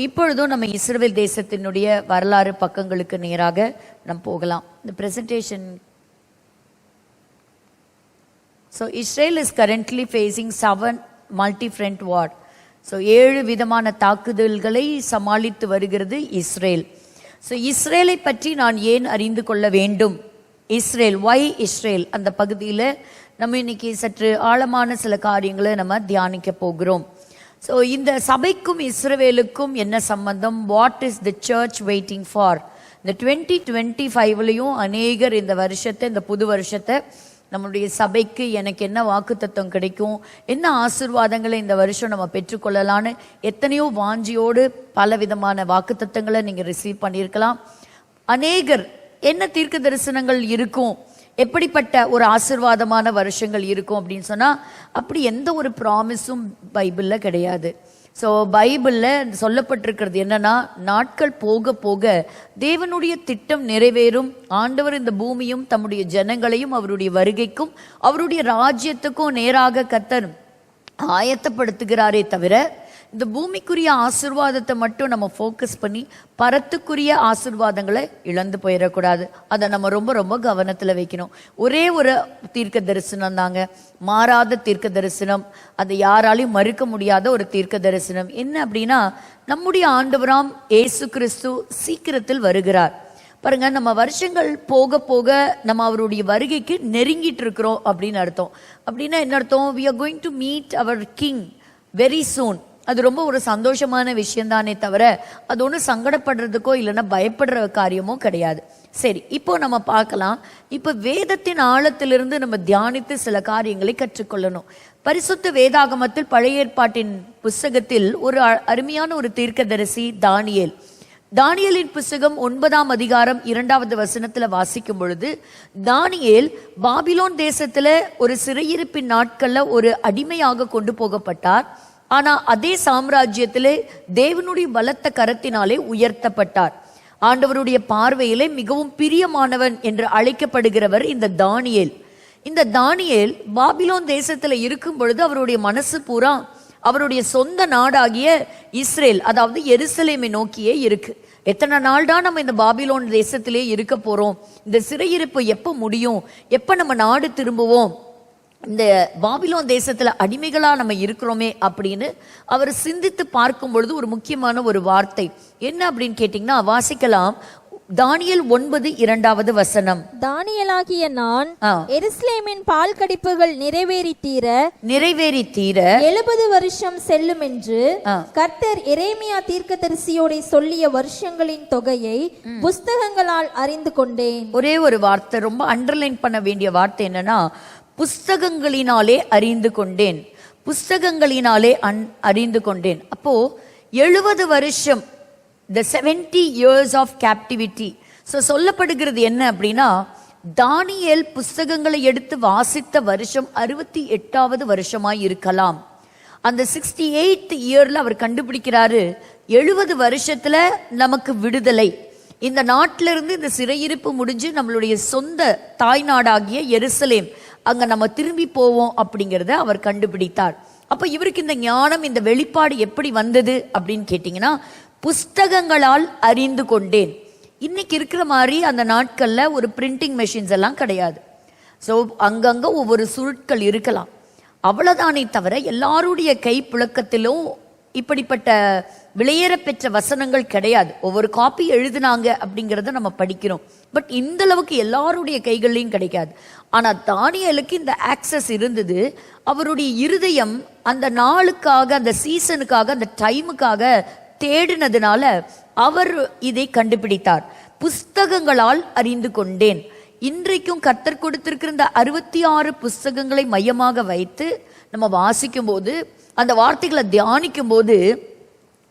இப்பொழுதும் நம்ம இஸ்ரவேல் தேசத்தினுடைய வரலாறு பக்கங்களுக்கு நேராக நம்ம போகலாம். இந்த presentation. So Israel is currently facing 7 multi-front war. So 7 விதமான தாக்குதல்களை சமாளித்து வருகிறது இஸ்ரேல். So இஸ்ரேலை பற்றி நான் ஏன் அறிந்து கொள்ள வேண்டும்? Israel, why Israel? அந்த பகுதியில் நம்ம இன்னைக்கு சற்று ஆழமான சில காரியங்களை நம்ம தியானிக்க போகிறோம். ஸோ இந்த சபைக்கும் இஸ்ரவேலுக்கும் என்ன சம்பந்தம்? What is the church waiting for? இந்த 2025லையும் அநேகர் இந்த வருஷத்தை, இந்த புது வருஷத்தை, நம்மளுடைய சபைக்கு எனக்கு என்ன வாக்குத்தத்தம் கிடைக்கும், என்ன ஆசீர்வாதங்களை இந்த வருஷம் நம்ம பெற்றுக்கொள்ளலான்னு எத்தனையோ வாஞ்சியோடு பல விதமான வாக்குத்தத்தங்களை நீங்கள் ரிசீவ் பண்ணியிருக்கலாம். அநேகர் என்ன தீர்க்க தரிசனங்கள் இருக்கும், எப்படிப்பட்ட ஒரு ஆசீர்வாதமான வருஷங்கள் இருக்கும் அப்படின்னு சொன்னால் அப்படி எந்த ஒரு ப்ராமிஸும் பைபிளில் கிடையாது. ஸோ பைபிளில் சொல்லப்பட்டிருக்கிறது என்னன்னா, நாட்கள் போக போக தேவனுடைய திட்டம் நிறைவேறும். ஆண்டவர் இந்த பூமியும் தம்முடைய ஜனங்களையும் அவருடைய வருகைக்கும் அவருடைய ராஜ்யத்துக்கும் நேராக கர்த்தர் ஆயத்தப்படுத்துகிறாரே தவிர இந்த பூமிக்குரிய ஆசீர்வாதத்தை மட்டும் நம்ம ஃபோக்கஸ் பண்ணி பரத்துக்குரிய ஆசீர்வாதங்களை இழந்து போயிடக்கூடாது. அதை நம்ம ரொம்ப ரொம்ப கவனத்தில் வைக்கணும். ஒரே ஒரு தீர்க்க தரிசனம் தாங்க, மாறாத தீர்க்க தரிசனம், அதை யாராலையும் மறுக்க முடியாத ஒரு தீர்க்க தரிசனம். என்ன அப்படின்னா, நம்முடைய ஆண்டவராம் இயேசு கிறிஸ்து சீக்கிரத்தில் வருகிறார். பாருங்க, நம்ம வருஷங்கள் போக போக நம்ம அவருடைய வருகைக்கு நெருங்கிட்டு இருக்கிறோம் அப்படின்னு அர்த்தம். அப்படின்னா என்ன அர்த்தம்? we are going to meet our king very soon. அது ரொம்ப ஒரு சந்தோஷமான விஷயம்தானே தவிர அது ஒன்றும் சங்கடப்படுறதுக்கோ இல்லைன்னா பயப்படுற காரியமோ கிடையாது. சரி, இப்போ நம்ம பார்க்கலாம். இப்போ வேதத்தின் ஆழத்திலிருந்து நம்ம தியானித்து சில காரியங்களை கற்றுக்கொள்ளணும். பரிசுத்த வேதாகமத்தில் பழைய ஏற்பாட்டின் புஸ்தகத்தில் ஒரு அருமையான ஒரு தீர்க்கதரிசி தானியேல். தானியேலின் புஸ்தகம் 9ஆம் அதிகாரம் 2வது வசனத்துல வாசிக்கும் பொழுது, தானியேல் பாபிலோன் தேசத்துல ஒரு சிறையிருப்பின் நாட்கள்ல ஒரு அடிமையாக கொண்டு போகப்பட்டார். ஆனா அதே சாம்ராஜ்யத்திலே தேவனுடைய பலத்த கரத்தினாலே உயர்த்தப்பட்டார். ஆண்டவருடைய பார்வையிலே மிகவும் பிரியமானவன் என்று அழைக்கப்படுகிறவர் இந்த தானியேல். இந்த தானியேல் பாபிலோன் தேசத்துல இருக்கும் பொழுது அவருடைய மனசு பூரா அவருடைய சொந்த நாடாகிய இஸ்ரேல், அதாவது எருசலேமை நோக்கியே இருக்கு. எத்தனை நாள் தான் நம்ம இந்த பாபிலோன் தேசத்திலே இருக்க போறோம்? இந்த சிறையிருப்பு எப்போ முடியும்? எப்ப நம்ம நாடு திரும்புவோம்? இந்த பாபிலோன் தேசத்துல அடிமைகளா நம்ம இருக்கிறோமே அப்படின்னு அவர் சிந்தித்து பார்க்கும் பொழுது ஒரு முக்கியமான ஒரு வார்த்தை என்ன அப்படின்னு கேட்டீங்கன்னா, வாசிக்கலாம். தானியேல் 9:2வது வசனம். தானியேலாகிய நான் எருசலேமின் பால் கடிப்புகள் நிறைவேறி தீர 70 வருஷம் செல்லும் என்று கர்த்தர் எரேமியா தீர்க்கதரிசியோட சொல்லிய வருஷங்களின் தொகையை புஸ்தகங்களால் அறிந்து கொண்டேன். ஒரே ஒரு வார்த்தை, ரொம்ப அண்டர்லைன் பண்ண வேண்டிய வார்த்தை என்னன்னா, புஸ்தகங்களினாலே அறிந்து கொண்டேன். புஸ்தகங்களினாலே அறிந்து கொண்டேன். அப்போ 70 வருஷம், the 70 years of captivity. So சொல்லப்படுகிறது என்ன அப்படின்னா, தானியேல் புஸ்தகங்களை எடுத்து வாசித்த வருஷம் 68வது வருஷமாய் இருக்கலாம். அந்த 68th இயர்ல அவர் கண்டுபிடிக்கிறாரு, 70 வருஷத்துல நமக்கு விடுதலை, இந்த நாட்டிலிருந்து இந்த சிறையிருப்பு முடிஞ்சு நம்மளுடைய சொந்த தாய்நாடாகிய எருசலேம் அங்க நம்ம திரும்பி போவோம் அப்படிங்கிறத அவர் கண்டுபிடித்தார். அப்ப இவருக்கு இந்த ஞானம், இந்த வெளிப்பாடு எப்படி வந்தது அப்படின்னு கேட்டீங்கன்னா, புஸ்தகங்களால் அறிந்து கொண்டேன். இன்னைக்கு இருக்கிற மாதிரி அந்த நாட்கள்ல ஒரு பிரிண்டிங் மெஷின்ஸ் எல்லாம் கிடையாது. ஸோ அங்கங்க ஒவ்வொரு சுருட்கள் இருக்கலாம், அவ்வளவுதானே தவிர எல்லாருடைய கை புழக்கத்திலும் இப்படிப்பட்ட விலையேற பெற்ற வசனங்கள் கிடையாது. ஒவ்வொரு காப்பி எழுதினாங்க அப்படிங்கிறத நம்ம படிக்கிறோம். பட் இந்த அளவுக்கு எல்லாருடைய கைகள்லையும் கிடைக்காது. ஆனா தானியேலுக்கு இந்த ஆக்சஸ் இருந்தது. அவருடைய இருதயம் அந்த நாளுக்காக, அந்த சீசனுக்காக, அந்த டைமுக்காக தேடினதுனால அவர் இதை கண்டுபிடித்தார். புஸ்தகங்களால் அறிந்து கொண்டேன். இன்றைக்கும் கர்த்தர் கொடுத்திருக்கிற இந்த 66 புஸ்தகங்களை மையமாக வைத்து நம்ம வாசிக்கும் போது, அந்த வார்த்தைகளை தியானிக்கும் போது,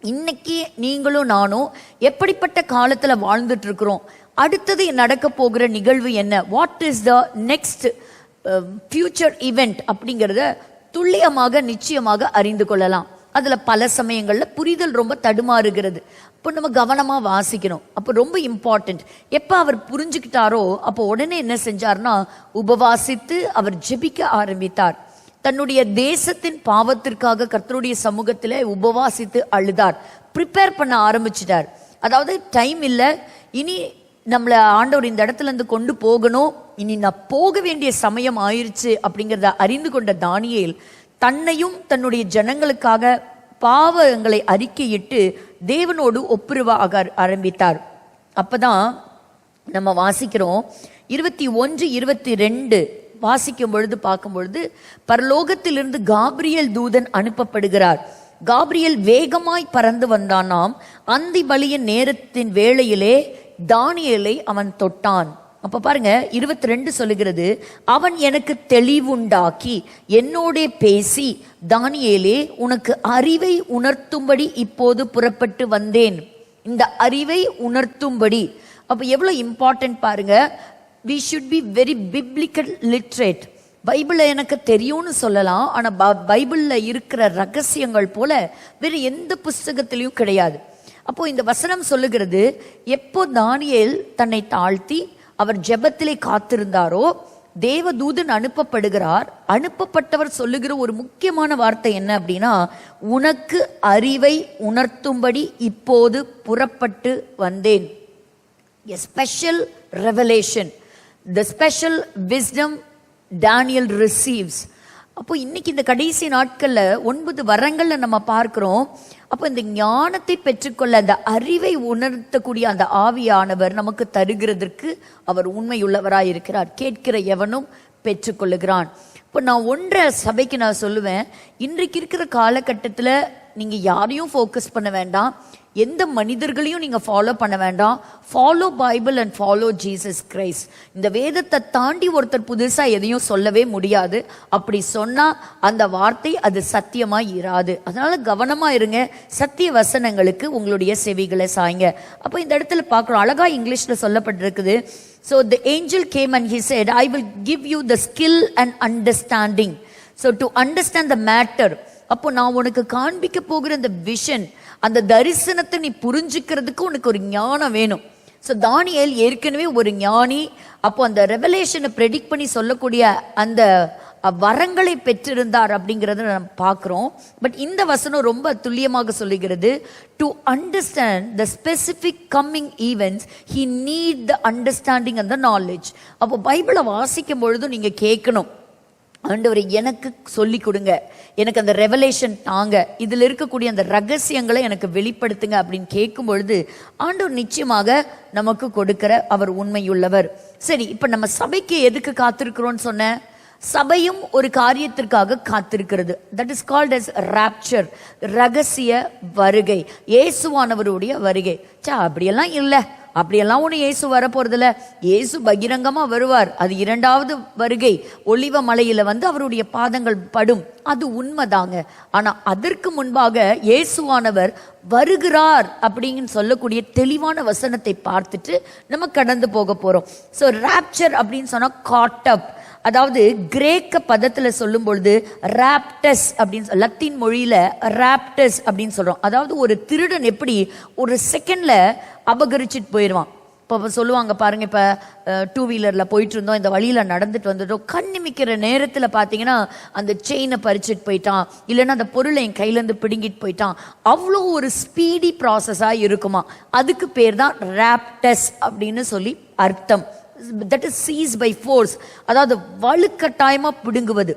இன்னைக்கு நீங்களும் நானும் எப்படிப்பட்ட காலத்துல வாழ்ந்துட்டு இருக்கிறோம், அடுத்தது நடக்க போகிற நிகழ்வு என்ன, what is the next future event அப்படிங்கிறத துல்லியமாக நிச்சயமாக அறிந்து கொள்ளலாம். அதுல பல சமயங்கள்ல புரிதல் ரொம்ப தடுமாறுகிறது. இப்போ நம்ம கவனமா வாசிக்கணும். அப்போ ரொம்ப இம்பார்ட்டன்ட். எப்ப அவர் புரிஞ்சுக்கிட்டாரோ அப்போ உடனே என்ன செஞ்சார்னா, உபவாசித்து அவர் ஜெபிக்க ஆரம்பித்தார். தன்னுடைய தேசத்தின் பாவத்திற்காக கர்த்தருடைய சமூகத்திலே உபவாசித்து அழுதார். ப்ரிப்பேர் பண்ண ஆரம்பிச்சிட்டார். அதாவது டைம் இல்லை, இனி நம்மளை ஆண்டவர் இந்த இடத்துல இருந்து கொண்டு போகணும், இனி நான் போக வேண்டிய சமயம் ஆயிருச்சு அப்படிங்கிறத அறிந்து கொண்ட தானியேல் தன்னையும் தன்னுடைய ஜனங்களுக்காக பாவங்களை அறிக்கையிட்டு தேவனோடு ஒப்புரவாக ஆரம்பித்தார். அப்பதான் நம்ம வாசிக்கிறோம் 21, 22 வாசிக்கும் பொழுது பார்க்கும் பொழுது, பரலோகத்திலிருந்து காபிரியல் தூதன் அனுப்பப்படுகிறார். காபிரியல் வேகமாய் பறந்து வந்தானாம். அந்தி பலியின் நேரத்தின் வேளையிலே தானியேலை அவன் தொட்டான். அப்ப பாருங்க 22 சொல்லுகிறது, அவன் எனக்கு தெளிவுண்டாக்கி என்னோட பேசி, தானியேலே உனக்கு அறிவை உணர்த்தும்படி இப்போது புறப்பட்டு வந்தேன். இந்த அறிவை உணர்த்தும்படி, அப்ப எவ்வளவு இம்பார்ட்டன்ட் பாருங்க. we should be very biblical literate. பைபிளை எனக்கு தெரியும்னு சொல்லலாம், ஆனா பைபிள்ல இருக்கிற ரகசியங்கள் போல வேற எந்த புஸ்தகத்திலையும் கிடையாது. அப்போ இந்த வசனம் சொல்லுகிறது, எப்போ தானியேல் தன்னை தாழ்த்தி அவர் ஜெபத்திலே காத்திருந்தாரோ தேவதூதன் அனுப்பப்படுகிறார். அனுப்பப்பட்டவர் சொல்லுகிற ஒரு முக்கியமான வார்த்தை என்ன அப்படின்னா, உனக்கு அறிவை உணர்த்தும்படி இப்போது புறப்பட்டு வந்தேன். A special revelation, the special wisdom Daniel receives. அப்போ இன்னைக்கு இந்த கடைசி நாட்கள்ல 9 வரங்கள்ல நம்ம பார்க்கிறோம். அப்போ இந்த ஞானத்தை பெற்றுக்கொள்ள, அந்த அறிவை உணர்த்தக்கூடிய அந்த ஆவியானவர் நமக்கு தருகிறதற்கு அவர் உண்மையுள்ளவராய் இருக்கிறார். கேட்கிற எவனும் பெற்றுக்கொள்ளுகிறான். இப்போ நான் ஒன்றை சபைக்கு நான் சொல்லுவேன், இன்றைக்கு இருக்கிற காலகட்டத்தில் நீங்க யாரையும் ஃபோக்கஸ் பண்ண வேண்டாம், எந்த மனிதர்களையும் நீங்க ஃபாலோ பண்ண வேண்டாம். Follow Bible and follow Jesus Christ. இந்த வேதத்தை தாண்டி ஒருத்தர் புதுசா எதையும் சொல்லவே முடியாது. அப்படி சொன்னா அந்த வார்த்தை அது சத்தியமாய் இராது. அதனால கவனமா இருங்க, சத்திய வசனங்களுக்கு உங்களுடைய செவிகளை சாய்ங்க. அப்போ இந்த இடத்துல பார்க்குறோம், அழகா இங்கிலீஷ்ல சொல்லப்பட்டிருக்குது. So the angel came and he said, I will give you the skill and understanding. So to understand the matter, அப்போ நான் உனக்கு காண்பிக்க போகிற அந்த விஷன், அந்த தரிசனத்தை நீ புரிஞ்சுக்கிறதுக்கு உனக்கு ஒரு ஞானம் வேணும். ஸோ தானியேல் ஏற்கனவே ஒரு ஞானி. அப்போ அந்த ரெவலேஷனை ப்ரெடிக்ட் பண்ணி சொல்லக்கூடிய அந்த வரங்களை பெற்றிருந்தார் அப்படிங்கிறத நம்ம பார்க்குறோம். பட் இந்த வசனம் ரொம்ப துல்லியமாக சொல்லுகிறது, to understand the specific coming events he need the understanding and the knowledge. அப்போ பைபிளை வாசிக்கும் பொழுதும் நீங்கள் கேட்கணும், ஆண்டவரை எனக்கு சொல்லி கொடுங்க, எனக்கு அந்த ரெவலேஷன் தாங்க, இதில் இருக்கக்கூடிய அந்த ரகசியங்களை எனக்கு வெளிப்படுத்துங்க அப்படின்னு கேட்கும் பொழுது ஆண்டவர் நிச்சயமாக நமக்கு கொடுக்கிற அவர் உண்மையுள்ளவர். சரி, இப்போ நம்ம சபைக்கு எதுக்கு காத்திருக்கிறோன்னு சொன்ன, சபையும் ஒரு காரியத்திற்காக காத்திருக்கிறது. That is called as rapture, ரகசிய வருகை, இயேசுவானவருடைய வருகை. அப்படியெல்லாம் இல்லை, அப்படியெல்லாம் ஒன்று இயேசு வரப்போறதில்ல. இயேசு பகிரங்கமா வருவார், அது 2வது வருகை. ஒலிவ மலையில வந்து அவருடைய பாதங்கள் படும், அது உண்மைதாங்க. ஆனா அதற்கு முன்பாக இயேசுவானவர் வருகிறார் அப்படின்னு சொல்லக்கூடிய தெளிவான வசனத்தை பார்த்துட்டு நம்ம கடந்து போக போறோம். ஸோ ராப்சர் அப்படின்னு சொன்னா காட் அப், அதாவது கிரேக்க பதத்துல சொல்லும் பொழுது ராப்டஸ் அப்படின்னு, லத்தீன் மொழியில ராப்டஸ் அப்படின்னு சொல்றோம். அதாவது ஒரு திருடன் எப்படி ஒரு செகண்ட்ல அபகரிச்சுட்டு போயிடுவான். இப்போ சொல்லுவாங்க பாருங்க, இப்போ 2 வீலர்ல போயிட்டு இருந்தோம், இந்த வழியில நடந்துட்டு வந்துட்டோம், கண்ணிமிக்கிற நேரத்துல பாத்தீங்கன்னா அந்த செயினை பறிச்சுட்டு போயிட்டான், இல்லைன்னா அந்த பொருளை என் கையிலேருந்து பிடுங்கிட்டு போயிட்டான். அவ்வளோ ஒரு ஸ்பீடி ப்ராசஸா இருக்குமா. அதுக்கு பேர் தான் ராப்டஸ் அப்படின்னு சொல்லி அர்த்தம். That is seized by force, அதாவது வலுக்கட்டாயமா பிடுங்குவது,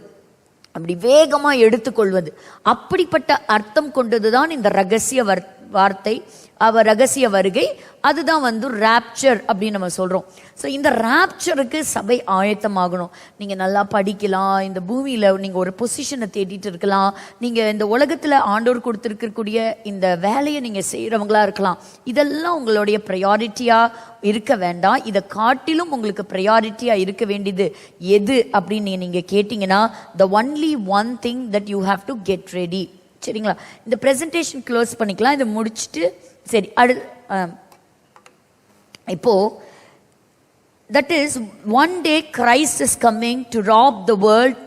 அப்படி வேகமா எடுத்துக்கொள்வது. அப்படிப்பட்ட அர்த்தம் கொண்டதுதான் இந்த ரகசிய வார்த்தை, அவர் ரகசிய வருகை. அதுதான் வந்து ராப்சர் அப்படின்னு நம்ம சொல்றோம். ஸோ இந்த ராப்சருக்கு சபை ஆயத்தமாகணும். நீங்க நல்லா படிக்கலாம், இந்த பூமியில நீங்க ஒரு பொசிஷனை தேடிட்டு இருக்கலாம், நீங்க இந்த உலகத்துல ஆண்டோர் கொடுத்திருக்கக்கூடிய இந்த வேலையை நீங்க செய்யறவங்களா இருக்கலாம். இதெல்லாம் உங்களுடைய ப்ரையாரிட்டியா இருக்க வேண்டாம். இதை காட்டிலும் உங்களுக்கு ப்ரையாரிட்டியா இருக்க வேண்டியது எது அப்படின்னு நீங்க கேட்டீங்கன்னா, the only one thing that you have to get ready. சரிங்களா? இந்த பிரசன்டேஷன் க்ளோஸ் பண்ணிக்கலாம், இதை முடிச்சுட்டு சரி இப்போ that is one day Christ is coming to rob the world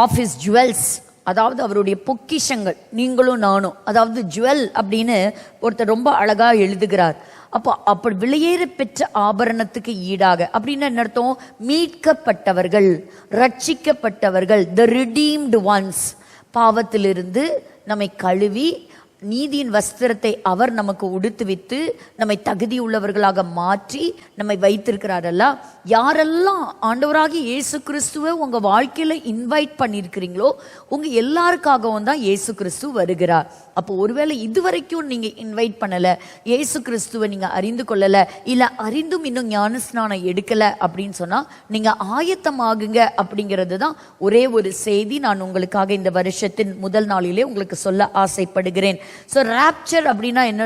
of his jewels அதாவது அவருடைய பொக்கிஷங்கள், நீங்களும் நானும், அதாவது ஜுவல் அப்படின்னு ஒருத்தர் ரொம்ப அழகா எழுதுகிறார். அப்போ அப்படி விலையேற பெற்ற ஆபரணத்துக்கு ஈடாக அப்படின்னு என்ன அர்த்தம்? மீட்கப்பட்டவர்கள், ரட்சிக்கப்பட்டவர்கள், த ரிடீம்டு ஒன்ஸ். பாவத்திலிருந்து நம்மை கழுவி நீதியின் வஸ்திரத்தை அவர் நமக்கு உடுத்துவித்து நம்மை தகுதி உள்ளவர்களாக மாற்றி நம்மை வைத்திருக்கிறாரல்ல. யாரெல்லாம் ஆண்டவராகி இயேசு கிறிஸ்துவை உங்க வாழ்க்கையில இன்வைட் பண்ணியிருக்கிறீங்களோ உங்க எல்லாருக்காகவும் தான் இயேசு கிறிஸ்து வருகிறார். அப்போ ஒருவேளை இதுவரைக்கும் நீங்க இன்வைட் பண்ணல, இயேசு கிறிஸ்துவை நீங்க அறிந்து கொள்ளல, இல்ல அறிந்தும் இன்னும் ஞானஸ்நானம் எடுக்கல அப்படின்னு சொன்னா நீங்க ஆயத்தமாகுங்க. அப்படிங்கிறது தான் ஒரே ஒரு செய்தி நான் உங்களுக்காக இந்த வருஷத்தின் முதல் நாளிலே உங்களுக்கு சொல்ல ஆசைப்படுகிறேன். So rapture அப்படின்னா என்ன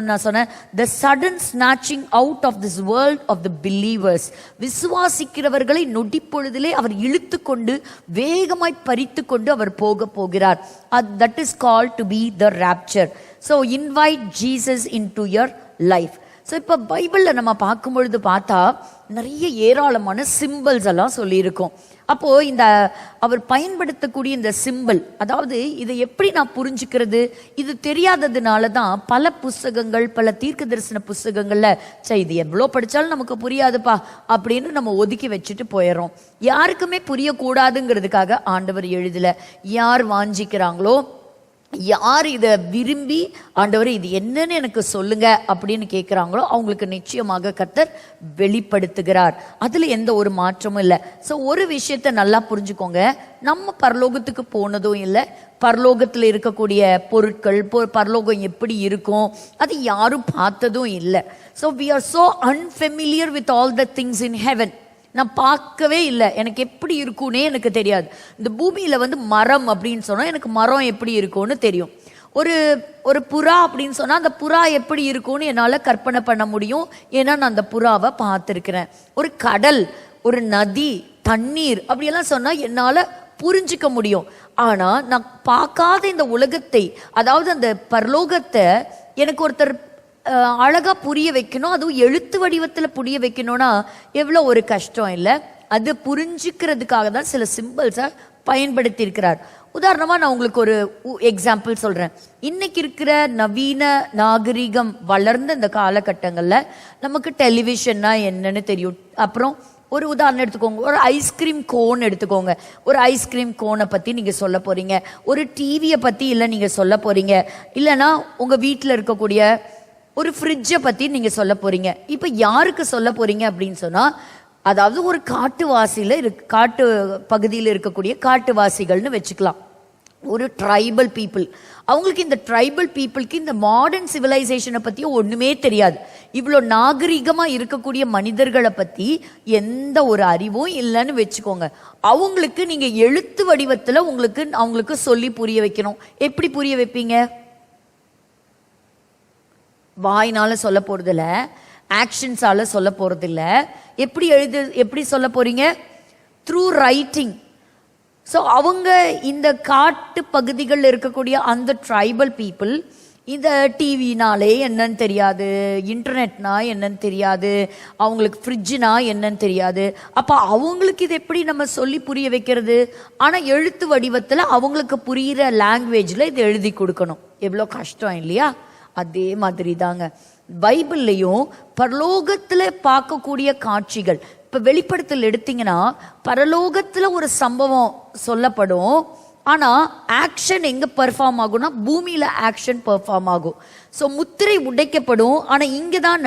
நான் சொன்னேன், the sudden snatching out of this world of the believers. விசுவாசிக்கிறவர்களை நொடிப்பொழுதிலே அவர் இழுத்து கொண்டு வேகமாய் பறித்து கொண்டு அவர் போகிறார். that is called to be the rapture. So invite Jesus into your life. So இப்போ பைபிளில் நம்ம பார்க்கும் பொழுது பார்த்தா நிறைய ஏராளமான சிம்பிள்ஸ் எல்லாம் சொல்லியிருக்கோம். அப்போ இந்த அவர் பயன்படுத்தக்கூடிய இந்த சிம்பிள், அதாவது இதை எப்படி நான் புரிஞ்சுக்கிறது, இது தெரியாததுனால தான் பல புஸ்தகங்கள், பல தீர்க்க தரிசன புஸ்தகங்கள்ல இது எவ்வளோ படித்தாலும் நமக்கு புரியாதுப்பா அப்படின்னு நம்ம ஒதுக்கி வச்சுட்டு போயிடுறோம். யாருக்குமே புரியக்கூடாதுங்கிறதுக்காக ஆண்டவர் எழுதல. யார் வாஞ்சிக்கிறாங்களோ, யார் இதை விரும்பி ஆண்டவரே இது என்னன்னு எனக்கு சொல்லுங்க அப்படின்னு கேட்குறாங்களோ அவங்களுக்கு நிச்சயமாக கர்த்தர் வெளிப்படுத்துகிறார். அதுல எந்த ஒரு மாற்றமும் இல்லை. ஸோ ஒரு விஷயத்த நல்லா புரிஞ்சுக்கோங்க, நம்ம பரலோகத்துக்கு போனதும் இல்லை, பரலோகத்தில் இருக்கக்கூடிய பொருட்கள், பரலோகம் எப்படி இருக்கும் அது யாரும் பார்த்ததும் இல்லை. So we are so unfamiliar with all the things in heaven. நான் பார்க்கவே இல்லை, எனக்கு எப்படி இருக்குன்னே எனக்கு தெரியாது. இந்த பூமியில் மரம் அப்படின்னு சொன்னால் எனக்கு மரம் எப்படி இருக்கும்னு தெரியும். ஒரு புறா அப்படின்னு சொன்னால் அந்த புறா எப்படி இருக்கும்னு என்னால் கற்பனை பண்ண முடியும், ஏன்னா நான் அந்த புறாவை பார்த்துருக்கிறேன். ஒரு கடல், ஒரு நதி, தண்ணீர் அப்படியெல்லாம் சொன்னால் என்னால் புரிஞ்சிக்க முடியும். ஆனால் நான் பார்க்காத இந்த உலகத்தை, அதாவது அந்த பரலோகத்தை எனக்கு ஒருத்தர் அழகா புரிய வைக்கணும், அதுவும் எழுத்து வடிவத்தில் புரிய வைக்கணும்னா எவ்வளோ ஒரு கஷ்டம் இல்லை. அது புரிஞ்சுக்கிறதுக்காக தான் சில சிம்பிள்ஸை பயன்படுத்தி இருக்கிறார். உதாரணமாக நான் உங்களுக்கு ஒரு எக்ஸாம்பிள் சொல்கிறேன். இன்னைக்கு இருக்கிற நவீன நாகரிகம் வளர்ந்த இந்த காலகட்டங்களில் நமக்கு டெலிவிஷன்னா என்னன்னு தெரியும். அப்புறம் ஒரு உதாரணம் எடுத்துக்கோங்க, ஒரு ஐஸ்கிரீம் கோன் எடுத்துக்கோங்க. ஒரு ஐஸ்கிரீம் கோனை பற்றி நீங்கள் சொல்ல போகிறீங்க, ஒரு டிவியை பற்றி இல்லை நீங்கள் சொல்ல போகிறீங்க, இல்லைன்னா உங்கள் வீட்டில் இருக்கக்கூடிய ஒரு ஃப்ரிட்ஜை பற்றி நீங்கள் சொல்ல போகிறீங்க. இப்போ யாருக்கு சொல்ல போகிறீங்க அப்படின்னு சொன்னால், அதாவது ஒரு காட்டு பகுதியில் இருக்கக்கூடிய காட்டுவாசிகள்னு வச்சுக்கலாம், ஒரு ட்ரைபல் பீப்புள். அவங்களுக்கு இந்த ட்ரைபல் பீப்புளுக்கு இந்த மாடர்ன் சிவிலைசேஷனை பற்றி ஒன்றுமே தெரியாது. இவ்வளோ நாகரிகமாக இருக்கக்கூடிய மனிதர்களை பற்றி எந்த ஒரு அறிவும் இல்லைன்னு வச்சுக்கோங்க. அவங்களுக்கு நீங்கள் எழுத்து வடிவத்தில் அவங்களுக்கு சொல்லி புரிய வைக்கணும். எப்படி புரிய வைப்பீங்க? வாயினால சொல்ல போறதில்ல, ஆக்ஷன்ஸால சொல்ல போறதில்ல. எப்படி சொல்ல போறீங்க? Through writing. ஸோ அவங்க இந்த காட்டு பகுதிகளில் இருக்கக்கூடிய அந்த ட்ரைபல் பீப்புள் இந்த டிவினாலே என்னன்னு தெரியாது, இன்டர்நெட்னா என்னன்னு தெரியாது, அவங்களுக்கு ஃப்ரிட்ஜுனா என்னன்னு தெரியாது. அப்போ அவங்களுக்கு இது எப்படி நம்ம சொல்லி புரிய வைக்கிறது? ஆனால் எழுத்து வடிவத்தில் அவங்களுக்கு புரிகிற லாங்குவேஜில் இதை எழுதி கொடுக்கணும். எவ்வளோ கஷ்டம் இல்லையா? அதே மாதிரி தாங்க பைபிள்லையும் பரலோகத்தில் பார்க்கக்கூடிய காட்சிகள். இப்போ வெளிப்படுத்தல் எடுத்தீங்கன்னா பரலோகத்தில் ஒரு சம்பவம் சொல்லப்படும், ஆனால் ஆக்ஷன் எங்கே பெர்ஃபார்ம் ஆகும்னா பூமியில் ஆக்ஷன் பெர்ஃபார்ம் ஆகும். ஸோ முத்திரை உடைக்கப்படும், ஆனால் இங்கே தான்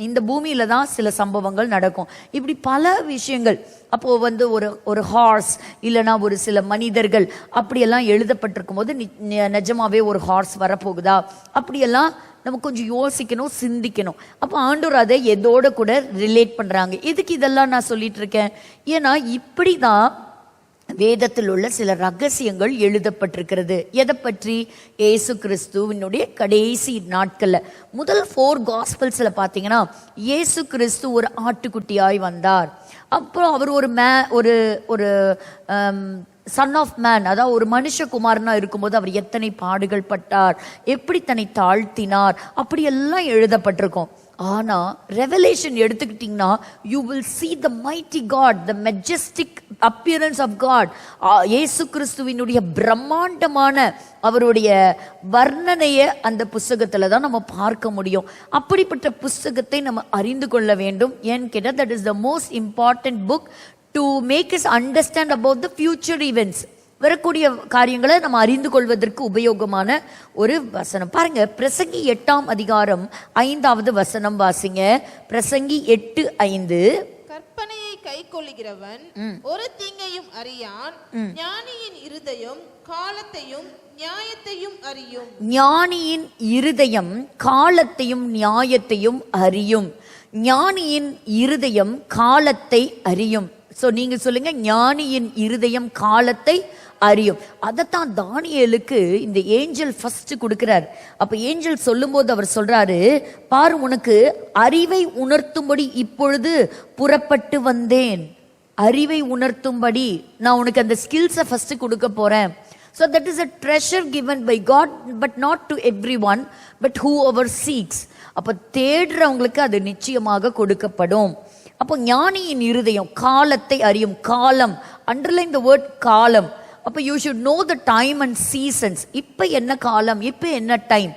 இந்த பூமியில தான் சில சம்பவங்கள் நடக்கும். இப்படி பல விஷயங்கள். அப்போ ஒரு ஹார்ஸ் இல்லைன்னா ஒரு சில மனிதர்கள் அப்படியெல்லாம் எழுதப்பட்டிருக்கும் போது நிஜமாவே ஒரு ஹார்ஸ் வரப்போகுதா அப்படியெல்லாம் நம்ம கொஞ்சம் யோசிக்கணும், சிந்திக்கணும். அப்போ ஆண்டவர் அதை எதோட கூட ரிலேட் பண்றாங்க. எதுக்கு இதெல்லாம் நான் சொல்லிட்டு இருக்கேன்? ஏன்னா இப்படி தான் வேதத்தில் உள்ள சில ரகசியங்கள் எழுதப்பட்டிருக்கிறது. எதை பற்றி? இயேசு கிறிஸ்துவினுடைய கடைசி நாட்கள்ல முதல் 4 காஸ்பல்ஸ்ல பார்த்தீங்கன்னா இயேசு கிறிஸ்து ஒரு ஆட்டுக்குட்டியாய் வந்தார். அப்புறம் அவர் ஒரு சன் ஆஃப் மேன், அதாவது ஒரு மனுஷகுமாரனா இருக்கும்போது அவர் எத்தனை பாடுகள் பட்டார், எப்படி தன்னை தாழ்த்தினார், அப்படியெல்லாம் எழுதப்பட்டிருக்கும். ஆனா ரெவலேஷன் எடுத்துக்கிட்டீங்கன்னா you will see the mighty God, the majestic appearance of God. இயேசு கிறிஸ்துவினுடைய பிரம்மாண்டமான அவருடைய வர்ணனையை அந்த புஸ்தகத்துல தான் நம்ம பார்க்க முடியும். அப்படிப்பட்ட புஸ்தகத்தை நம்ம அறிந்து கொள்ள வேண்டும். ஏன்னு கேட்டா that is the most important book to make us understand about the future events. வரக்கூடிய காரியங்களை நம்ம அறிந்து கொள்வதற்கு உபயோகமான ஒரு வசனம். பாருங்க, பிரசங்கி 8ஆம் அதிகாரம் 5வது வசனம் வாசிங்க. பிரசங்கி 8:5. கற்பனையை கைக்கொள்ளுகிறவன் ஒரு தீங்கையும் அறியான், ஞானியின் இருதயம் காலத்தையும் நியாயத்தையும் அறியும். ஞானியின் இருதயம் காலத்தையும் நியாயத்தையும் அறியும். ஞானியின் இருதயம் காலத்தை அறியும். சோ நீங்க சொல்லுங்க, ஞானியின் இருதயம் காலத்தை அறியும். அதைத்தான் தானியேலுக்கு இந்த ஏஞ்சல் ஃபர்ஸ்ட் கொடுக்கிறார். அப்ப ஏஞ்சல் சொல்லும் போது அவர் சொல்றாரு, பாரு, உனக்கு அறிவை உணர்த்தும்படி இப்பொழுது புறப்பட்டு வந்தேன். அறிவை உணர்த்தும்படி நான் உனக்கு அந்த ஸ்கில்ஸை ஃபர்ஸ்ட் கொடுக்க போறேன். So that is a treasure given by God, but not to everyone, but whoever seeks. அப்ப தேடுறவங்களுக்கு அது நிச்சயமாக கொடுக்கப்படும். அப்போ ஞானியின் இருதயம் காலத்தை அறியும். காலம், அண்டர்லைன் த வேர்ட் காலம். அப்போ you should know the time and seasons. இப்போ என்ன காலம், இப்போ என்ன டைம்.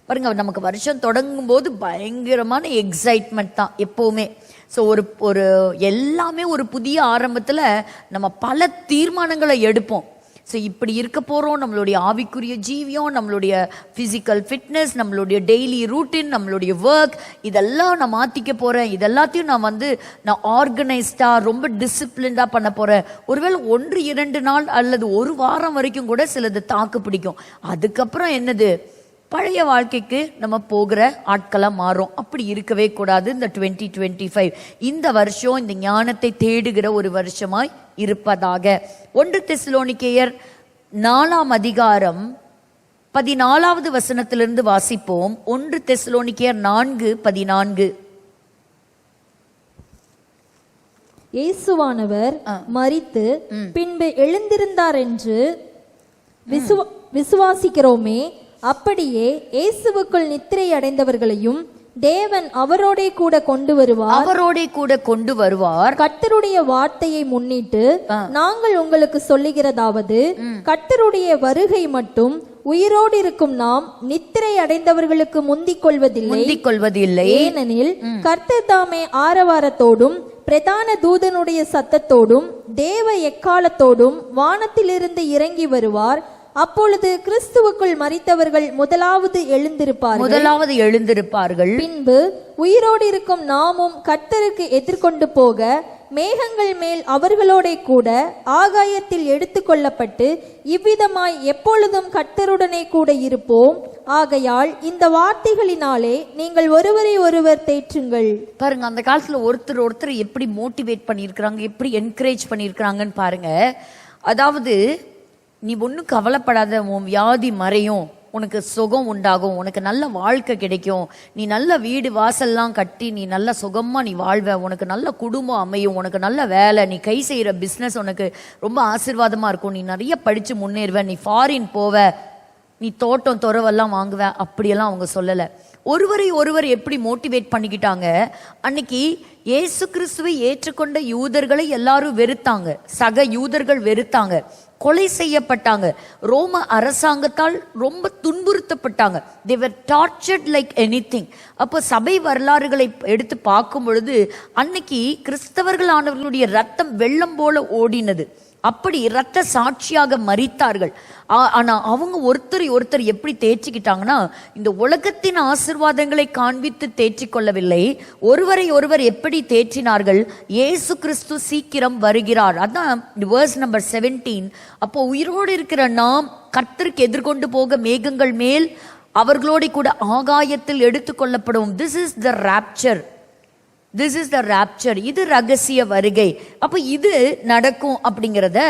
பாருங்க, நமக்கு வருஷம் தொடங்கும் போது பயங்கரமான எக்ஸைட்மெண்ட் தான் எப்போவுமே. ஸோ ஒரு எல்லாமே ஒரு புதிய ஆரம்பத்தில் நம்ம பல தீர்மானங்களை எடுப்போம். ஸோ இப்படி இருக்க போகிறோம், நம்மளுடைய ஆவிக்குரிய ஜீவியம், நம்மளுடைய ஃபிசிக்கல் ஃபிட்னஸ், நம்மளுடைய டெய்லி ரூட்டின், நம்மளுடைய ஒர்க், இதெல்லாம் நான் மாற்றிக்க போகிறேன். இதெல்லாத்தையும் நான் ஆர்கனைஸ்டாக ரொம்ப டிசிப்ளின்டாக பண்ண போகிறேன். ஒருவேளை 1-2 நாள் அல்லது ஒரு வாரம் வரைக்கும் கூட சிலது தாக்கு பிடிக்கும். அதுக்கப்புறம் என்னது, பழைய வாழ்க்கைக்கு நம்ம போகிற ஆட்களாக மாறும். அப்படி இருக்கவே கூடாது. இந்த 2025 இந்த வருஷம் இந்த ஞானத்தை தேடுகிற ஒரு வருஷமாய் இருப்பதாக. 1 தெசலோனிக்கேயர் 4ஆம் அதிகாரம் 14வது வசனத்திலிருந்து வாசிப்போம். 1 தெசலோனிக்கேயர் 4:14. இயேசுவானவர் மரித்து பின்பு எழுந்திருந்தார் என்று விசுவாசிக்கிறோமே, அப்படியே இயேசுவுக்குள் நித்திரை அடைந்தவர்களையும் தேவன் அவரோடே கூட கொண்டு வருவார். கர்த்தருடைய வார்த்தையை முன்னிட்டு நாங்கள் உங்களுக்கு சொல்லுகிறதாவது, கர்த்தருடைய வருகை மட்டும் உயிரோடு இருக்கும் நாம் நித்திரை அடைந்தவர்களுக்கு முந்திக் கொள்வதில்லை. ஏனெனில் கர்த்தர் தாமே ஆரவாரத்தோடும் பிரதான தூதனுடைய சத்தத்தோடும் தேவ எக்காலத்தோடும் வானத்திலிருந்து இறங்கி வருவார். அப்பொழுது கிறிஸ்துவுக்குள் மரித்தவர்கள் முதலாவது எழுந்திருப்பார்கள். பின்பு உயிரோடு இருக்கும் நாமும் கர்த்தருக்கு எதிர்கொண்டு போக மேகங்கள் மேல் அவர்களோட கூட ஆகாயத்தில் எடுத்துக்கொள்ளப்பட்டு இவ்விதமாய் எப்பொழுதும் கர்த்தருடனே கூட இருப்போம். ஆகையால் இந்த வார்த்தைகளினாலே நீங்கள் ஒருவரை ஒருவர் தேற்றுங்கள். பாருங்க, அந்த காலத்துல ஒருத்தர் எப்படி மோட்டிவேட் பண்ணியிருக்கிறாங்க, எப்படி என்கரேஜ் பண்ணியிருக்கிறாங்கன்னு பாருங்க. அதாவது, நீ ஒன்றும் கவலைப்படாத, உன் வியாதி மறையும், உனக்கு சுகம் உண்டாகும், உனக்கு நல்ல வாழ்க்கை கிடைக்கும், நீ நல்ல வீடு வாசல்லாம் கட்டி நீ நல்ல சுகமாக நீ வாழ்வ, உனக்கு நல்ல குடும்பம் அமையும், உனக்கு நல்ல வேலை, நீ கை செய்கிற பிஸ்னஸ் உனக்கு ரொம்ப ஆசீர்வாதமாக இருக்கும், நீ நிறைய படித்து முன்னேறுவ, நீ ஃபாரின் போவ, நீ தோட்டம் துறவெல்லாம் வாங்குவ. அப்படியெல்லாம் அவங்க சொல்லலை. ஒருவரை ஒருவர் எப்படி மோட்டிவேட் பண்ணிக்கிட்டாங்க. அன்னைக்கு இயேசு கிறிஸ்துவை ஏற்றுக்கொண்ட யூதர்களை எல்லாரும் வெறுத்தாங்க, சக யூதர்கள் வெறுத்தாங்க, கொலை செய்யப்பட்டாங்க, ரோம அரசாங்கத்தால் ரொம்ப துன்புறுத்தப்பட்டாங்க. they were tortured like anything. அப்போ சபை வரலாறுகளை எடுத்து பார்க்கும் பொழுது அன்னைக்கு கிறிஸ்தவர்களானவர்களுடைய ரத்தம் வெள்ளம் போல ஓடினது. அப்படி இரத்த சாட்சியாக மரித்தார்கள். ஆனா அவங்க ஒருத்தர் எப்படி தேற்றிக்கிட்டாங்கன்னா, இந்த உலகத்தின் ஆசீர்வாதங்களை காண்பித்து தேற்றிக் கொள்ளவில்லை. ஒருவரை ஒருவர் எப்படி தேற்றினார்கள், இயேசு கிறிஸ்து சீக்கிரம் வருகிறார். அதான் வேர்ஸ் நம்பர் 17. அப்போ உயிரோடு இருக்கிற நாம் கர்த்தருக்கு எதிர்கொண்டு போக மேகங்கள் மேல் அவர்களோட கூட ஆகாயத்தில் எடுத்துக்கொள்ளப்படும். This is the rapture. This is the rapture. இது ரகசிய வருகை. அப்போ இது நடக்கும் அப்படிங்கிறத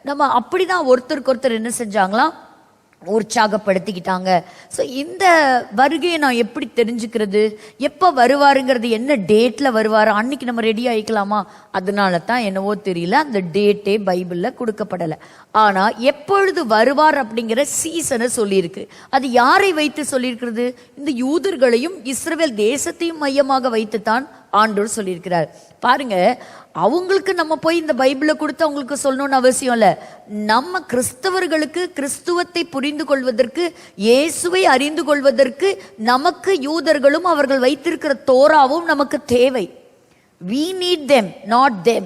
நம்ம அப்படிதான் ஒருத்தருக்கு ஒருத்தர் என்ன செஞ்சாங்களாம், உற்சாகப்படுத்திக்கிட்டாங்க. ஸோ இந்த வருகையை நான் எப்படி தெரிஞ்சுக்கிறது, எப்போ வருவாருங்கிறது, என்ன டேட்ல வருவார், அன்னைக்கு நம்ம ரெடி ஆகிக்கலாமா? அதனால தான் என்னவோ தெரியல அந்த டேட்டே பைபிளில் கொடுக்கப்படலை. ஆனால் எப்பொழுது வருவார் அப்படிங்கிற சீசனை சொல்லியிருக்கு. அது யாரை வைத்து சொல்லியிருக்கிறது? இந்த யூதர்களையும் இஸ்ரவேல் தேசத்தையும் மையமாக வைத்துத்தான் ஆண்டவர் சொல்லியிருக்கிறார். பாருங்க, அவங்களுக்கு நம்ம போய் இந்த பைபிளை கொடுத்து அவங்களுக்கு சொல்லணும்னு அவசியம் இல்லை. நம்ம கிறிஸ்தவர்களுக்கு கிறிஸ்துவத்தை புரிந்து கொள்வதற்கு, இயேசுவை அறிந்து கொள்வதற்கு நமக்கு யூதர்களும் அவர்கள் வைத்திருக்கிற தோராவும் நமக்கு தேவை. we need them, not them.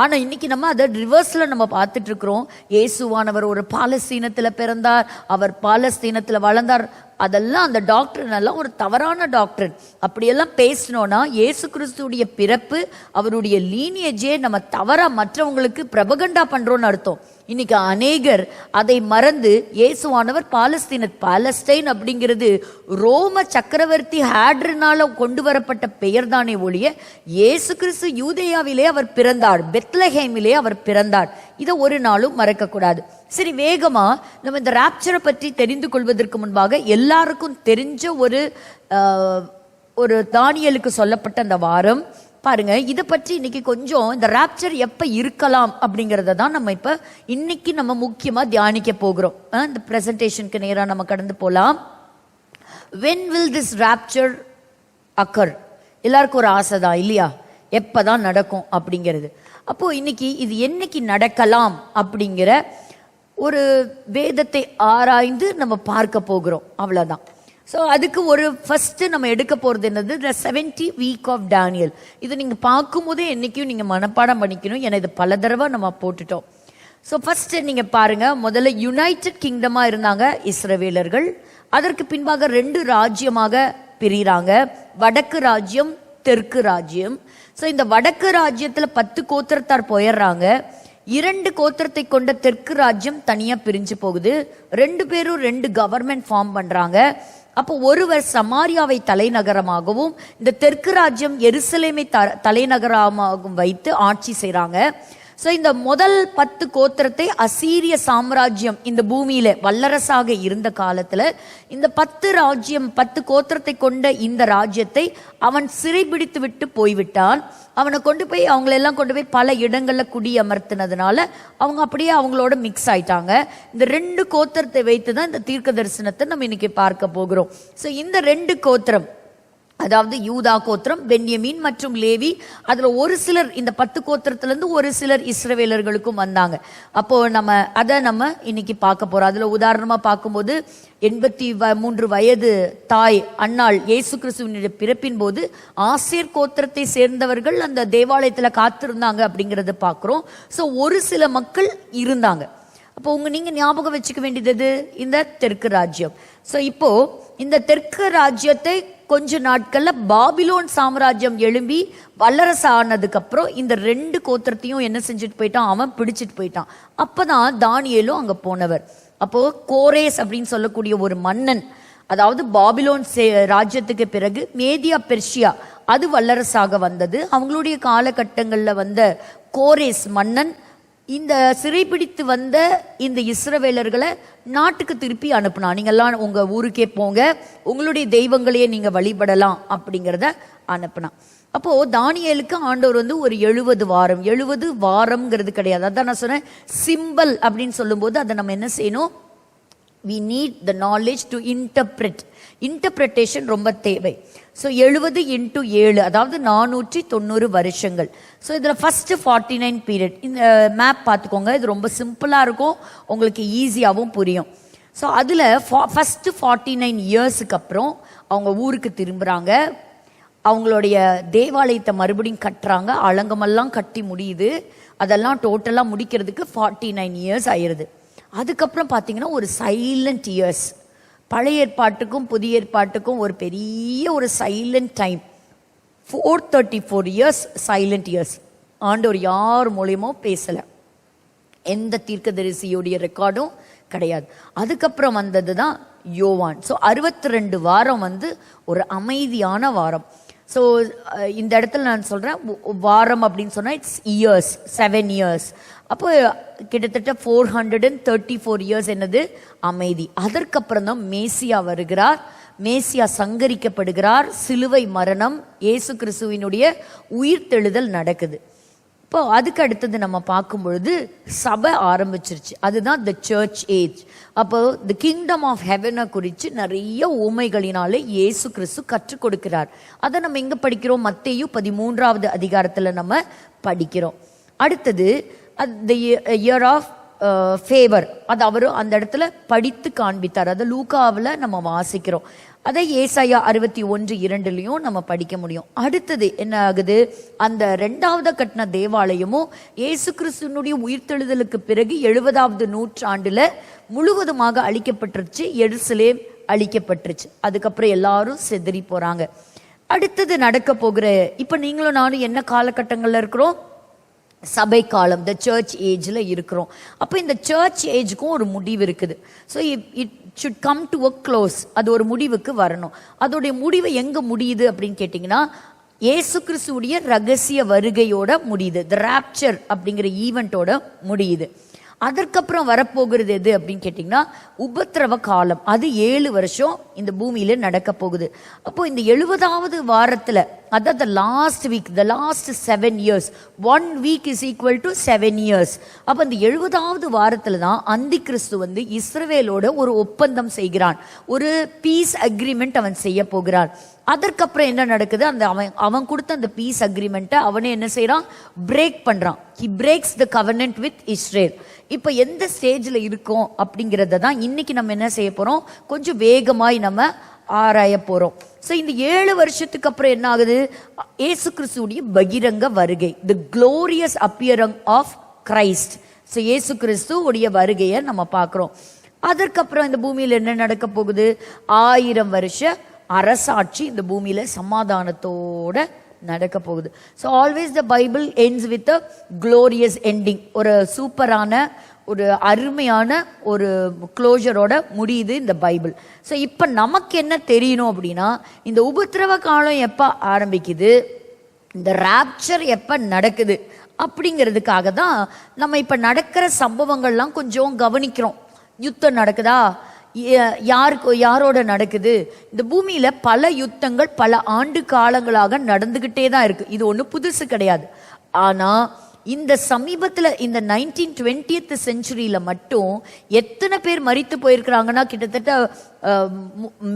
ஆனால் இன்னைக்கு நம்ம அதை ரிவர்ஸில் நம்ம பார்த்துட்டு இருக்கிறோம். இயேசுவானவர் ஒரு பாலஸ்தீனத்தில் பிறந்தார், அவர் பாலஸ்தீனத்தில் வளர்ந்தார். அதெல்லாம் அந்த டாக்டர் எல்லாம் ஒரு தவறான டாக்டர். அப்படியெல்லாம் பேசினோன்னா இயேசு கிறிஸ்துடைய பிறப்பு, அவருடைய லீனியேஜே நம்ம தவறா மற்றவங்களுக்கு பிரபகண்டா பண்றோம்னு அர்த்தம். இன்னைக்கு அநேகர் அதை மறந்து இயேசுவானவர் பாலஸ்டைன் அப்படிங்கிறது ரோம சக்கரவர்த்தி ஹேட்ரினால கொண்டு வரப்பட்ட பெயர் தானே ஒழிய இயேசு கிறிஸ்து யூதேயாவிலே அவர் பிறந்தார், பெத்லஹேமிலே அவர் பிறந்தார். இதை ஒரு நாளும் மறக்க கூடாது. சரி, வேகமா நம்ம இந்த ராப்சரை பற்றி தெரிந்து கொள்வதற்கு முன்பாக எல்லாருக்கும் தெரிஞ்ச ஒரு தானியேலுக்கு சொல்லப்பட்ட அந்த வாரம் பாருங்க. இதை பற்றி இன்னைக்கு கொஞ்சம் இந்த ராப்சர் எப்ப இருக்கலாம் அப்படிங்கறத தான் நம்ம இப்ப இன்னைக்கு நம்ம முக்கியமா தியானிக்க போகிறோம். இந்த பிரசன்டேஷனுக்கு நேரா நம்ம கடந்து போலாம். when will this rapture occur? எல்லாருக்கும் ஒரு ஆசை தான் இல்லையா, எப்பதான் நடக்கும் அப்படிங்கிறது. அப்போ இன்னைக்கு இது என்னைக்கு நடக்கலாம் அப்படிங்கிற ஒரு வேதத்தை ஆராய்ந்து நம்ம பார்க்க போகிறோம், அவ்வளவுதான். ஸோ அதுக்கு ஒரு ஃபர்ஸ்ட் நம்ம எடுக்க போகிறது என்னது, த 70 week ஆஃப் டேனியல். இது நீங்கள் பார்க்கும்போதே என்றைக்கும் நீங்கள் மனப்பாடம் பண்ணிக்கணும். ஏன்னா இது பல தடவை நம்ம போட்டுட்டோம். ஸோ ஃபர்ஸ்ட் நீங்கள் பாருங்க, முதல்ல யுனைடெட் கிங்டமாக இருந்தாங்க இஸ்ரவேலர்கள். அதற்கு பின்பாக 2 ராஜ்யமாக பிரிகிறாங்க, வடக்கு ராஜ்யம், தெற்கு ராஜ்யம். ஸோ இந்த வடக்கு ராஜ்யத்தில் 10 கோத்திரத்தார் போயிடுறாங்க. 2 கோத்திரத்தை கொண்ட தெற்கு ராஜ்யம் தனியா பிரிஞ்சு போகுது. 2 பேரும் 2 கவர்மெண்ட் ஃபார்ம் பண்றாங்க. அப்போ ஒருவர் சமாரியாவை தலைநகரமாகவும் இந்த தெற்கு ராஜ்யம் எருசலேமை தலைநகரமாகவும் வைத்து ஆட்சி செய்றாங்க. ஸோ இந்த முதல் 10 கோத்திரத்தை அசீரிய சாம்ராஜ்யம் இந்த பூமியில வல்லரசாக இருந்த காலத்துல இந்த 10 கோத்திரத்தை கொண்ட இந்த ராஜ்யத்தை அவன் சிறைபிடித்து விட்டு போய்விட்டான். அவனை கொண்டு போய் அவங்களெல்லாம் கொண்டு போய் பல இடங்கள்ல குடியமர்த்தினதுனால அவங்க அப்படியே அவங்களோட மிக்ஸ் ஆயிட்டாங்க. இந்த 2 கோத்திரத்தை வைத்து தான் இந்த தீர்க்க தரிசனத்தை நம்ம இன்னைக்கு பார்க்க போகிறோம். ஸோ இந்த 2 கோத்திரம், அதாவது யூதா கோத்திரம், பென்யமீன் மற்றும் லேவி, அதுல ஒரு சிலர் இந்த 10 கோத்திரத்திலிருந்து ஒரு சிலர் இஸ்ரவேலர்களுக்கும் வந்தாங்க. அப்போ அதை நம்ம இன்னைக்கு பார்க்க போறோம். அதுல உதாரணமா பார்க்கும்போது 83 வயது தாய் அன்னாள் இயேசு கிறிஸ்துவினுடைய பிறப்பின் போது ஆசேர் கோத்திரத்தை சேர்ந்தவர்கள் அந்த தேவாலயத்துல காத்திருந்தாங்க அப்படிங்கறத பார்க்கிறோம். ஸோ ஒரு சில மக்கள் இருந்தாங்க. அப்போ நீங்க ஞாபகம் வச்சுக்க வேண்டியது இந்த தெற்கு ராஜ்யம். ஸோ இப்போ இந்த தெற்கு ராஜ்யத்தை கொஞ்ச நாட்கள்ல பாபிலோன் சாம்ராஜ்யம் எழும்பி வல்லரசு ஆனதுக்கு அப்புறம் இந்த 2 கோத்திரத்தையும் என்ன செஞ்சுட்டு போயிட்டான், அவன் பிடிச்சிட்டு போயிட்டான். அப்பதான் தானியேலும் அங்க போனவர். அப்போ கோரேஸ் அப்படின்னு சொல்லக்கூடிய ஒரு மன்னன், அதாவது பாபிலோன் ராஜ்யத்துக்கு பிறகு மேதியா பெர்ஷியா அது வல்லரசாக வந்தது. அவங்களுடைய காலகட்டங்கள்ல வந்த கோரேஸ் மன்னன் இந்த சிறைபிடித்து வந்த இந்த இஸ்ரவேலர்களை நாட்டுக்கு திருப்பி அனுப்புனா. நீங்கெல்லாம் உங்க ஊருக்கே போங்க, உங்களுடைய தெய்வங்களையே நீங்க வழிபடலாம் அப்படிங்கிறத அனுப்புனா. அப்போ தானியேலுக்கு ஆண்டவர் ஒரு 70 வாரம்ங்கிறது கிடையாது. அதான் நான் சொன்னேன், சிம்பல் அப்படின்னு சொல்லும்போது அதை நம்ம என்ன செய்யணும், we need the knowledge to interpret. Interpretation ரொம்ப தேவை. ஸோ 70 × 7 அதாவது 490 வருஷங்கள். ஸோ இதில் ஃபர்ஸ்ட் 49 பீரியட். இந்த மேப் பார்த்துக்கோங்க, இது ரொம்ப சிம்பிளாக இருக்கும், உங்களுக்கு ஈஸியாகவும் புரியும். ஸோ அதில் ஃபர்ஸ்ட் 49 இயர்ஸுக்கு அப்புறம் அவங்க ஊருக்கு திரும்புகிறாங்க. அவங்களுடைய தேவாலயத்தை மறுபடியும் கட்டுறாங்க, அலங்கமெல்லாம் கட்டி முடியுது. அதெல்லாம் டோட்டலாக முடிக்கிறதுக்கு 49 இயர்ஸ் ஆயிடுது. அதுக்கப்புறம் பார்த்தீங்கன்னா ஒரு சைலண்ட் இயர்ஸ். பழைய ஏற்பாட்டுக்கும் புதிய ஏற்பாட்டுக்கும் ஒரு பெரிய ஒரு silent time. 434 years silent years. ஆண்டவர் யார் மூலியமோ பேசலை, எந்த தீர்க்கதரிசியோடைய ரெக்கார்டும் கிடையாது. அதுக்கப்புறம் வந்தது தான் யோவான். ஸோ 62 வாரம் ஒரு அமைதியான வாரம். ஸோ இந்த இடத்துல நான் சொல்கிறேன், வாரம் அப்படின்னு சொன்னால் இட்ஸ் இயர்ஸ், 7 இயர்ஸ். அப்போ கிட்டத்தட்ட 434 இயர்ஸ் என்னது அமைதி. அதற்கப்புறம் தான் மேசியா வருகிறார். மேசியா சங்கரிக்கப்படுகிறார். சிலுவை மரணம், இயேசு கிறிஸ்துவினுடைய உயிர்த்தெழுதல் நடக்குது. இப்போ அதுக்கு அடுத்தது நம்ம பார்க்கும் பொழுது சபை ஆரம்பிச்சிருச்சு. அதுதான் த சர்ச் ஏஜ். அப்போ த கிங்டம் ஆஃப் ஹெவனை குறித்து நிறைய ஊமைகளினாலே இயேசு கிறிஸ்து கற்றுக் கொடுக்கிறார். அதை நம்ம எங்க படிக்கிறோம்? மத்தேயு 13வது அதிகாரத்துல நம்ம படிக்கிறோம். அடுத்தது த இயர் ஆஃப் ஃபேவர், அது அவரு அந்த இடத்துல படித்து காண்பித்தார். அதை லூக்காவில் நம்ம வாசிக்கிறோம். அதை ஏசாயா 61:2 நம்ம படிக்க முடியும். அடுத்தது என்ன ஆகுது? அந்த 2வது கட்டின தேவாலயமும் இயேசு கிறிஸ்துவனுடைய உயிர்த்தெழுதலுக்கு பிறகு 70வது நூற்றாண்டுல முழுவதுமாக அழிக்கப்பட்டுருச்சு. எருசலேம் அழிக்கப்பட்டுருச்சு. அதுக்கப்புறம் எல்லாரும் செதறி போறாங்க. அடுத்தது நடக்க போகிற, இப்ப நீங்களும் நானும் என்ன காலகட்டங்கள்ல இருக்கிறோம்? சபை காலம், த சர்ச் ஏஜ்ல இருக்கிறோம். அப்போ இந்த சர்ச் ஏஜுக்கும் ஒரு முடிவு இருக்குது. So it should come to a close. அது ஒரு முடிவுக்கு வரணும். அதோடைய முடிவு எங்க முடியுது அப்படின்னு கேட்டிங்கன்னா, இயேசு கிறிஸ்துவுடைய ரகசிய வருகையோட முடியுது. த ராப்சர் அப்படிங்கிற ஈவெண்ட்டோட முடியுது. அதற்கப்புறம் வரப்போகிறது எது அப்படின்னு கேட்டிங்கன்னா, உபத்திரவ காலம். அது 7 வருஷம் இந்த பூமியில நடக்க போகுது. அப்போ இந்த 70வது வாரத்துல, அதாவது the last week, the last 7 years, 1 week is equal to 7 years. அப்ப இந்த 70வது வாரத்துல தான் அந்தி கிறிஸ்து வந்து இஸ்ரவேலோட ஒரு ஒப்பந்தம் செய்கிறான். ஒரு பீஸ் அக்ரிமெண்ட் அவன் செய்ய போகிறான். அதற்கப்புறம் என்ன நடக்குது? அந்த அவன் கொடுத்த அந்த பீஸ் அக்ரிமெண்ட்டை அவனே என்ன செய்யறான்? பிரேக் பண்றான். he breaks the covenant with Israel. இப்ப எந்த ஸ்டேஜ்ல இருக்கோம் அப்படிங்கறத தான் இன்னைக்கு நம்ம என்ன செய்ய போறோம்? கொஞ்சம் வேகமாய் நம்ம ஆராய போறோம். சோ இந்த 7 வருஷத்துக்கு அப்புறம் என்ன ஆகுது? இயேசு கிறிஸ்துவுடைய பகிரங்க வருகை, the glorious appearing of Christ. So இயேசு கிறிஸ்துவுடைய வருகையை நம்ம பார்க்கிறோம். அதற்கப்புறம் இந்த பூமியில என்ன நடக்க போகுது? 1000 வருஷ அரசாட்சி இந்த பூமியில சமாதானத்தோட நடக்க போகுது. So always the Bible ends with a glorious ending. ஒரு சூப்பரான, ஒரு அருமையான ஒரு க்ளோஷரோட முடியுது இந்த பைபிள். ஸோ இப்போ நமக்கு என்ன தெரியணும் அப்படின்னா, இந்த உபத்திரவ காலம் எப்போ ஆரம்பிக்குது, இந்த ராப்சர் எப்போ நடக்குது அப்படிங்கிறதுக்காக தான் நம்ம இப்போ நடக்கிற சம்பவங்கள்லாம் கொஞ்சம் கவனிக்கிறோம். யுத்தம் நடக்குதா? யாரோட நடக்குது? இந்த பூமியில பல யுத்தங்கள் பல ஆண்டு காலங்களாக நடந்துகிட்டே தான் இருக்கு. இது ஒண்ணு புதுசு கிடையாது. ஆனா இந்த சமீபத்துல இந்த 1920th செஞ்சுரியில மட்டும் எத்தனை பேர் மரித்து போயிருக்கிறாங்கன்னா, கிட்டத்தட்ட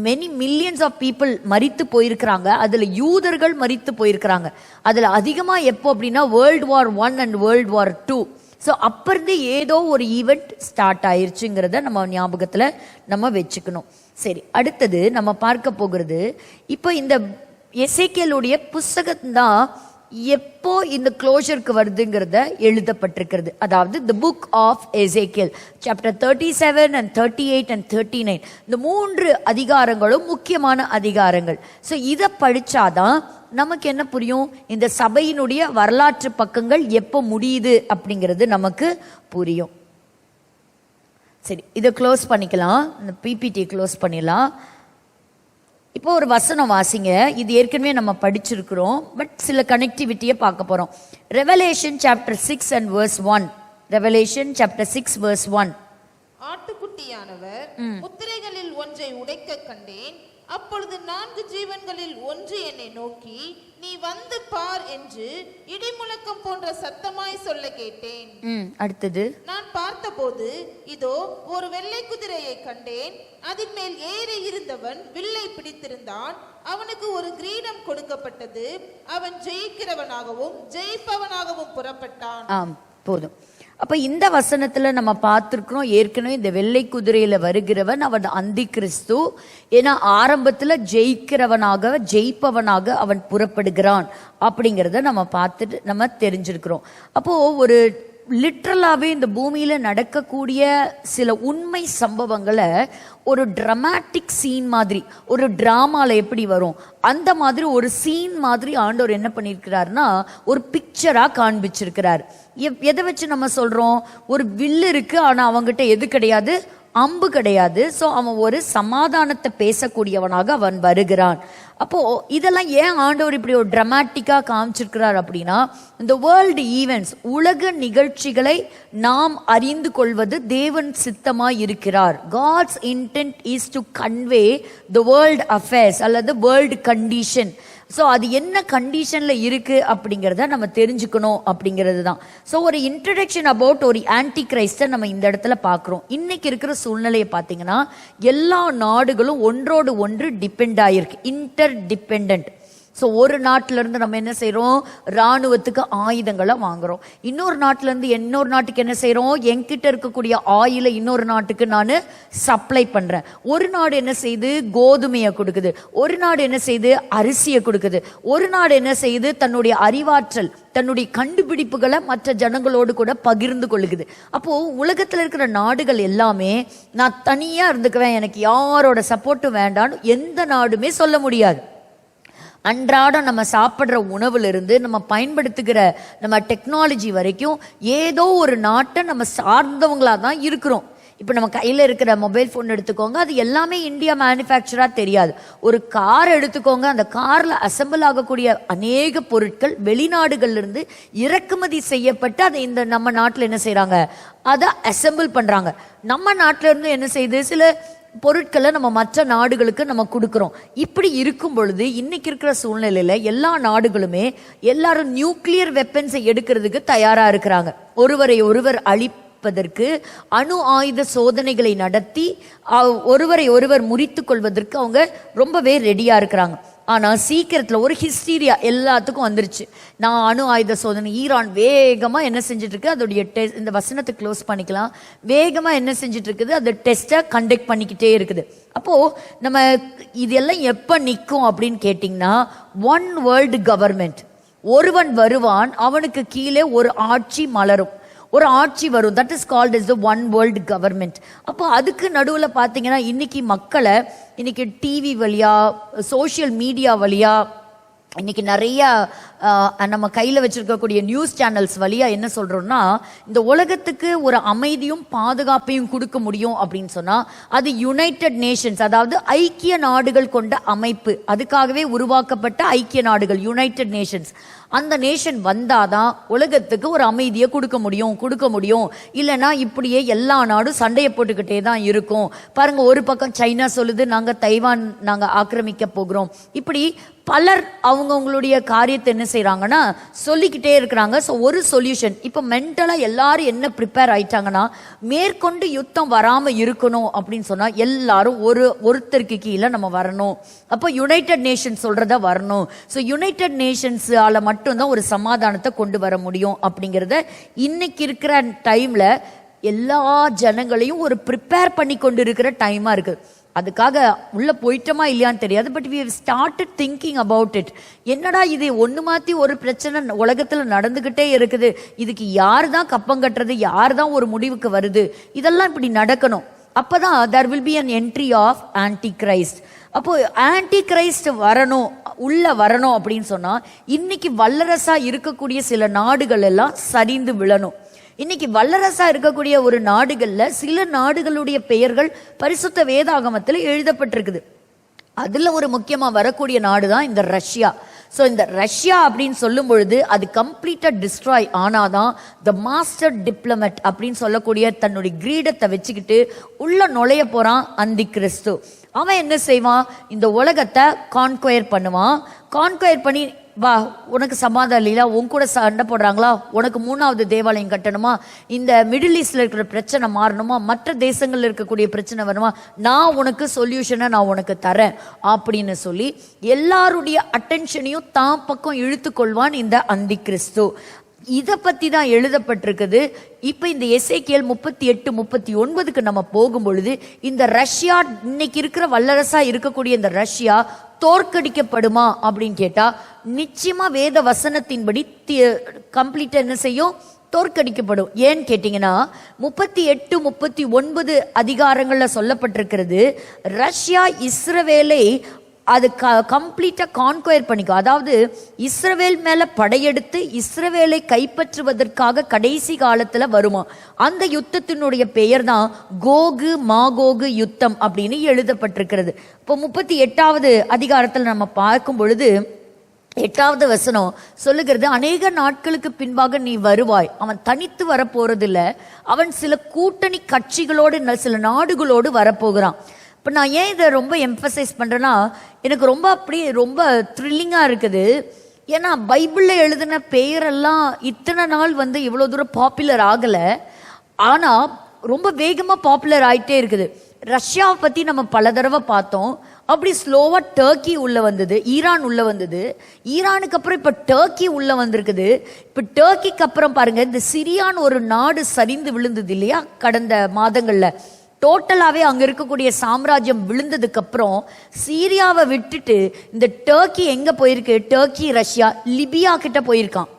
many millions of people மரித்து போயிருக்கிறாங்க. அதுல யூதர்கள் மரித்து போயிருக்கிறாங்க. அதுல அதிகமா எப்போ அப்படின்னா World War I and World War II. So அப்போருந்து ஏதோ ஒரு ஈவெண்ட் ஸ்டார்ட் ஆயிருச்சுங்கிறத நம்ம ஞாபகத்தில் நம்ம வச்சுக்கணும். சரி, அடுத்தது நம்ம பார்க்க போகிறது, இப்போ இந்த எசேக்கியேலுடைய புஸ்தகம்தான் எப்போ இந்த க்ளோஷருக்கு வருதுங்கிறத எழுதப்பட்டிருக்கிறது. அதாவது the book of Ezekiel chapter 37 and 38 and 39, இந்த 3 அதிகாரங்களும் முக்கியமான அதிகாரங்கள். ஸோ இதை படிச்சாதான் நமக்கு என்ன புரியும்? இந்த சபையினுடைய வரலாற்று பக்கங்கள் எப்போ முடியுது அப்படிங்கிறது நமக்கு புரியும். சரி, இதை க்ளோஸ் பண்ணிக்கலாம். இந்த பிபிடி க்ளோஸ் பண்ணிடலாம். இப்போ ஒரு வசனம் வாசிங்க. இது ஏற்கனவே நம்ம படிச்சிருக்கிறோம், பட் சில கனெக்டிவிட்டியை பார்க்க போறோம். Revelation chapter 6 and verse 1. Revelation chapter 6 verse 1. ஆட்டுக்குட்டியானவர் முத்திரைகளில் ஒன்றை உடைக்க கண்டேன். அப்பொழுது 4 ஜீவன்களில் ஒன்று என்னை நோக்கி, நீ வந்து பார் என்று இடிமுழக்கம் போன்ற சத்தமாய் சொல்ல கேட்டேன். அடுத்தது, நான் பார்த்தபோது இதோ ஒரு வெள்ளை குதிரையை கண்டேன். அதன் மேல் ஏறி இருந்தவன் வில்லை பிடித்திருந்தான். அவனுக்கு ஒரு கிரீடம் கொடுக்கப்பட்டது. அவன் ஜெயிக்கிறவனாகவும் ஜெயிப்பவனாகவும் புறப்பட்டான். ஆம், போதும். அப்ப இந்த வசனத்துல நம்ம பார்த்திருக்கிறோம் ஏற்கனவே, இந்த வெள்ளை குதிரையில வருகிறவன் அவன் அந்தி கிறிஸ்து. ஏன்னா ஆரம்பத்துல ஜெயிக்கிறவனாக ஜெயிப்பவனாக அவன் புறப்படுகிறான் அப்படிங்கிறத நம்ம பார்த்துட்டு நம்ம தெரிஞ்சிருக்கிறோம். அப்போ ஒரு லிட்ரலாகவே இந்த பூமியில நடக்கக்கூடிய சில உண்மை சம்பவங்களை ஒரு டிராமாட்டிக் சீன் மாதிரி, ஒரு டிராமால எப்படி வரும் அந்த மாதிரி ஒரு சீன் மாதிரி ஆண்டவர் என்ன பண்ணியிருக்கிறாருன்னா ஒரு பிக்சரா காண்பிச்சிருக்கிறார். எதை வச்சு நம்ம சொல்றோம்? ஒரு வில்லு இருக்கு, ஆனா அவங்ககிட்ட எது கிடையாது? அம்பு கிடையாது. ஸோ அவன் ஒரு சமாதானத்தை பேசக்கூடியவனாக அவன் வருகிறான். அப்போ இதெல்லாம் ஏன் ஆண்டவர் இப்படி ஒரு டிராமாட்டிக்காக காமிச்சிருக்கிறார் அப்படின்னா, இந்த வேர்ல்டு ஈவெண்ட்ஸ், உலக நிகழ்ச்சிகளை நாம் அறிந்து கொள்வது தேவன் சித்தமாக இருக்கிறார். God's intent is to convey the world affairs அல்லது வேர்ல்டு கண்டிஷன். ஸோ அது என்ன கண்டிஷனில் இருக்குது அப்படிங்கிறத நம்ம தெரிஞ்சுக்கணும் அப்படிங்கிறது தான். ஸோ ஒரு இன்ட்ரடக்ஷன் அபவுட் ஒரு ஆன்டி கிரைஸ்டை நம்ம இந்த இடத்துல பார்க்குறோம். இன்னைக்கு இருக்கிற சூழ்நிலையை பார்த்தீங்கன்னா எல்லா நாடுகளும் ஒன்றோடு ஒன்று டிபெண்ட் ஆகிருக்கு, இன்டர் டிபெண்ட். ஸோ ஒரு நாட்டிலேருந்து நம்ம என்ன செய்கிறோம், இராணுவத்துக்கு ஆயுதங்களை வாங்குகிறோம். இன்னொரு நாட்டிலேருந்து இன்னொரு நாட்டுக்கு என்ன செய்கிறோம், என்கிட்ட இருக்கக்கூடிய ஆயிலை இன்னொரு நாட்டுக்கு நான் சப்ளை பண்ணுறேன். ஒரு நாடு என்ன செய்யுது, கோதுமையை கொடுக்குது. ஒரு நாடு என்ன செய்யுது, அரிசியை கொடுக்குது. ஒரு நாடு என்ன செய்யுது, தன்னுடைய அறிவாற்றல், தன்னுடைய கண்டுபிடிப்புகளை மற்ற ஜனங்களோடு கூட பகிர்ந்து கொள்ளுக்குது. அப்போது உலகத்தில் இருக்கிற நாடுகள் எல்லாமே நான் தனியாக இருந்துக்குவேன், எனக்கு யாரோட சப்போர்ட்டும் வேண்டான்னு எந்த நாடுமே சொல்ல முடியாது. அன்றாடம் நம்ம சாப்பிட்ற உணவுலேருந்து நம்ம பயன்படுத்துகிற நம்ம டெக்னாலஜி வரைக்கும் ஏதோ ஒரு நாட்டை நம்ம சார்ந்தவங்களாக தான் இருக்கிறோம். இப்போ நம்ம கையில் இருக்கிற மொபைல் ஃபோன் எடுத்துக்கோங்க, அது எல்லாமே இந்தியா மேனுஃபேக்சராக தெரியாது. ஒரு கார் எடுத்துக்கோங்க, அந்த காரில் அசம்பிள் ஆகக்கூடிய அநேக பொருட்கள் வெளிநாடுகள்லேருந்து இறக்குமதி செய்யப்பட்டு அதை இந்த நம்ம நாட்டில் என்ன செய்கிறாங்க, அதை அசம்பிள் பண்ணுறாங்க. நம்ம நாட்டில் இருந்து என்ன செய்யுது, சில பொருட்களை நம்ம மற்ற நாடுகளுக்கு நம்ம கொடுக்குறோம். இப்படி இருக்கும் பொழுது இன்னைக்கு இருக்கிற சூழ்நிலையில எல்லா நாடுகளுமே எல்லாரும் நியூக்ளியர் வெப்பன்ஸை எடுக்கிறதுக்கு தயாரா இருக்கிறாங்க. ஒருவரை ஒருவர் அழிப்பதற்கு அணு ஆயுத சோதனைகளை நடத்தி ஒருவரை ஒருவர் முறித்து கொள்வதற்கு அவங்க ரொம்பவே ரெடியா இருக்கிறாங்க. ஆனால் சீக்கிரத்தில் ஒரு ஹிஸ்டீரியா எல்லாத்துக்கும் வந்துருச்சு. நான் அணு ஆயுத சோதனை, ஈரான் வேகமாக என்ன செஞ்சுட்டு இருக்கு, அதோடைய இந்த வசனத்தை க்ளோஸ் பண்ணிக்கலாம், வேகமாக என்ன செஞ்சுட்டு இருக்குது, அந்த டெஸ்ட்டை கண்டக்ட் பண்ணிக்கிட்டே இருக்குது. அப்போது நம்ம இதெல்லாம் எப்போ நிற்கும் அப்படின்னு கேட்டிங்கன்னா, ஒன் வேர்ல்டு கவர்மெண்ட், ஒருவன் வருவான், அவனுக்கு கீழே ஒரு ஆட்சி மலரும், ஒரு ஆட்சி வரும். That is called is the one world government. அப்போ அதுக்கு நடுவில் பார்த்தீங்கன்னா இன்னைக்கு மக்களை இன்னைக்கு டிவி வழியா, சோஷியல் மீடியா வழியா, இன்னைக்கு நிறைய நம்ம கையில் வச்சிருக்கக்கூடிய நியூஸ் சேனல்ஸ் வழியா என்ன சொல்றோம்னா, இந்த உலகத்துக்கு ஒரு அமைதியும் பாதுகாப்பையும் கொடுக்க முடியும் அப்படின்னு சொன்னா அது யுனைடெட் நேஷன்ஸ், அதாவது ஐக்கிய நாடுகள் கொண்ட அமைப்பு, அதுக்காகவே உருவாக்கப்பட்ட ஐக்கிய நாடுகள் யுனைடெட் நேஷன்ஸ். அந்த நேஷன் வந்தாதான் உலகத்துக்கு ஒரு அமைதியை கொடுக்க முடியும். இல்லைன்னா இப்படியே எல்லா நாடும் சண்டையை போட்டுக்கிட்டே தான் இருக்கும். பாருங்க, ஒரு பக்கம் சைனா சொல்லுது நாங்கள் தைவான் நாங்கள் ஆக்கிரமிக்க போகிறோம். இப்படி பலர் அவங்களுடைய காரியத்தை என்ன செய்யறாங்கன்னா சொல்லிக்கிட்டே இருக்கிறாங்க. ஸோ ஒரு சொல்யூஷன், இப்போ மென்டலாக எல்லாரும் என்ன ப்ரிப்பேர் ஆயிட்டாங்கன்னா, மேற்கொண்டு யுத்தம் வராமல் இருக்கணும் அப்படின்னு சொன்னால் எல்லாரும் ஒருத்தருக்கு கீழே நம்ம வரணும். அப்போ யுனைடெட் நேஷன்ஸ் சொல்றத வரணும். ஸோ யுனைடெட் நேஷன்ஸால மட்டும்தான் ஒரு சமாதானத்தை கொண்டு வர முடியும் அப்படிங்கிறத இன்னைக்கு இருக்கிற டைம்ல எல்லா ஜனங்களையும் ஒரு ப்ரிப்பேர் பண்ணி கொண்டு இருக்கிற டைமா இருக்கு. அதுக்காக உள்ள போயிட்டோமா இல்லையான்னு தெரியாது, but we have started thinking about it. என்னடா இது ஒன்று மாற்றி ஒரு பிரச்சனை உலகத்தில் நடந்துக்கிட்டே இருக்குது, இதுக்கு யார் தான் கப்பம் கட்டுறது, யார் தான் ஒரு முடிவுக்கு வருது, இதெல்லாம் இப்படி நடக்கணும். அப்போதான் there will be an entry of antichrist. அப்போ ஆன்டி கிரைஸ்ட் உள்ள வரணும் அப்படின்னு சொன்னா இன்னைக்கு வல்லரசா இருக்கக்கூடிய சில நாடுகள் எல்லாம் சரிந்து விழணும். இன்னைக்கு வல்லரசா இருக்கக்கூடிய ஒரு நாடுகள்ல சில நாடுகளுடைய பெயர்கள் பரிசுத்த வேதாகமத்தில் எழுதப்பட்டிருக்குது. அதுல ஒரு முக்கியமா வரக்கூடிய நாடு தான் இந்த ரஷ்யா. ஸோ இந்த ரஷ்யா அப்படின்னு சொல்லும் பொழுது அது கம்ப்ளீட்டா டிஸ்ட்ராய் ஆனாதான் த மாஸ்டர் டிப்ளமேட் அப்படின்னு சொல்லக்கூடிய தன்னுடைய கிரீடத்தை வச்சுக்கிட்டு உள்ள நுழைய போறான் அந்தி கிறிஸ்து. அவன் என்ன செய்வான், இந்த உலகத்தை கான்கொயர் பண்ணுவான். கான்கொயர் பண்ணி வா, உனக்கு சமாதானம் இல்லையா, உன் கூட சண்டை போடுறாங்களா, உனக்கு 3வது தேவாலயம் கட்டணுமா, இந்த மிடில் ஈஸ்ட்ல இருக்கிற பிரச்சனை மாறணுமா, மற்ற தேசங்கள்ல இருக்கக்கூடிய பிரச்சனை வருமா, நான் உனக்கு சொல்யூஷனை நான் உனக்கு தரேன் அப்படின்னு சொல்லி எல்லாருடைய அட்டென்ஷனையும் தான் பக்கம் இழுத்து கொள்வான் இந்த அந்தி கிறிஸ்து. இதை பத்தி தான் எழுதப்பட்டிருக்குது. இப்ப இந்த எசேக்கியேல் 38-39 நம்ம போகும் பொழுது இந்த ரஷ்யா, இன்னைக்கு இருக்கிற வல்லரசா இருக்கக்கூடிய இந்த ரஷ்யா தோற்கடிக்கப்படுமா அப்படின்னு கேட்டா நிச்சயமா வேத வசனத்தின்படி கம்ப்ளீட்டா என்ன செய்யும், தோற்கடிக்கப்படும். ஏன்னு கேட்டீங்கன்னா 38-39 அதிகாரங்கள்ல சொல்லப்பட்டிருக்கிறது, ரஷ்யா இஸ்ரவேலை அது கம்ப்ளீட்டா கான்குயர் பண்ணிக்கும். அதாவது இஸ்ரவேல் மேல படையெடுத்து இஸ்ரவேலை கைப்பற்றுவதற்காக கடைசி காலத்துல வருமா. அந்த யுத்தத்தினுடைய பெயர் தான் கோகு மாகோகு யுத்தம் அப்படின்னு எழுதப்பட்டிருக்கிறது. இப்போ 38வது அதிகாரத்தில் நம்ம பார்க்கும் பொழுது 8வது வசனம் சொல்லுகிறது, அநேக நாட்களுக்கு பின்பாக நீ வருவாய். அவன் தனித்து வரப்போறதில்ல, அவன் சில கூட்டணி கட்சிகளோடு சில நாடுகளோடு வரப்போகிறான். இப்போ நான் ஏன் இதை ரொம்ப எம்பசைஸ் பண்ணுறேன்னா, எனக்கு ரொம்ப அப்படியே ரொம்ப த்ரில்லிங்காக இருக்குது. ஏன்னா பைபிளில் எழுதின பெயரெல்லாம் இத்தனை நாள் இவ்வளோ தூரம் பாப்புலர் ஆகலை, ஆனால் ரொம்ப வேகமாக பாப்புலர் ஆகிட்டே இருக்குது. ரஷ்யாவை பற்றி நம்ம பல தடவை பார்த்தோம். அப்படி ஸ்லோவாக டர்க்கி உள்ளே வந்தது, ஈரான் உள்ளே வந்தது, ஈரானுக்கு அப்புறம் இப்போ டர்க்கி உள்ளே வந்திருக்குது. இப்போ டர்க்கிக்கு அப்புறம் பாருங்கள், இந்த சிரியான் ஒரு நாடு சரிந்து விழுந்தது இல்லையா கடந்த மாதங்களில். டோட்டலாகவே அங்கே இருக்கக்கூடிய சாம்ராஜ்யம் விழுந்ததுக்கு அப்புறம் சீரியாவை விட்டுட்டு இந்த டர்க்கி எங்கே போயிருக்கு? டர்க்கி ரஷ்யா லிபியா கிட்ட போயிருக்கான்.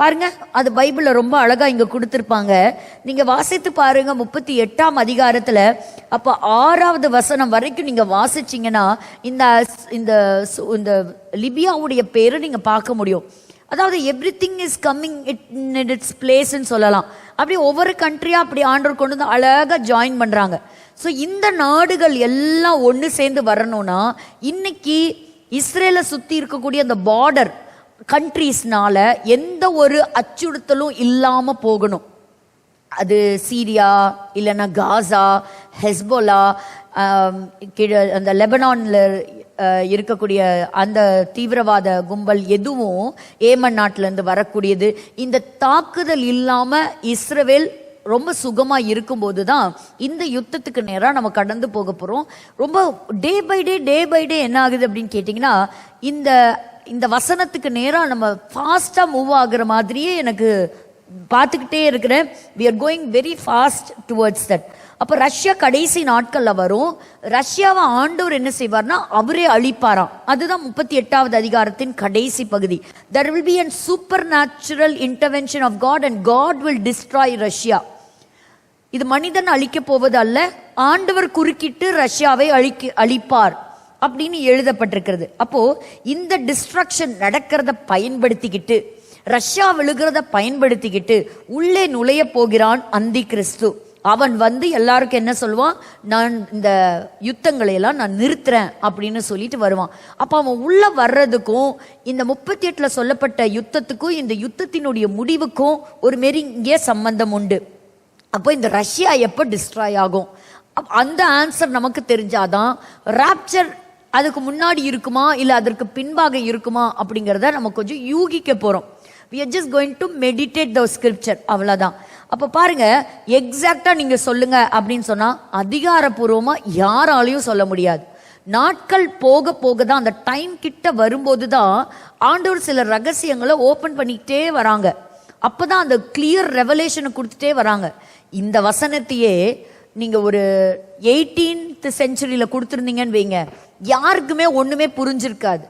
பாருங்க, அது பைபிளில் ரொம்ப அழகாக இங்கே கொடுத்துருப்பாங்க. நீங்கள் வாசித்து பாருங்க 38ஆம் அதிகாரத்தில். அப்போ 6வது வசனம் வரைக்கும் நீங்கள் வாசிச்சிங்கன்னா இந்த இந்த லிபியாவுடைய பேரை நீங்கள் பார்க்க முடியும். அதாவது everything is coming in its பிளேஸ்ன்னு சொல்லலாம். அப்படி ஒவ்வொரு கண்ட்ரியாக அப்படி ஆண்டவர் கொண்டு வந்து அழகாக ஜாயின் பண்ணுறாங்க. ஸோ இந்த நாடுகள் எல்லாம் ஒன்று சேர்ந்து வரணும்னா இன்னைக்கு இஸ்ரேலை சுற்றி இருக்கக்கூடிய அந்த பார்டர் கண்ட்ரீஸ்னால எந்த ஒரு அச்சுறுத்தலும் இல்லாமல் போகணும். அது சீரியா இல்லைன்னா காசா, ஹெஸ்போலா, அந்த லெபனானில் இருக்கக்கூடிய அந்த தீவிரவாத கும்பல் எதுவும் ஏமன் நாட்டிலேருந்து வரக்கூடியது. இந்த தாக்குதல் இல்லாமல் இஸ்ரவேல் ரொம்ப சுகமாக இருக்கும்போது தான் இந்த யுத்தத்துக்கு நேராக நம்ம கடந்து போக போகிறோம். ரொம்ப டே பை டே என்ன ஆகுது அப்படின்னு கேட்டிங்கன்னா, இந்த வசனத்துக்கு நேராக நம்ம ஃபாஸ்ட்டாக மூவ் ஆகுற மாதிரியே எனக்கு பார்த்துக்கிட்டே இருக்கிறேன். We are going very fast towards that. அப்போ ரஷ்யா கடைசி நாட்களில் வரும். ரஷ்யாவை ஆண்டவர் என்ன செய்வார்னா அவரே அழிப்பாராம். அதுதான் 38வது அதிகாரத்தின் கடைசி பகுதி. there will be a supernatural intervention of God and God will destroy Russia. இது மனிதன் அழிக்க போவது அல்ல, ஆண்டவர் குறுக்கிட்டு ரஷ்யாவை அழிப்பார் அப்படின்னு எழுதப்பட்டிருக்கிறது. அப்போ இந்த டிஸ்ட்ரக்ஷன் நடக்கிறத பயன்படுத்திக்கிட்டு, ரஷ்யா விழுகிறத பயன்படுத்திக்கிட்டு உள்ளே நுழைய போகிறான் அந்தி கிறிஸ்து. அவன் எல்லாருக்கும் என்ன சொல்லுவான்? நான் இந்த யுத்தங்களை எல்லாம் நான் நிறுத்துறேன் அப்படின்னு சொல்லிட்டு வருவான். அப்போ அவன் உள்ள வர்றதுக்கும் இந்த 38ல் சொல்லப்பட்ட யுத்தத்துக்கும் இந்த யுத்தத்தினுடைய முடிவுக்கும் ஒரு மாரி இங்கே சம்பந்தம் உண்டு. அப்போ இந்த ரஷ்யா எப்போ டிஸ்ட்ராய் ஆகும்? அந்த ஆன்சர் நமக்கு தெரிஞ்சாதான் ராப்சர் அதுக்கு முன்னாடி இருக்குமா இல்லை அதற்கு பின்பாக இருக்குமா அப்படிங்கிறத நம்ம கொஞ்சம் யூகிக்க போகிறோம். we are just going to meditate the scripture, அவ்வளோதான். அப்போ பாருங்க, எக்ஸாக்டா நீங்க சொல்லுங்க அப்படின்னு சொன்னா அதிகாரப்பூர்வமா யாராலையும் சொல்ல முடியாது. நாட்கள் போக போக தான், அந்த டைம் கிட்ட வரும்போது தான் ஆண்டவர் சில ரகசியங்களை ஓபன் பண்ணிக்கிட்டே வராங்க. அப்பதான் அந்த கிளியர் ரெவலேஷனை கொடுத்துட்டே வராங்க. இந்த வசனத்தையே நீங்க ஒரு 18th செஞ்சுரியில கொடுத்துருந்தீங்கன்னு வைங்க, யாருக்குமே ஒண்ணுமே புரிஞ்சிருக்காது.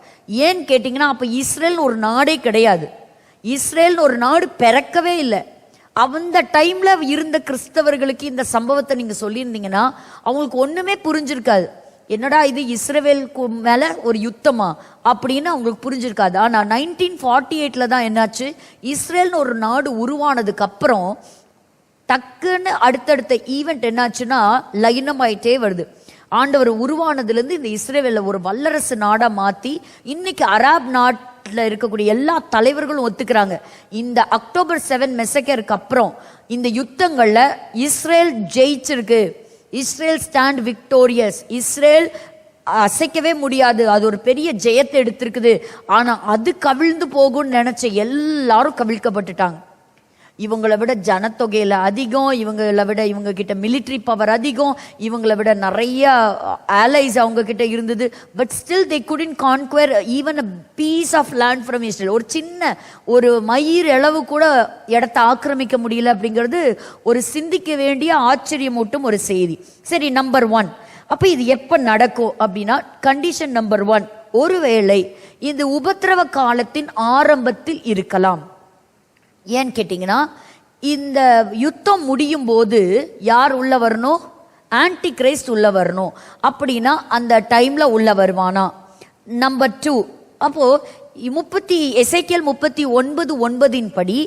ஏன்னு கேட்டீங்கன்னா, அப்ப இஸ்ரேல் ஒரு நாடே கிடையாது, இஸ்ரேல் ஒரு நாடு பிறக்கவே இல்லை. அந்த டைம்ல இருந்த கிறிஸ்தவர்களுக்கு இந்த சம்பவத்தை நீங்க சொல்லியிருந்தீங்கன்னா அவங்களுக்கு ஒண்ணுமே புரிஞ்சிருக்காது. என்னடா இது இஸ்ரவேலுக்கு மேல ஒரு யுத்தமா அப்படின்னு அவங்களுக்கு புரிஞ்சிருக்காது. ஆனா 1948 தான் என்னாச்சு, இஸ்ரேல்னு ஒரு நாடு உருவானதுக்கு அப்புறம் டக்குன்னு அடுத்தடுத்த ஈவெண்ட் என்னாச்சுன்னா லைனம் ஆயிட்டே வருது. ஆண்டவர் உருவானதுலேருந்து இந்த இஸ்ரேவேல ஒரு வல்லரசு நாடா மாத்தி இன்னைக்கு அரபு நாட்டில் இருக்கக்கூடிய எல்லா தலைவர்களும் ஒத்துக்கிறாங்க. இந்த October 7 மெசக்கருக்கு அப்புறம் இந்த யுத்தங்கள்ல இஸ்ரேல் ஜெயிச்சிருக்கு. Israel stand victorious. இஸ்ரேல் அசைக்கவே முடியாது, அது ஒரு பெரிய ஜெயத்தை எடுத்திருக்குது. ஆனா அது கவிழ்ந்து போகும்னு நினைச்ச எல்லாரும் கவிழ்க்கப்பட்டுட்டாங்க. இவங்களை விட ஜனத்தொகையில அதிகம், இவங்களை விட இவங்க கிட்ட மிலிட்ரி பவர் அதிகம், இவங்களை விட நிறைய ஆலைஸ் அவங்க கிட்ட இருந்தது. But still they couldn't conquer even a piece of land from Israel. ஒரு சின்ன ஒரு மயிர் அளவு கூட இடத்தை ஆக்கிரமிக்க முடியல அப்படிங்கிறது ஒரு சிந்திக்க வேண்டிய ஆச்சரியமூட்டும் ஒரு செய்தி. சரி, நம்பர் 1. அப்ப இது எப்ப நடக்கும் அப்படின்னா, கண்டிஷன் நம்பர் 1, ஒருவேளை இந்த உபத்திரவ காலத்தின் ஆரம்பத்தில் இருக்கலாம். ஏன்னு கேட்டிங்கன்னா, இந்த யுத்தம் முடியும் போது யார் உள்ள வரணும்? ஆன்டி கிரைஸ்ட் உள்ள வரணும். அப்படின்னா அந்த டைம்ல உள்ள வருவானா? நம்பர் 2. அப்போ எசேக்கியேல் 39:9 படி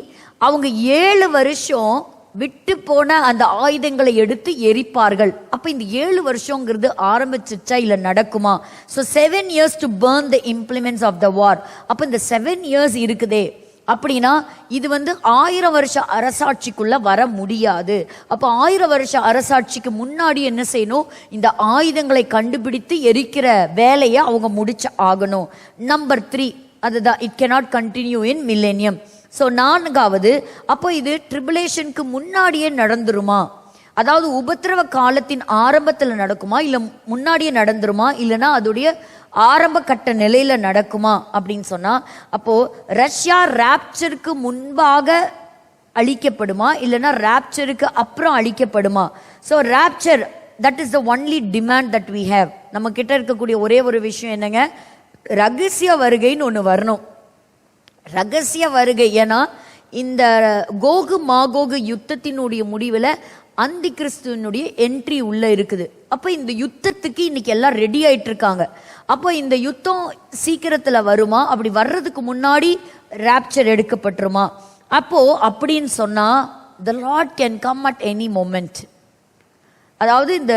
அவங்க 7 வருஷம் விட்டு போன அந்த ஆயுதங்களை எடுத்து எரிப்பார்கள். அப்ப இந்த 7 வருஷங்கிறது ஆரம்பிச்சிச்சா இல்ல நடக்குமா? So 7 years to burn the implements of the war. அப்ப இந்த 7 years இருக்குதே, அப்படின்னா இது 1000 வருஷ அரசாட்சிக்குள்ள வர முடியாது. அப்ப 1000 வருஷ அரசாட்சிக்கு முன்னாடி என்ன செய்யணும்? இந்த ஆயுதங்களை கண்டுபிடித்து எரிக்கிற வேலையை அவங்க முடிச்சு ஆகணும். நம்பர் 3, அதுதான் it cannot continue in millennium. So 4வது, அப்போ இது ட்ரிபுலேஷனுக்கு முன்னாடியே நடந்துருமா? அதாவது உபத்திரவ காலத்தின் ஆரம்பத்தில் நடக்குமா, இல்லை முன்னாடியே நடந்துருமா, இல்லைன்னா அதோடைய ஆரம்ப கட்ட நிலையில நடக்குமா அப்படின்னு சொன்னா, அப்போ ரஷ்யா ராப்சருக்கு முன்பாக அழிக்கப்படுமா, இல்லைன்னா ராப்சருக்கு அப்புறம் அழிக்கப்படுமா? So rapture, that is the only demand that we have. நம்ம கிட்ட இருக்கக்கூடிய ஒரே ஒரு விஷயம் என்னங்க? ரகசிய வருகைன்னு ஒன்று வரணும். ரகசிய வருகை. ஏன்னா இந்த கோகு மாகோகு யுத்தத்தினுடைய முடிவில் அந்தி கிறிஸ்துவனுடைய என்ட்ரி உள்ள இருக்குது. அப்போ இந்த யுத்தத்துக்கு இன்னைக்கு எல்லாம் ரெடி ஆயிட்டு இருக்காங்க. அப்போ இந்த யுத்தம் சீக்கிரத்தில் வருமா? அப்படி வர்றதுக்கு முன்னாடி ராப்சர் எடுக்கப்பட்டுருமா? அப்போ அப்படின்னு சொன்னா the Lord can come at any moment. அதாவது இந்த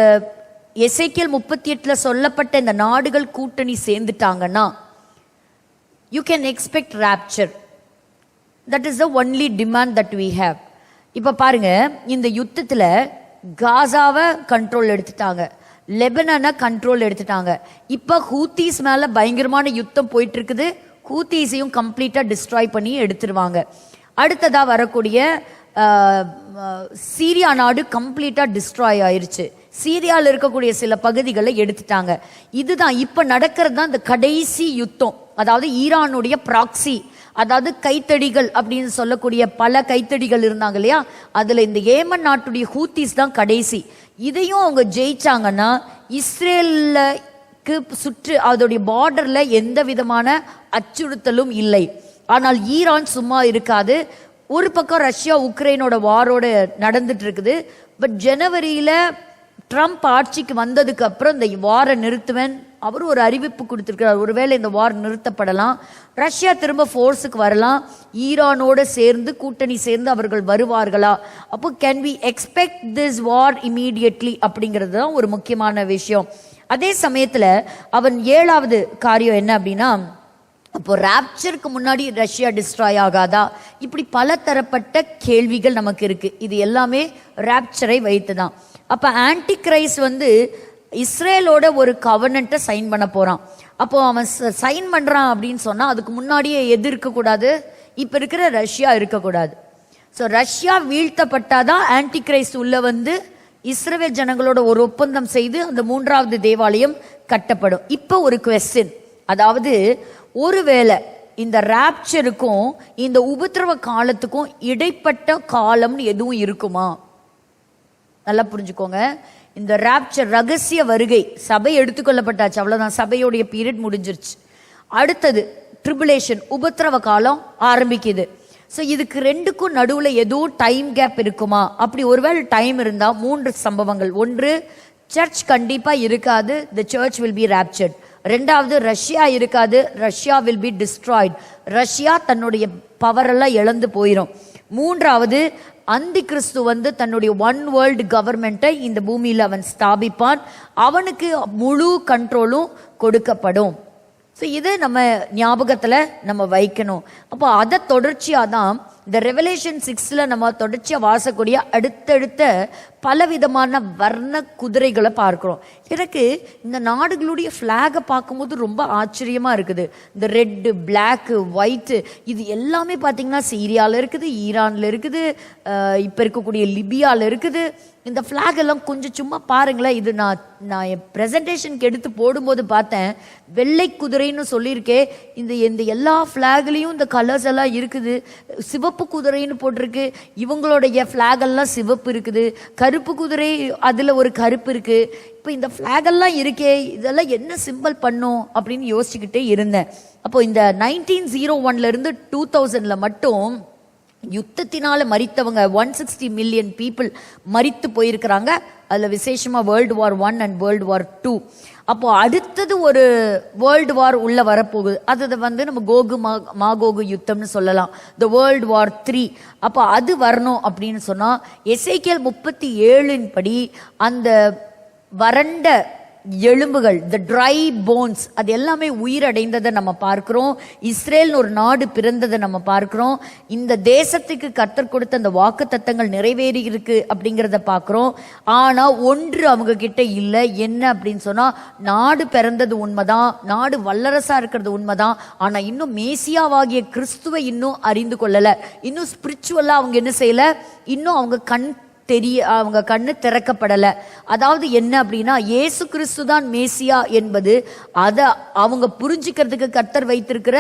எசேக்கியேல் 38 சொல்லப்பட்ட இந்த நாடுகள் கூட்டணி சேர்ந்துட்டாங்கன்னா you can expect rapture. That is the only demand that we have. இப்ப பாருங்க, இந்த யுத்தத்துல காசாவை கண்ட்ரோல் எடுத்துட்டாங்க, லெபனானை கண்ட்ரோல் எடுத்துட்டாங்க. இப்ப ஹூத்தீஸ் மேல பயங்கரமான யுத்தம் போயிட்டு இருக்குது. ஹூத்தீஸையும் கம்ப்ளீட்டா டிஸ்ட்ராய் பண்ணி எடுத்துருவாங்க. அடுத்ததா வரக்கூடிய சீரியா நாடு கம்ப்ளீட்டா டிஸ்ட்ராய் ஆயிருச்சு. சீரியாவில் இருக்கக்கூடிய சில பகுதிகளை எடுத்துட்டாங்க. இதுதான் இப்ப நடக்கிறது தான் இந்த கடைசி யுத்தம். அதாவது ஈரானுடைய ப்ராக்சி, அதாவது கைத்தடிகள் அப்படின்னு சொல்லக்கூடிய பல கைத்தடிகள் இருந்தாங்க இல்லையா, அதுல இந்த ஏமன் நாட்டுடைய ஹூத்தீஸ் தான் கடைசி. இதையும் அவங்க ஜெயிச்சாங்கன்னா இஸ்ரேலுக்கு சுற்று அதோடைய பார்டர்ல எந்த விதமான அச்சுறுத்தலும் இல்லை. ஆனால் ஈரான் சும்மா இருக்காது. ஒரு பக்கம் ரஷ்யா உக்ரைனோட வாரோட நடந்துட்டு இருக்குது. பட் ஜனவரியில ட்ரம்ப் ஆட்சிக்கு வந்ததுக்கு அப்புறம் இந்த வாரை நிறுத்துவேன் அவர் ஒரு அறிவிப்பு கொடுத்திருக்கிறார். ஒருவேளை இந்த வார் நிறுத்தப்படலாம், ரஷ்யா திரும்ப ஃபோர்ஸுக்கு வரலாம், ஈரானோட சேர்ந்து கூட்டணி சேர்ந்து அவர்கள் வருவார்களா? அப்போ can we expect this war immediately அப்படிங்கிறது தான் ஒரு முக்கியமான விஷயம். அதே சமயத்துல அவன் 7வது காரியம் என்ன அப்படின்னா, அப்போ ராப்சருக்கு முன்னாடி ரஷ்யா டிஸ்ட்ராய் ஆகாதா? இப்படி பல தரப்பட்ட கேள்விகள் நமக்கு இருக்கு. இது எல்லாமே ராப்சரை வைத்துதான். அப்ப ஆன்டி கிரைஸ்ட் இஸ்ரேலோட ஒரு கவர்னண்ட்டை சைன் பண்ண போறான். அப்போ அவன் சைன் பண்றான் அப்படின்னு சொன்னா அதுக்கு முன்னாடியே எது இருக்கக்கூடாது? இப்ப இருக்கிற ரஷ்யா இருக்கக்கூடாது. ஸோ ரஷ்யா வீழ்த்தப்பட்டாதான் ஆன்டி கிரைஸ்ட் உள்ள இஸ்ரேல் ஜனங்களோட ஒரு ஒப்பந்தம் செய்து அந்த 3வது தேவாலயம் கட்டப்படும். இப்போ ஒரு குவெஸ்டின், அதாவது ஒருவேளை இந்த ராப்சருக்கும் இந்த உபத்திரவ காலத்துக்கும் இடைப்பட்ட காலம்னு எதுவும் இருக்குமா? நல்லா புரிஞ்சுக்கோங்க. இந்த ராப்சர் ரகசிய வருகை, சபை எடுத்துக்கொள்ளப்பட்டாச்சு, அவ்வளவுதான், சபையோடைய பீரியட் முடிஞ்சிருச்சு. அடுத்தது ட்ரிபுலேஷன், உபத்திரவ காலம் ஆரம்பிக்குது. ஸோ இதுக்கு ரெண்டுக்கும் நடுவில் ஏதோ டைம் கேப் இருக்குமா? அப்படி ஒருவேளை டைம் இருந்தா 3 சம்பவங்கள். ஒன்று, சர்ச் கண்டிப்பா இருக்காது, தி சர்ச் வில் பி ராப்சர்ட். 2வது, ரஷ்யா இருக்காது, Russia will be destroyed, Russia தன்னுடைய பவரெல்லாம் இழந்து போயிடும். 3வது, அந்தி கிறிஸ்து தன்னுடைய ஒன் வேர்ல்டு கவர்மெண்ட்டை இந்த பூமியில் அவன் ஸ்தாபிப்பான், அவனுக்கு முழு கண்ட்ரோலும் கொடுக்கப்படும். ஸோ இதை நம்ம ஞாபகத்தில் நம்ம வைக்கணும். அப்போ அதை தொடர்ச்சியாக தான் இந்த ரெவலேஷன் 6 நம்ம தொடர்ச்சியாக வாசக்கூடிய அடுத்தடுத்த பலவிதமான வர்ண குதிரைகளை பார்க்கிறோம். எனக்கு இந்த நாடுகளுடைய ஃப்ளாகை பார்க்கும்போது ரொம்ப ஆச்சரியமாக இருக்குது. இந்த ரெட்டு, பிளாக்கு, ஒயிட்டு, இது எல்லாமே பார்த்தீங்கன்னா சீரியாவில் இருக்குது, ஈரானில் இருக்குது, இப்போ இருக்கக்கூடிய லிபியாவில் இருக்குது. இந்த ஃப்ளாக் எல்லாம் கொஞ்சம் சும்மா பாருங்களேன். இது நான் என் ப்ரெசன்டேஷனுக்கு எடுத்து போடும்போது பார்த்தேன், வெள்ளை குதிரைன்னு சொல்லியிருக்கேன். இந்த எல்லா ஃப்ளாக்லேயும் இந்த கலர்ஸ் எல்லாம் இருக்குது. சிவப்பு குதிரைன்னு போட்டிருக்கு, இவங்களுடைய ஃப்ளாக் எல்லாம் சிவப்பு இருக்குது. கருப்பு குதிரை, அதில் ஒரு கருப்பு இருக்கு. இப்போ இந்த ஃப்ளாக் எல்லாம் இருக்கே, இதெல்லாம் என்ன சிம்பிள் பண்ணும் அப்படின்னு யோசிச்சுக்கிட்டே இருந்தேன். அப்போ இந்த 1901 2000 மட்டும் யுத்தத்தினால மரித்தவங்க 160 மில்லியன் பீப்புள் மரித்து போயிருக்கிறாங்க. அதில் விசேஷமாக World War I and World War II. அப்போ அடுத்தது ஒரு வேர்ல்டு வார் உள்ள வரப்போகுது. அது வந்து நம்ம கோகு மாகோகு யுத்தம்னு சொல்லலாம், த வேர்ல்டு வார் 3. அப்போ அது வரணும் அப்படின்னு சொன்னா எசேக்கியேல் 37 படி அந்த வறண்ட எலும்புகள், த ட்ரை போன்ஸ், அது எல்லாமே உயிரடைந்ததை நம்ம பார்க்கிறோம். இஸ்ரேல் ஒரு நாடு பிறந்ததை நம்ம பார்க்கிறோம். இந்த தேசத்துக்கு கர்த்தர் கொடுத்த அந்த வாக்கு தத்தங்கள் நிறைவேறி இருக்கு அப்படிங்கிறத பார்க்கிறோம். ஆனா ஒன்று அவங்க கிட்ட இல்லை. என்ன அப்படின்னு சொன்னா, நாடு பிறந்தது உண்மைதான், நாடு வல்லரசா இருக்கிறது உண்மைதான், ஆனா இன்னும் மேசியாவாகிய கிறிஸ்துவை இன்னும் அறிந்து கொள்ளல. இன்னும் ஸ்பிரிச்சுவலா அவங்க என்ன செய்யல, இன்னும் அவங்க அவங்க கண்ணு திறக்கப்படல. அதாவது என்ன அப்படின்னா, இயேசு கிறிஸ்து தான் மேசியா என்பது அதை அவங்க புரிஞ்சுக்கிறதுக்கு கர்த்தர் வைத்திருக்கிற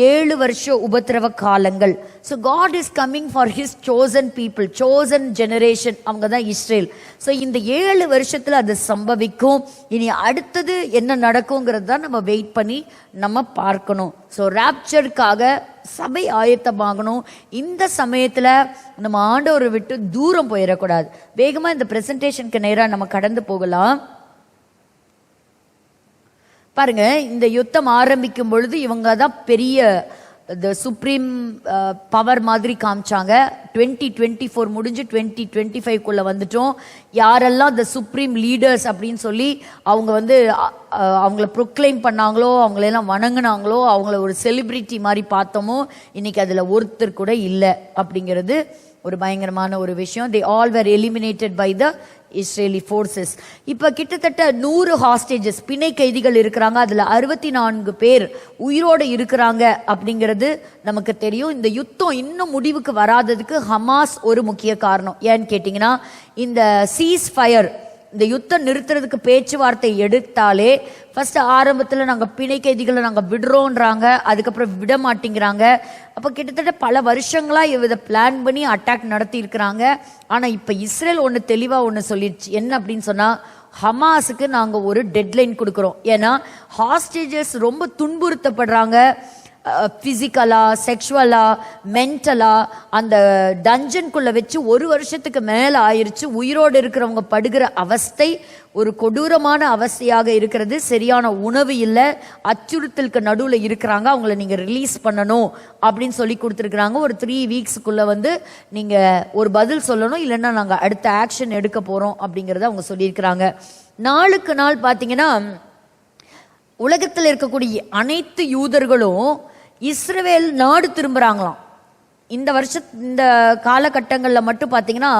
7 வருஷ உபத்திரவ காலங்கள். So God is coming for his chosen people, chosen generation, அவங்க தான் இஸ்ரேல். ஸோ இந்த 7 வருஷத்துல அது சம்பவிக்கும். இனி அடுத்தது என்ன நடக்குங்கிறது தான் நம்ம வெயிட் பண்ணி நம்ம பார்க்கணும். ஸோ ராப்சருக்காக சபை ஆயத்தமாகணும். இந்த சமயத்துல நம்ம ஆண்டவரை விட்டு தூரம் போயிடக்கூடாது. வேகமா இந்த பிரசன்டேஷனுக்கு நேராக நம்ம கடந்து போகலாம். பாருங்க, இந்த யுத்தம் ஆரம்பிக்கும் பொழுது இவங்க தான் பெரிய சுப்ரீம் பவர் மாதிரி காமிச்சாங்க. 2024 முடிஞ்சு 2025 வந்துட்டோம். யாரெல்லாம் த சுப்ரீம் லீடர்ஸ் அப்படின்னு சொல்லி அவங்க வந்து அவங்கள ப்ரொக்ளைம் பண்ணாங்களோ, அவங்களெல்லாம் வணங்கினாங்களோ, அவங்கள ஒரு செலிபிரிட்டி மாதிரி பார்த்தோமோ, இன்னைக்கு அதில் ஒருத்தர் கூட இல்லை அப்படிங்கிறது ஒரு பயங்கரமான ஒரு விஷயம். they all were eliminated by the Israeli forces. இப்போ கிட்டத்தட்ட 100 ஹாஸ்டேஜஸ், பிணை கைதிகள் இருக்கிறாங்க. அதில் 64 பேர் உயிரோடு இருக்கிறாங்க அப்படிங்கிறது நமக்கு தெரியும். இந்த யுத்தம் இன்னும் முடிவுக்கு வராததுக்கு ஹமாஸ் ஒரு முக்கிய காரணம். ஏன்னு கேட்டிங்கன்னா, இந்த சீஸ் ஃபயர், இந்த யுத்தம் நிறுத்துறதுக்கு பேச்சுவார்த்தை எடுத்தாலே ஃபர்ஸ்ட் ஆரம்பத்தில் நாங்கள் பிணை கைதிகளை நாங்கள் விடுறோன்றாங்க, அதுக்கப்புறம் விட மாட்டேங்கிறாங்க. அப்போ கிட்டத்தட்ட பல வருஷங்களாக இதை பிளான் பண்ணி அட்டாக் நடத்தி இருக்கிறாங்க. ஆனால் இப்போ இஸ்ரேல் ஒன்று தெளிவாக ஒன்று சொல்லிடுச்சு. என்ன அப்படின்னு சொன்னால், ஹமாஸுக்கு நாங்கள் ஒரு டெட்லைன் கொடுக்குறோம். ஏன்னா ஹாஸ்டேஜஸ் ரொம்ப துன்புறுத்தப்படுறாங்க, பிசிக்கலா, செக்ஷுவலா, மென்டலா. அந்த டஞ்சனுக்குள்ள வச்சு 1 வருஷத்துக்கு மேல ஆயிருச்சு. உயிரோடு இருக்கிறவங்க படுகிற அவஸ்தை ஒரு கொடூரமான அவஸ்தையாக இருக்கிறது. சரியான உணவு இல்லை, அச்சுறுத்தலுக்கு நடுவில் இருக்கிறாங்க. அவங்கள நீங்க ரிலீஸ் பண்ணணும் அப்படின்னு சொல்லி கொடுத்துருக்குறாங்க. ஒரு 3 வீக்ஸுக்குள்ள வந்து நீங்க ஒரு பதில் சொல்லணும், இல்லைன்னா நாங்க அடுத்த ஆக்ஷன் எடுக்க போறோம் அப்படிங்கறத அவங்க சொல்லியிருக்கிறாங்க. நாளுக்கு நாள் பாத்தீங்கன்னா உலகத்தில் இருக்கக்கூடிய அனைத்து யூதர்களும் இஸ்ரவேல் நாடு திரும்புறாங்களாம். இந்த காலகட்டங்களில் மட்டும் பார்த்தீங்கன்னா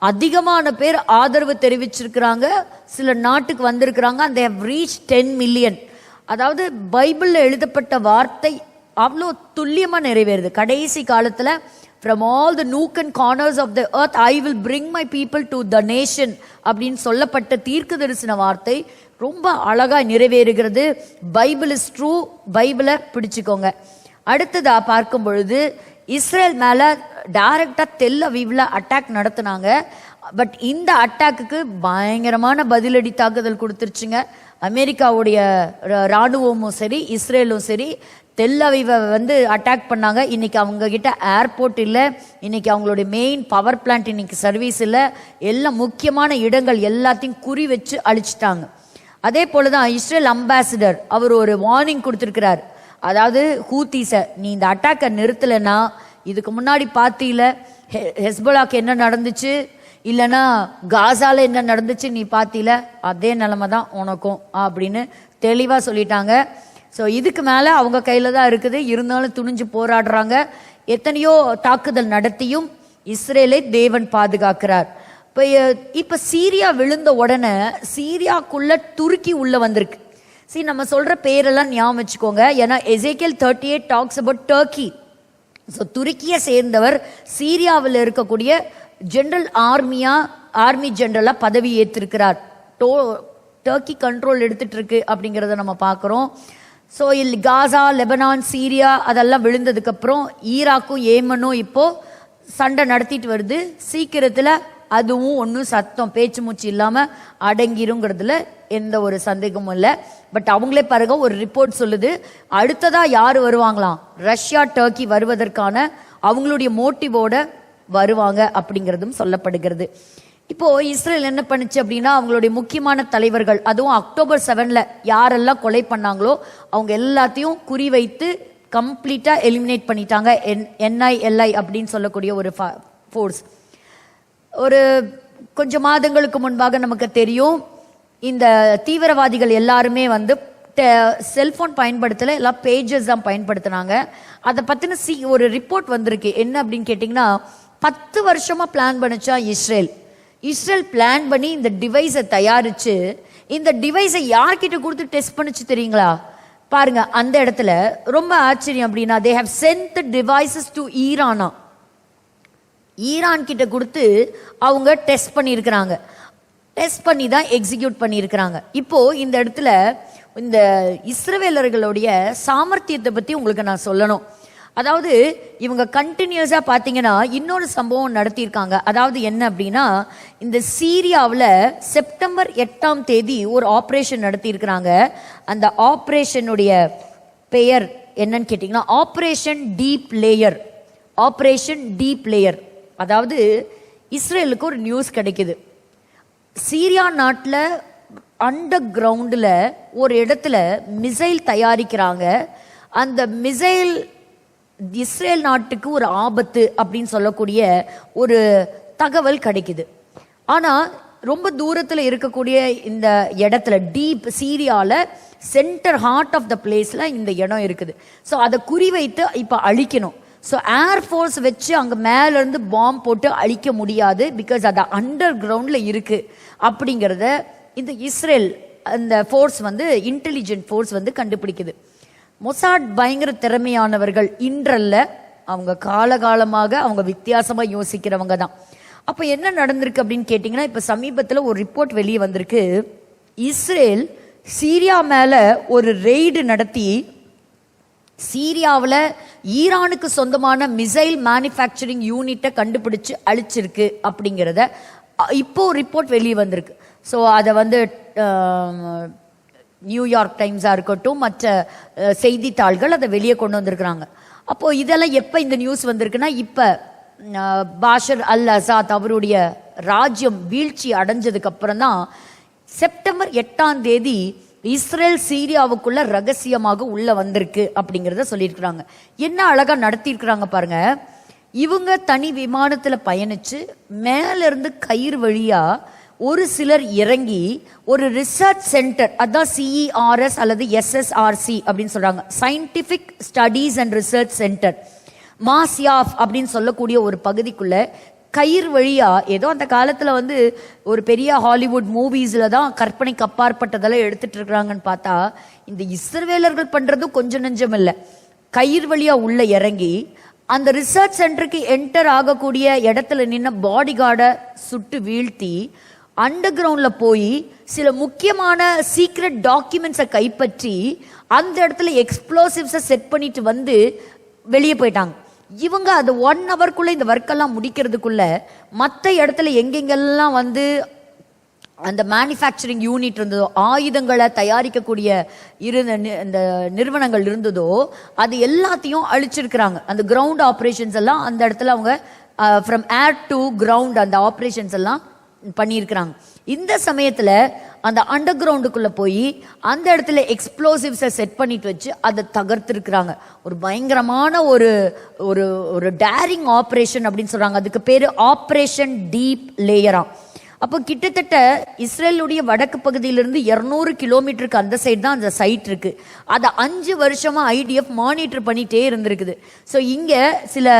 அதிகமான பேர் ஆதரவு தெரிவிச்சிருக்கிறாங்க, சில நாட்டுக்கு வந்திருக்கிறாங்க. அந்த ரீச் 10 மில்லியன். அதாவது பைபிளில் எழுதப்பட்ட வார்த்தை அவ்வளோ துல்லியமாக நிறைவேறுது. கடைசி காலத்தில் from all the nook and corners of the earth I will bring my people to the nation அப்படின்னு சொல்லப்பட்ட தீர்க்க தரிசன வார்த்தை ரொம்ப அழகா நிறைவேறுகிறது. Bible is true. பைபிளை பிடிச்சுக்கோங்க. அடுத்ததா பார்க்கும் பொழுது இஸ்ரேல் மேல டைரக்டா தெல் அவீவ்ல அட்டாக் நடத்தினாங்க. பட் இந்த அட்டாக்குக்கு பயங்கரமான பதிலடி தாக்குதல் கொடுத்துருச்சுங்க. அமெரிக்காவுடைய ராணுவமும் சரி, இஸ்ரேலும் சரி, தெல் அவீவை வந்து அட்டாக் பண்ணாங்க. இன்னைக்கு அவங்க கிட்ட ஏர்போர்ட் இல்லை, இன்னைக்கு அவங்களுடைய மெயின் பவர் பிளான்ட் இன்னைக்கு சர்வீஸ் இல்லை. எல்லாம் முக்கியமான இடங்கள் எல்லாத்தையும் குறி வச்சு அழிச்சிட்டாங்க. அதே போலதான் இஸ்ரேல் அம்பாசிடர் அவர் ஒரு வார்னிங் கொடுத்திருக்கிறார். அதாவது ஹூத்தீஸ, நீ இந்த அட்டாக்கை நிறுத்தலைன்னா, இதுக்கு முன்னாடி பார்த்தீல ஹெஸ்போலாக்கு என்ன நடந்துச்சு, இல்லைன்னா காசால என்ன நடந்துச்சு நீ பார்த்தீல, அதே நிலைமை தான் உனக்கும் அப்படின்னு தெளிவா சொல்லிட்டாங்க. ஸோ இதுக்கு மேலே அவங்க கையில் தான் இருக்குது. இருந்தாலும் துணிஞ்சு போராடுறாங்க. எத்தனையோ தாக்குதல் நடத்தியும் இஸ்ரேலை தேவன் பாதுகாக்கிறார். இப்போ சீரியா விழுந்த உடனே சீரியாக்குள்ள துருக்கி உள்ள வந்திருக்கு. சரி, நம்ம சொல்ற பேரெல்லாம் ஞாபகம் வச்சுக்கோங்க. ஏன்னா எசேக்கியேல் 38 டாக்ஸ் அபவுட் டர்க்கி. ஸோ துருக்கியை சேர்ந்தவர் சீரியாவில் இருக்கக்கூடிய ஜெனரல் ஆர்மி ஜெனரலா பதவி ஏற்றிருக்கிறார். டர்க்கி கண்ட்ரோல் எடுத்துட்டு இருக்கு அப்படிங்கிறத நம்ம பார்க்குறோம். ஸோ காசா, லெபனான், சீரியா அதெல்லாம் விழுந்ததுக்கு அப்புறம் ஈராக்கும் ஏமனும் இப்போ சண்டை நடத்திட்டு வருது. சீக்கிரத்தில் அதுவும் ஒன்றும் சத்தம் பேச்சு மூச்சு இல்லாமல் அடங்கிருங்கிறதுல எந்த ஒரு சந்தேகமும் இல்லை. பட் அவங்களே பாருங்க, ஒரு ரிப்போர்ட் சொல்லுது அடுத்ததா யார் வருவாங்களாம், ரஷ்யா டர்க்கி வருவதற்கான அவங்களுடைய மோட்டிவோட வருவாங்க அப்படிங்கிறதும் சொல்லப்படுகிறது. இப்போ இஸ்ரேல் என்ன பண்ணுச்சு அப்படின்னா, அவங்களுடைய முக்கியமான தலைவர்கள், அதுவும் October 7 யாரெல்லாம் கொலை பண்ணாங்களோ அவங்க எல்லாத்தையும் குறிவைத்து கம்ப்ளீட்டா எலிமினேட் பண்ணிட்டாங்க. NILI அப்படின்னு சொல்லக்கூடிய ஒரு ஃபோர்ஸ். ஒரு கொஞ்சம் மாதங்களுக்கு முன்பாக நமக்கு தெரியும், இந்த தீவிரவாதிகள் எல்லாருமே வந்து செல்போன் பயன்படுத்தல, எல்லாம் பேஜஸ் தான் பயன்படுத்தினாங்க. அதை பத்தின ஒரு ரிப்போர்ட் வந்திருக்கு. என்ன அப்படின்னு கேட்டிங்கன்னா, 10 வருஷமா பிளான் பண்ணிச்சா இஸ்ரேல் பிளான் பண்ணி இந்த டிவைஸை தயாரிச்சு இந்த டிவைஸை யார்கிட்ட கொடுத்து டெஸ்ட் பண்ணிச்சு தெரியுங்களா? பாருங்க, அந்த இடத்துல ரொம்ப ஆச்சரியம் அப்படின்னா, they have sent the devices to Iran கிட்ட கொடுத்து அவங்க டெஸ்ட் பண்ணியிருக்கிறாங்க. டெஸ்ட் பண்ணி தான் எக்ஸிக்யூட் பண்ணியிருக்கிறாங்க. இப்போ இந்த இடத்துல இந்த இஸ்ரவேலர்களுடைய சாமர்த்தியத்தை பத்தி உங்களுக்கு நான் சொல்லணும். அதாவது இவங்க கண்டினியூஸா பாத்தீங்கன்னா இன்னொரு சம்பவம் நடத்தியிருக்காங்க. அதாவது என்ன அப்படின்னா, இந்த சீரியாவில் செப்டம்பர் 8 ஒரு ஆப்ரேஷன் நடத்தியிருக்கிறாங்க. அந்த ஆப்ரேஷனுடைய பெயர் என்னன்னு கேட்டீங்கன்னா, ஆப்ரேஷன் டீப் லேயர். அதாவது இஸ்ரேலுக்கு ஒரு நியூஸ் கிடைக்குது, சீரியா நாட்டில் அண்டர் கிரவுண்டில் ஒரு இடத்துல மிசைல் தயாரிக்கிறாங்க. அந்த மிசைல் இஸ்ரேல் நாட்டுக்கு ஒரு ஆபத்து அப்படின்னு சொல்லக்கூடிய ஒரு தகவல் கிடைக்குது. ஆனால் ரொம்ப தூரத்தில் இருக்கக்கூடிய இந்த இடத்துல டீப் சீரியாவில் சென்டர் ஹார்ட் ஆஃப் த பிளேஸில் இந்த இடம் இருக்குது. ஸோ அதை குறிவைத்து இப்போ அழிக்கணும். ஸோ ஏர்ஃபோர்ஸ் வச்சு அங்கே மேலேருந்து பாம்பு போட்டு அழிக்க முடியாது, பிகாஸ் அது அண்டர் கிரவுண்டில் இருக்குது அப்படிங்கிறத இந்த இஸ்ரேல் அந்த ஃபோர்ஸ் வந்து இன்டெலிஜென்ட் ஃபோர்ஸ் வந்து கண்டுபிடிக்குது. மொசாட் பயங்கர திறமையானவர்கள், இன்றல்ல, அவங்க காலகாலமாக அவங்க வித்தியாசமாக யோசிக்கிறவங்க தான். அப்போ என்ன நடந்திருக்கு அப்படின்னு கேட்டிங்கன்னா, இப்போ சமீபத்தில் ஒரு ரிப்போர்ட் வெளியே வந்திருக்கு. இஸ்ரேல் சீரியா மேலே ஒரு ரெய்டு நடத்தி சீரியாவில் ஈரானுக்கு சொந்தமான மிசைல் மேனுஃபேக்சரிங் யூனிட்டை கண்டுபிடிச்சு அழிச்சிருக்கு அப்படிங்கிறத இப்போ ரிப்போர்ட் வெளியே வந்திருக்கு. ஸோ அதை வந்து நியூயார்க் டைம்ஸாக இருக்கட்டும், மற்ற செய்தித்தாள்கள் அதை வெளியே கொண்டு வந்திருக்கிறாங்க. அப்போது இதெல்லாம் எப்போ இந்த நியூஸ் வந்திருக்குன்னா, இப்போ பாஷர் அல் அசாத் அவருடைய ராஜ்யம் வீழ்ச்சி அடைஞ்சதுக்கு அப்புறம் தான் செப்டம்பர் 8 இஸ்ரேல் சீரியாவுக்குள்ள ரகசியமாக உள்ள வந்திருக்கு அப்படிங்கிறத சொல்லியிருக்கிறாங்க. என்ன அழகா நடத்தியிருக்கிறாங்க பாருங்க. இவங்க தனி விமானத்தில் பயணிச்சு மேலிருந்து கயிறு வழியா ஒரு சிலர் இறங்கி ஒரு ரிசர்ச் சென்டர், அதான் CERS அல்லது SSRC அப்படின்னு சொல்றாங்க, scientific studies and research centre, Masyaf அப்படின்னு சொல்லக்கூடிய ஒரு பகுதிக்குள்ள கயிறு வழியா, ஏதோ அந்த காலத்துல வந்து ஒரு பெரிய ஹாலிவுட் மூவிஸ்ல தான் கற்பனைக்கு அப்பாற்பட்டதெல்லாம் எடுத்துட்டு இருக்கிறாங்கன்னு பார்த்தா, இந்த இஸ்ரவேலர்கள் பண்றதும் கொஞ்சம் நெஞ்சம் இல்லை. கயிறு வழியா உள்ள இறங்கி அந்த ரிசர்ச் சென்டருக்கு என்டர் ஆகக்கூடிய இடத்துல நின்ன பாடி கார்டை சுட்டு வீழ்த்தி அண்டர் கிரவுண்ட்ல போய் சில முக்கியமான சீக்ரெட் டாக்குமெண்ட்ஸை கைப்பற்றி அந்த இடத்துல எக்ஸ்ப்ளோசிவ்ஸை செட் பண்ணிட்டு வந்து வெளியே போயிட்டாங்க. இவங்க அது 1 ஹவர்க்குள்ள இந்த ஒர்க்கெல்லாம் முடிக்கிறதுக்குள்ள மற்ற இடத்துல எங்கெங்கெல்லாம் வந்து அந்த மேனுஃபேக்சரிங் யூனிட் இருந்ததோ, ஆயுதங்களை தயாரிக்கக்கூடிய இந்த நிறுவனங்கள் இருந்ததோ, அது எல்லாத்தையும் அழிச்சிருக்கிறாங்க. அந்த கிரவுண்ட் ஆப்ரேஷன்ஸ் எல்லாம் அந்த இடத்துல அவங்க ஃப்ரம் ஏர் டு கிரவுண்ட் அந்த ஆப்ரேஷன்ஸ் எல்லாம் பண்ணியிருக்கிறாங்க. இந்த சமயத்துல அந்த அண்டர் கிரவுண்டுக்குள்ள போய் அந்த இடத்துல எக்ஸ்ப்ளோசிவ்ஸை செட் பண்ணிட்டு வச்சு அதை தகர்த்திருக்கிறாங்க. ஒரு பயங்கரமான ஒரு ஒரு ஒரு டேரிங் ஆப்ரேஷன் அப்படின்னு சொல்றாங்க. அதுக்கு பேரு ஆப்ரேஷன் டீப் லேயரா. அப்போ கிட்டத்தட்ட இஸ்ரேலுடைய வடக்கு பகுதியிலிருந்து 200 கிலோமீட்டருக்கு அந்த சைடு தான் அந்த சைட் இருக்கு. அதை 5 வருஷமா IDF மானிட்டர் பண்ணிட்டே இருந்திருக்குது. ஸோ இங்க சில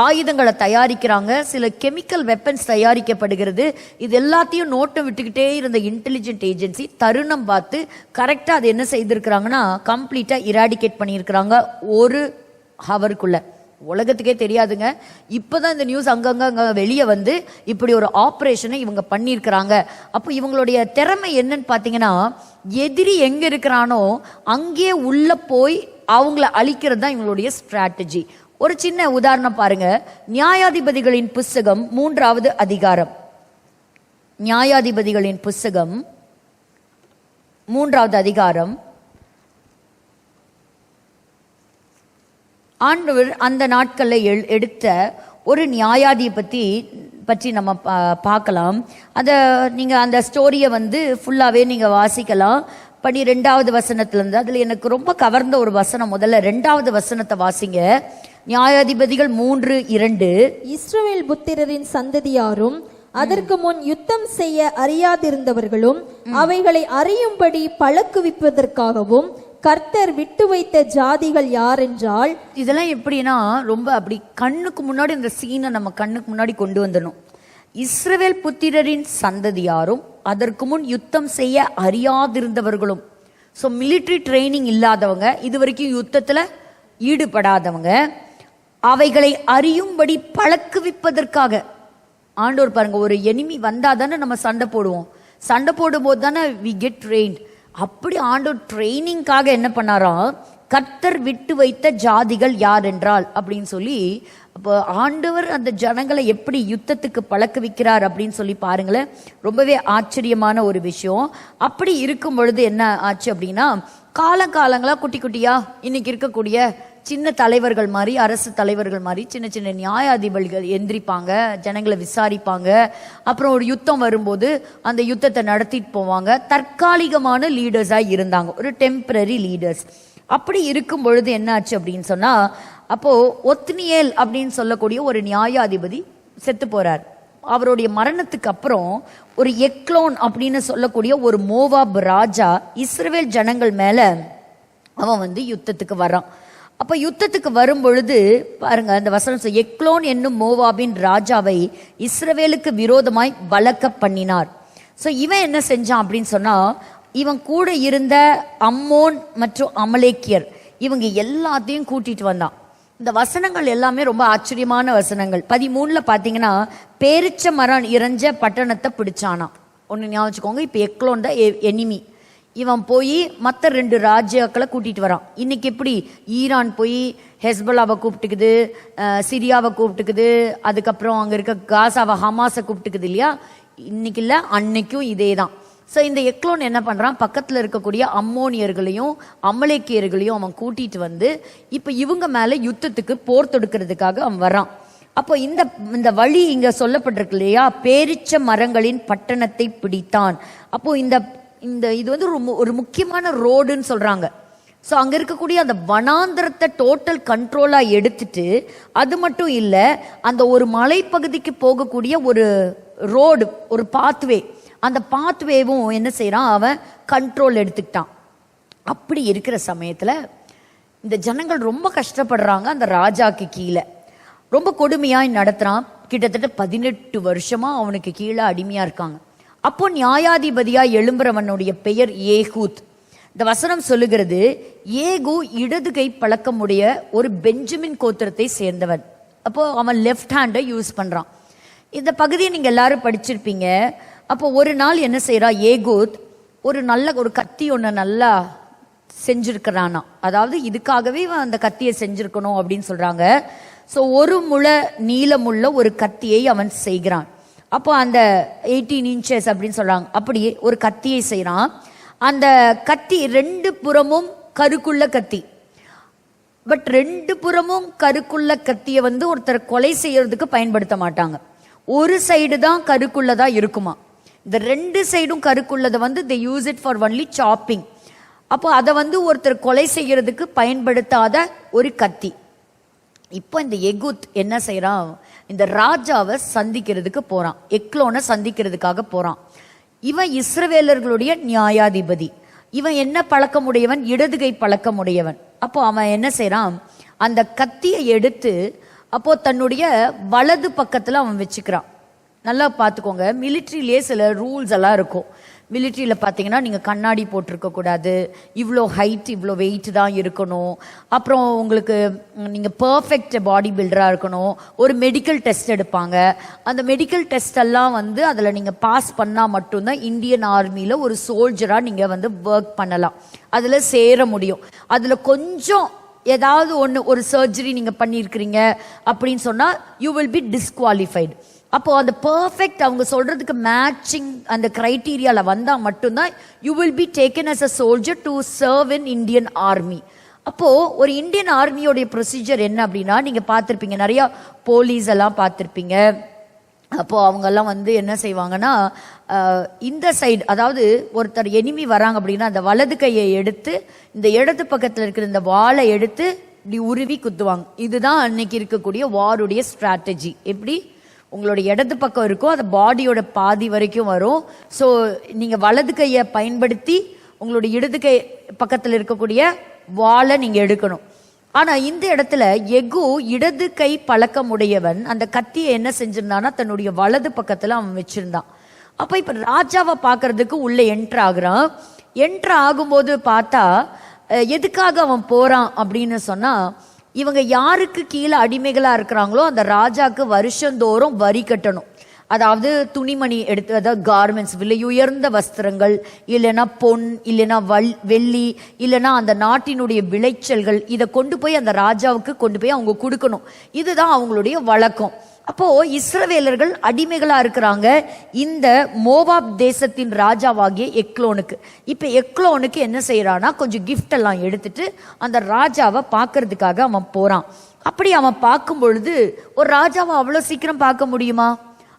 ஆயுதங்களை தயாரிக்கிறாங்க, சில கெமிக்கல் வெப்பன்ஸ் தயாரிக்கப்படுகிறது. இது எல்லாத்தையும் நோட்டம் விட்டுக்கிட்டே இருந்த இன்டெலிஜென்ட் ஏஜென்சி தருணம் பார்த்து கரெக்டாக அது என்ன செய்திருக்கிறாங்கன்னா, கம்ப்ளீட்டாக இராடிகேட் பண்ணியிருக்கிறாங்க 1 ஹவருக்குள்ள. உலகத்துக்கே தெரியாதுங்க. இப்போதான் இந்த நியூஸ் அங்கங்க வெளியே வந்து இப்படி ஒரு ஆப்ரேஷனை இவங்க பண்ணியிருக்கிறாங்க. அப்போ இவங்களுடைய திறமை என்னன்னு பார்த்தீங்கன்னா, எதிரி எங்க இருக்கிறானோ அங்கே உள்ள போய் அவங்கள அழிக்கிறது தான் இவங்களுடைய ஸ்ட்ராட்டஜி. ஒரு சின்ன உதாரணம் பாருங்க. நியாயாதிபதிகளின் புஸ்தகம் 3வது அதிகாரம். நியாயாதிபதிகளின் புஸ்தகம் 3வது அதிகாரம். ஆண்டவர் அந்த நாட்களில் எடுத்த ஒரு நியாயாதிபதி பற்றி நம்ம பார்க்கலாம். அதை நீங்கள் அந்த ஸ்டோரியை வந்து ஃபுல்லாகவே நீங்கள் வாசிக்கலாம். 12வது வசனத்திலிருந்து அதில் எனக்கு ரொம்ப கவர்ந்த ஒரு வசனம், முதல்ல 2வது வசனத்தை வாசிங்க. நியாயாதிபதிகள் 3:2. இஸ்ரவேல் புத்திரரின் சந்ததியாரும் அதற்கு முன் யுத்தம் செய்ய அறியாதிருந்தவர்களும் அவைகளை அறியும்படி பழக்குவிப்பதற்காகவும் கர்த்தர் விட்டு வைத்த ஜாதிகள் யார் என்றால், இதெல்லாம் எப்படின்னா ரொம்ப அப்படி கண்ணுக்கு முன்னாடி இந்த சீனை நம்ம கண்ணுக்கு முன்னாடி கொண்டு வந்துடணும். இஸ்ரவேல் புத்திரரின் சந்ததியாரும் அதற்கு முன் யுத்தம் செய்ய அறியாதிருந்தவர்களும். ஸோ மிலிட்ரி ட்ரைனிங் இல்லாதவங்க, இது வரைக்கும் யுத்தத்தில் ஈடுபடாதவங்க, அவைகளை அறியும்படி பழக்குவிப்பதற்காக. ஆண்டவர் பாருங்க, ஒரு எனிமி வந்தா தானே நம்ம சண்டை போடுவோம், சண்டை போடும்போது தானே வி கெட் ட்ரெயின்ட். அப்படி ஆண்டவர் ட்ரைனிங்காக என்ன பண்ணாராம், கர்த்தர் விட்டு வைத்த ஜாதிகள் யார் என்றால் அப்படின்னு சொல்லி. அப்போ ஆண்டவர் அந்த ஜனங்களை எப்படி யுத்தத்துக்கு பழக்க வைக்கிறார் அப்படின்னு சொல்லி பாருங்களேன். ரொம்பவே ஆச்சரியமான ஒரு விஷயம். அப்படி இருக்கும் பொழுது என்ன ஆச்சு அப்படின்னா, காலங்காலங்களா குட்டி குட்டியா இன்னைக்கு இருக்கக்கூடிய சின்ன தலைவர்கள் மாதிரி, அரசு தலைவர்கள் மாதிரி சின்ன சின்ன நியாயாதிபதிகள் எந்திரிப்பாங்க, ஜனங்களை விசாரிப்பாங்க. அப்புறம் ஒரு யுத்தம் வரும்போது அந்த யுத்தத்தை நடத்திட்டு போவாங்க. தற்காலிகமான லீடர்ஸாக இருந்தாங்க, ஒரு டெம்பரரி லீடர்ஸ். அப்படி இருக்கும் பொழுது என்ன ஆச்சு அப்படின்னு சொன்னா, அப்போ ஒத்னியேல் அப்படின்னு சொல்லக்கூடிய ஒரு நியாயாதிபதி செத்து போறார். அவருடைய மரணத்துக்கு அப்புறம் ஒரு எக்லோன் அப்படின்னு சொல்லக்கூடிய ஒரு மோவாப் ராஜா இஸ்ரவேல் ஜனங்கள் மேல அவன் வந்து யுத்தத்துக்கு வரான். அப்ப யுத்தத்துக்கு வரும் பொழுது பாருங்க அந்த வசனம், எக்லோன் என்னும் மோவாபின் ராஜாவை இஸ்ரவேலுக்கு விரோதமாய் பலக்க பண்ணினார். ஸோ இவன் என்ன செஞ்சான் அப்படின்னு சொன்னா, இவன் கூட இருந்த அம்மோன் மற்றும் அமலேக்கியர் இவங்க எல்லாத்தையும் கூட்டிட்டு வந்தான். இந்த வசனங்கள் எல்லாமே ரொம்ப ஆச்சரியமான வசனங்கள். 13ல பார்த்தீங்கன்னா, பேரிச்ச மரம் இறஞ்ச பட்டணத்தை பிடிச்சானா. ஒன்று ஞாபகம் வச்சுக்கோங்க, இப்போ எக்லோன் தான் எனிமி. இவன் போய் மற்ற 2 ராஜ்யாக்களை கூட்டிட்டு வரான். இன்னைக்கு எப்படி ஈரான் போய் ஹெஸ்பலாவை கூப்பிட்டுக்குது, சிரியாவை கூப்பிட்டுக்குது, அதுக்கப்புறம் அங்கே இருக்க காசாவை ஹமாஸை கூப்பிட்டுக்குது இல்லையா, இன்னைக்கு இல்லை அன்னைக்கும் இதே தான். ஸோ இந்த எக்லோன் என்ன பண்ணுறான், பக்கத்தில் இருக்கக்கூடிய அம்மோனியர்களையும் அமலேக்கியர்களையும் அவன் கூட்டிட்டு வந்து இப்போ இவங்க மேலே யுத்தத்துக்கு போர் தொடுக்கிறதுக்காக அவன் வரான். அப்போ இந்த வழி இங்கே சொல்லப்பட்டிருக்கு இல்லையா, பேரிச்ச மரங்களின் பட்டணத்தை பிடித்தான். அப்போ இந்த இது வந்து ஒரு முக்கியமான ரோடுன்னு சொல்றாங்க. ஸோ அங்கே இருக்கக்கூடிய அந்த வனாந்திரத்தை டோட்டல் கண்ட்ரோலாக எடுத்துட்டு, அது மட்டும் இல்லை அந்த ஒரு மலைப்பகுதிக்கு போகக்கூடிய ஒரு ரோடு, ஒரு பாத்வே, அந்த பாத்வேவும் என்ன செய்யறான், அவன் கண்ட்ரோல் எடுத்துக்கிட்டான். அப்படி இருக்கிற சமயத்தில் இந்த ஜனங்கள் ரொம்ப கஷ்டப்படுறாங்க. அந்த ராஜாக்கு கீழே ரொம்ப கொடுமையாய் நடத்துறான். கிட்டத்தட்ட 18 வருஷமா அவனுக்கு கீழே அடிமையா இருக்காங்க. அப்போ நியாயாதிபதியா எழும்புறவனுடைய பெயர் ஏகூத். இந்த வசனம் சொல்லுகிறது, ஏகு இடது கை பழக்கமுடைய ஒரு பெஞ்சமின் கோத்திரத்தை சேர்ந்தவன். அப்போ அவன் லெஃப்ட் ஹேண்டை யூஸ் பண்றான். இந்த பகுதியை நீங்க எல்லாரும் படிச்சிருப்பீங்க. அப்போ ஒரு நாள் என்ன செய்யறா, ஏகூத் ஒரு கத்தி ஒன்று நல்லா செஞ்சிருக்கிறானா. அதாவது இதுக்காகவே அந்த கத்தியை செஞ்சிருக்கணும் அப்படின்னு சொல்றாங்க. ஸோ 1 முழ நீளமுள்ள ஒரு கத்தியை அவன் செய்கிறான். அப்போ அந்த 18 inches அப்படின்னு சொல்றாங்க, அப்படியே ஒரு கத்தியை செய்யறான். அந்த கத்தி 2 புறமும் கருக்குள்ள கத்தி. பட் 2 புறமும் கருக்குள்ள கத்தியை வந்து ஒருத்தர் கொலை செய்யறதுக்கு பயன்படுத்த மாட்டாங்க. ஒரு சைடு தான் கருக்குள்ளதா இருக்குமா. இந்த 2 சைடும் கருக்குள்ளதை வந்து they use it for only chopping. அப்போ அதை வந்து ஒருத்தர் கொலை செய்யறதுக்கு பயன்படுத்தாத ஒரு கத்தி. இப்போ இந்த எகுத் என்ன செய்யறான், இந்த ராஜாவை சந்திக்கிறதுக்கு போறான், எக்லோனை சந்திக்கிறதுக்காக போறான். இவன் இஸ்ரவேலர்களுடைய நியாயாதிபதி. இவன் என்ன பழக்கமுடையவன், இடதுகை பழக்கமுடையவன். அப்போ அவன் என்ன செய்யறான், அந்த கத்தியை எடுத்து அப்போ தன்னுடைய வலது பக்கத்துல அவன் வச்சுக்கிறான். நல்லா பார்த்துக்கோங்க, மிலிட்ரியிலே சில ரூல்ஸ் எல்லாம் இருக்கும். மிலிட்ரியில் பார்த்தீங்கன்னா நீங்கள் கண்ணாடி போட்டிருக்க கூடாது, இவ்வளோ ஹைட் இவ்வளோ வெயிட் தான் இருக்கணும், அப்புறம் உங்களுக்கு நீங்கள் பர்ஃபெக்ட் பாடி பில்டராக இருக்கணும், ஒரு மெடிக்கல் டெஸ்ட் எடுப்பாங்க. அந்த மெடிக்கல் டெஸ்ட் எல்லாம் வந்து அதில் நீங்கள் பாஸ் பண்ணால் மட்டும்தான் இந்தியன் ஆர்மியில் ஒரு சோல்ஜராக நீங்கள் வந்து ஒர்க் பண்ணலாம், அதில் சேர முடியும். அதில் கொஞ்சம் ஏதாவது ஒரு சர்ஜரி நீங்கள் பண்ணியிருக்கிறீங்க அப்படின்னு சொன்னால் யூ வில் பி டிஸ்குவாலிஃபைடு. அப்போ அந்த பர்ஃபெக்ட் அவங்க சொல்றதுக்கு மேட்சிங் அந்த கிரைட்டீரியாவில் வந்தால் மட்டும்தான் you will be taken as a soldier to serve in Indian army. அப்போ ஒரு இந்தியன் ஆர்மியோடைய ப்ரொசீஜர் என்ன அப்படின்னா, நீங்க பார்த்துருப்பீங்க, நிறைய போலீஸ் எல்லாம் பார்த்துருப்பீங்க, அப்போ அவங்கெல்லாம் வந்து என்ன செய்வாங்கன்னா இந்த சைடு, அதாவது ஒருத்தர் எனிமி வராங்க அப்படின்னா அந்த வலது கையை எடுத்து இந்த இடது பக்கத்தில் இருக்கிற இந்த வாளை எடுத்து இப்படி உருவி குத்துவாங்க. இதுதான் அன்னைக்கு இருக்கக்கூடிய வாருடைய ஸ்ட்ராட்டஜி. எப்படி உங்களோட இடது பக்கம் இருக்கும், அது பாடியோட பாதி வரைக்கும் வரும். ஸோ நீங்க வலது கையை பயன்படுத்தி உங்களுடைய இடது கை பக்கத்தில் இருக்கக்கூடிய வாளை நீங்க எடுக்கணும். ஆனா இந்த இடத்துல எகு இடது கை பழக்கம் உடையவன் அந்த கத்தியை என்ன செஞ்சிருந்தான்னா தன்னுடைய வலது பக்கத்துல அவன் வச்சிருந்தான். அப்ப இப்ப ராஜாவை பாக்குறதுக்கு உள்ள என்ட்ரு ஆகுறான். என்ட்ரு ஆகும்போது பார்த்தா எதுக்காக அவன் போறான் அப்படின்னு சொன்னா, இவங்க யாருக்கு கீழே அடிமைகளா இருக்கிறாங்களோ அந்த ராஜாக்கு வருஷந்தோறும் வரி கட்டணும். அதாவது துணிமணி எடுத்து, அதாவது கார்மெண்ட்ஸ், விலையுயர்ந்த வஸ்திரங்கள், இல்லைன்னா பொன், இல்லைன்னா வெள்ளி, இல்லைன்னா அந்த நாட்டினுடைய விளைச்சல்கள், இதை கொண்டு போய் அந்த ராஜாவுக்கு கொண்டு போய் அவங்க கொடுக்கணும். இதுதான் அவங்களுடைய வழக்கம். அப்போ இஸ்ரவேலர்கள் அடிமைகளா இருக்கிறாங்க இந்த மோவாப் தேசத்தின் ராஜாவாகிய எக்லோனுக்கு. இப்ப எக்லோனுக்கு என்ன செய்யறான்னா கொஞ்சம் கிஃப்ட் எல்லாம் எடுத்துட்டு அந்த ராஜாவை பார்க்கறதுக்காக அவன் போறான். அப்படி அவன் பார்க்கும் பொழுது ஒரு ராஜாவை அவ்வளவு சீக்கிரம் பார்க்க முடியுமா?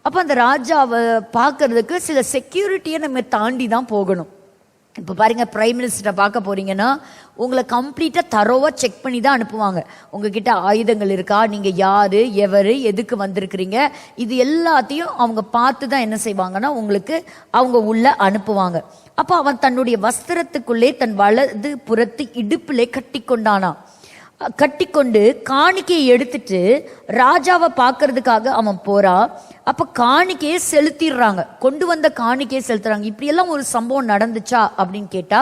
அப்ப அந்த ராஜாவை பார்க்கறதுக்கு சில செக்யூரிட்டியை நம்ம தாண்டி தான் போகணும். இப்போ பாருங்க, பிரைம் மினிஸ்டரை பார்க்க போறீங்கன்னா உங்களை கம்ப்ளீட்டா தரோவா செக் பண்ணி தான் அனுப்புவாங்க. உங்ககிட்ட ஆயுதங்கள் இருக்கா, நீங்க யாரு, எவரு, எதுக்கு வந்திருக்கிறீங்க, இது எல்லாத்தையும் அவங்க பார்த்து தான் என்ன செய்வாங்கன்னா உங்களுக்கு அவங்க உள்ள அனுப்புவாங்க. அப்ப அவன் தன்னுடைய வஸ்திரத்துக்குள்ளே தன் வலது புறத்து இடுப்பிலே கட்டி கொண்டானா. கட்டிக்கொண்டு காணிக்கையை எடுத்துட்டு ராஜாவை பார்க்கறதுக்காக அவன் போறான். அப்ப காணிக்கையை செலுத்திடுறாங்க, கொண்டு வந்த காணிக்கையை செலுத்துறாங்க. இப்படி எல்லாம் ஒரு சம்பவம் நடந்துச்சா அப்படின்னு கேட்டா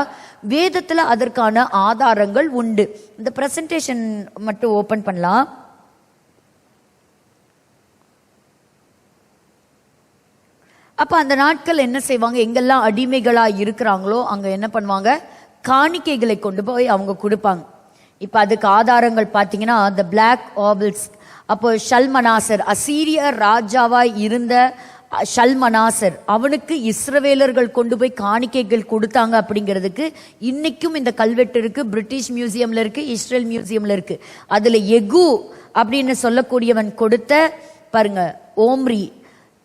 வேதத்துல அதற்கான ஆதாரங்கள் உண்டு. இந்த பிரசன்டேஷன் மட்டும் ஓபன் பண்ணலாம். அப்ப அந்த நாட்கள் என்ன செய்வாங்க, எங்கெல்லாம் அடிமைகளா இருக்கிறாங்களோ அங்க என்ன பண்ணுவாங்க, காணிக்கைகளை கொண்டு போய் அவங்க கொடுப்பாங்க. இப்ப அதுக்கு ஆதாரங்கள் பாத்தீங்கன்னா the black obles. அப்போ ஷல்மனாசர், அசீரிய ராஜாவாய் இருந்த ஷல்மனாசர், அவனுக்கு இஸ்ரவேலர்கள் கொண்டு போய் காணிக்கைகள் கொடுத்தாங்க அப்படிங்கிறதுக்கு இன்னைக்கும் இந்த கல்வெட்டு இருக்கு. பிரிட்டிஷ் மியூசியம்ல இருக்கு, இஸ்ரேல் மியூசியம்ல இருக்கு. அதுல எகு அப்படின்னு சொல்லக்கூடியவன் கொடுத்த பாருங்க ஓம்ரி,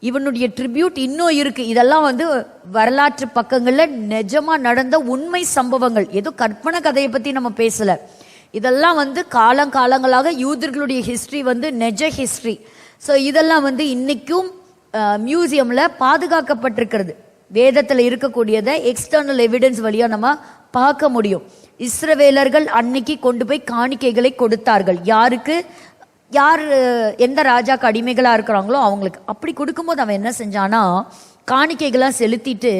இவனுடைய ட்ரிபியூட் இன்னும் இருக்கு. இதெல்லாம் வந்து வரலாற்று பக்கங்கள்ல நிஜமா நடந்த உண்மை சம்பவங்கள், ஏதோ கற்பனை கதையை பத்தி நம்ம பேசல. இதெல்லாம் வந்து காலங்காலங்களாக யூதர்களுடைய ஹிஸ்டரி வந்து நெஜ ஹிஸ்டரி. ஸோ இதெல்லாம் வந்து இன்னைக்கும் மியூசியம்ல பாதுகாக்கப்பட்டிருக்கிறது. வேதத்தில் இருக்கக்கூடியதை எக்ஸ்டர்னல் எவிடன்ஸ் வழியா நம்ம பார்க்க முடியும். இஸ்ரவேலர்கள் அன்னைக்கு கொண்டு போய் காணிக்கைகளை கொடுத்தார்கள். யாருக்கு, யார் எந்த ராஜாக்கு அடிமைகளா இருக்கிறாங்களோ அவங்களுக்கு. அப்படி கொடுக்கும்போது அவன் என்ன செஞ்சானா, காணிக்கைகளாம் செலுத்திட்டு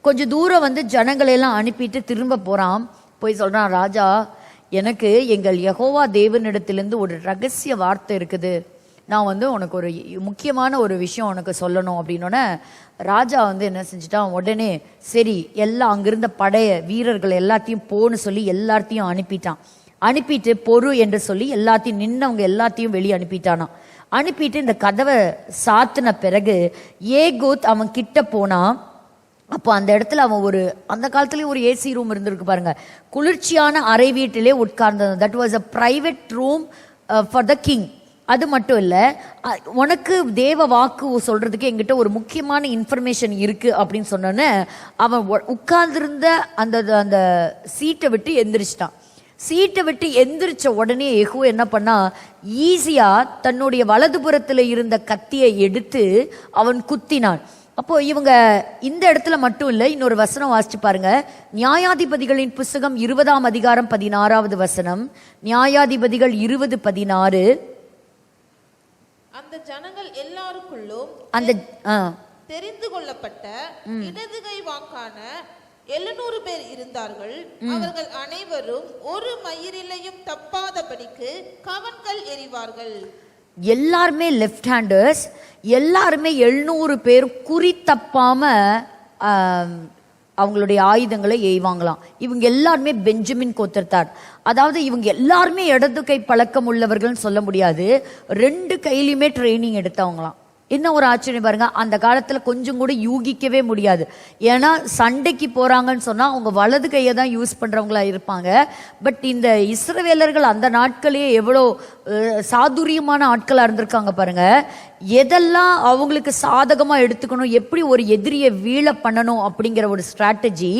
கொஞ்சம் தூரம் வந்து ஜனங்களை எல்லாம் அனுப்பிட்டு திரும்ப போறான். போய் சொல்றான், ராஜா எனக்கு எங்கள் யெகோவா தேவனிடத்திலிருந்து ஒரு ரகசிய வார்த்தை இருக்குது, நான் வந்து உனக்கு ஒரு முக்கியமான ஒரு விஷயம் உனக்கு சொல்லணும் அப்படின்னோடனே ராஜா வந்து என்ன செஞ்சுட்டான், உடனே சரி எல்லாம் அங்கிருந்த படைய வீரர்கள் எல்லாத்தையும் போன்னு சொல்லி எல்லாத்தையும் அனுப்பிட்டான். அனுப்பிட்டு பொறு என்று சொல்லி எல்லாத்தையும் நின்னவங்க எல்லாத்தையும் வெளியே அனுப்பிட்டானா. அனுப்பிட்டு இந்த கதவை சாத்தின பிறகு ஏகூத் அவன் கிட்ட போனா. அப்போ அந்த இடத்துல அவன் ஒரு, அந்த காலத்துலயும் ஒரு ஏசி ரூம் இருந்திருக்கு பாருங்க, குளிர்ச்சியான அறை வீட்டிலே உட்கார்ந்தது. That was a private room for the king. அது மட்டும் இல்ல, உனக்கு தேவ வாக்கு சொல்றதுக்கு என்கிட்ட ஒரு முக்கியமான இன்ஃபர்மேஷன் இருக்கு அப்படின்னு சொன்னோன்னே அவன் உட்கார்ந்திருந்த அந்த அந்த சீட்டை விட்டு எந்திரிச்சிட்டான். சீட்டை விட்டு எந்திரிச்ச உடனே எகு என்ன பண்ணா, ஈஸியா தன்னுடைய வலதுபுறத்துல இருந்த கத்தியை எடுத்து அவன் குத்தினான். அப்போ இவங்க இந்த இடத்துல மட்டும் இல்ல, இன்னொரு வசனம் வாசிச்சு பாருங்க. நியாயாதிபதிகளின் புஸ்தகம் 20ஆம் அதிகாரம் 16வது வசனம். நியாயாதிபதிகள் 20:16. அந்த ஜனங்கள் எல்லாருக்குள்ளும் அந்த தெரிந்து கொள்ளப்பட்ட இடதுகை வாக்கான 700 பேர் இருந்தார்கள். அவர்கள் அனைவரும் ஒரு மயிரிலையும் தப்பாதபடிக்கு கவன்கள் எறிவார்கள். எல்லாருமே லெஃப்ட் ஹேண்டர்ஸ், எல்லாருமே 700 பேர் குறி தப்பாம அவங்களுடைய ஆயுதங்களை எய்வாங்களாம். இவங்க எல்லாருமே பெஞ்சமின் கோத்திரத்தார். அதாவது இவங்க எல்லாருமே இடது கை பழக்கம் உள்ளவர்கள் சொல்ல முடியாது, 2 கையிலுமே ட்ரைனிங் எடுத்தவங்களாம். என்ன ஒரு ஆச்சரியம் பாருங்க, அந்த காலத்துல கொஞ்சம் கூட யூகிக்கவே முடியாது. ஏன்னா சண்டைக்கு போறாங்கன்னு சொன்னா அவங்க வலது கையை தான் யூஸ் பண்றவங்களா இருப்பாங்க. பட் இந்த இஸ்ரவேலர்கள் அந்த நாட்களே எவ்வளோ சாதுரியமான ஆட்களா இருந்திருக்காங்க பாருங்க. எதெல்லாம் அவங்களுக்கு சாதகமா எடுத்துக்கணும், எப்படி ஒரு எதிரியை வீழ பண்ணணும் அப்படிங்கிற ஒரு ஸ்ட்ராட்டஜி.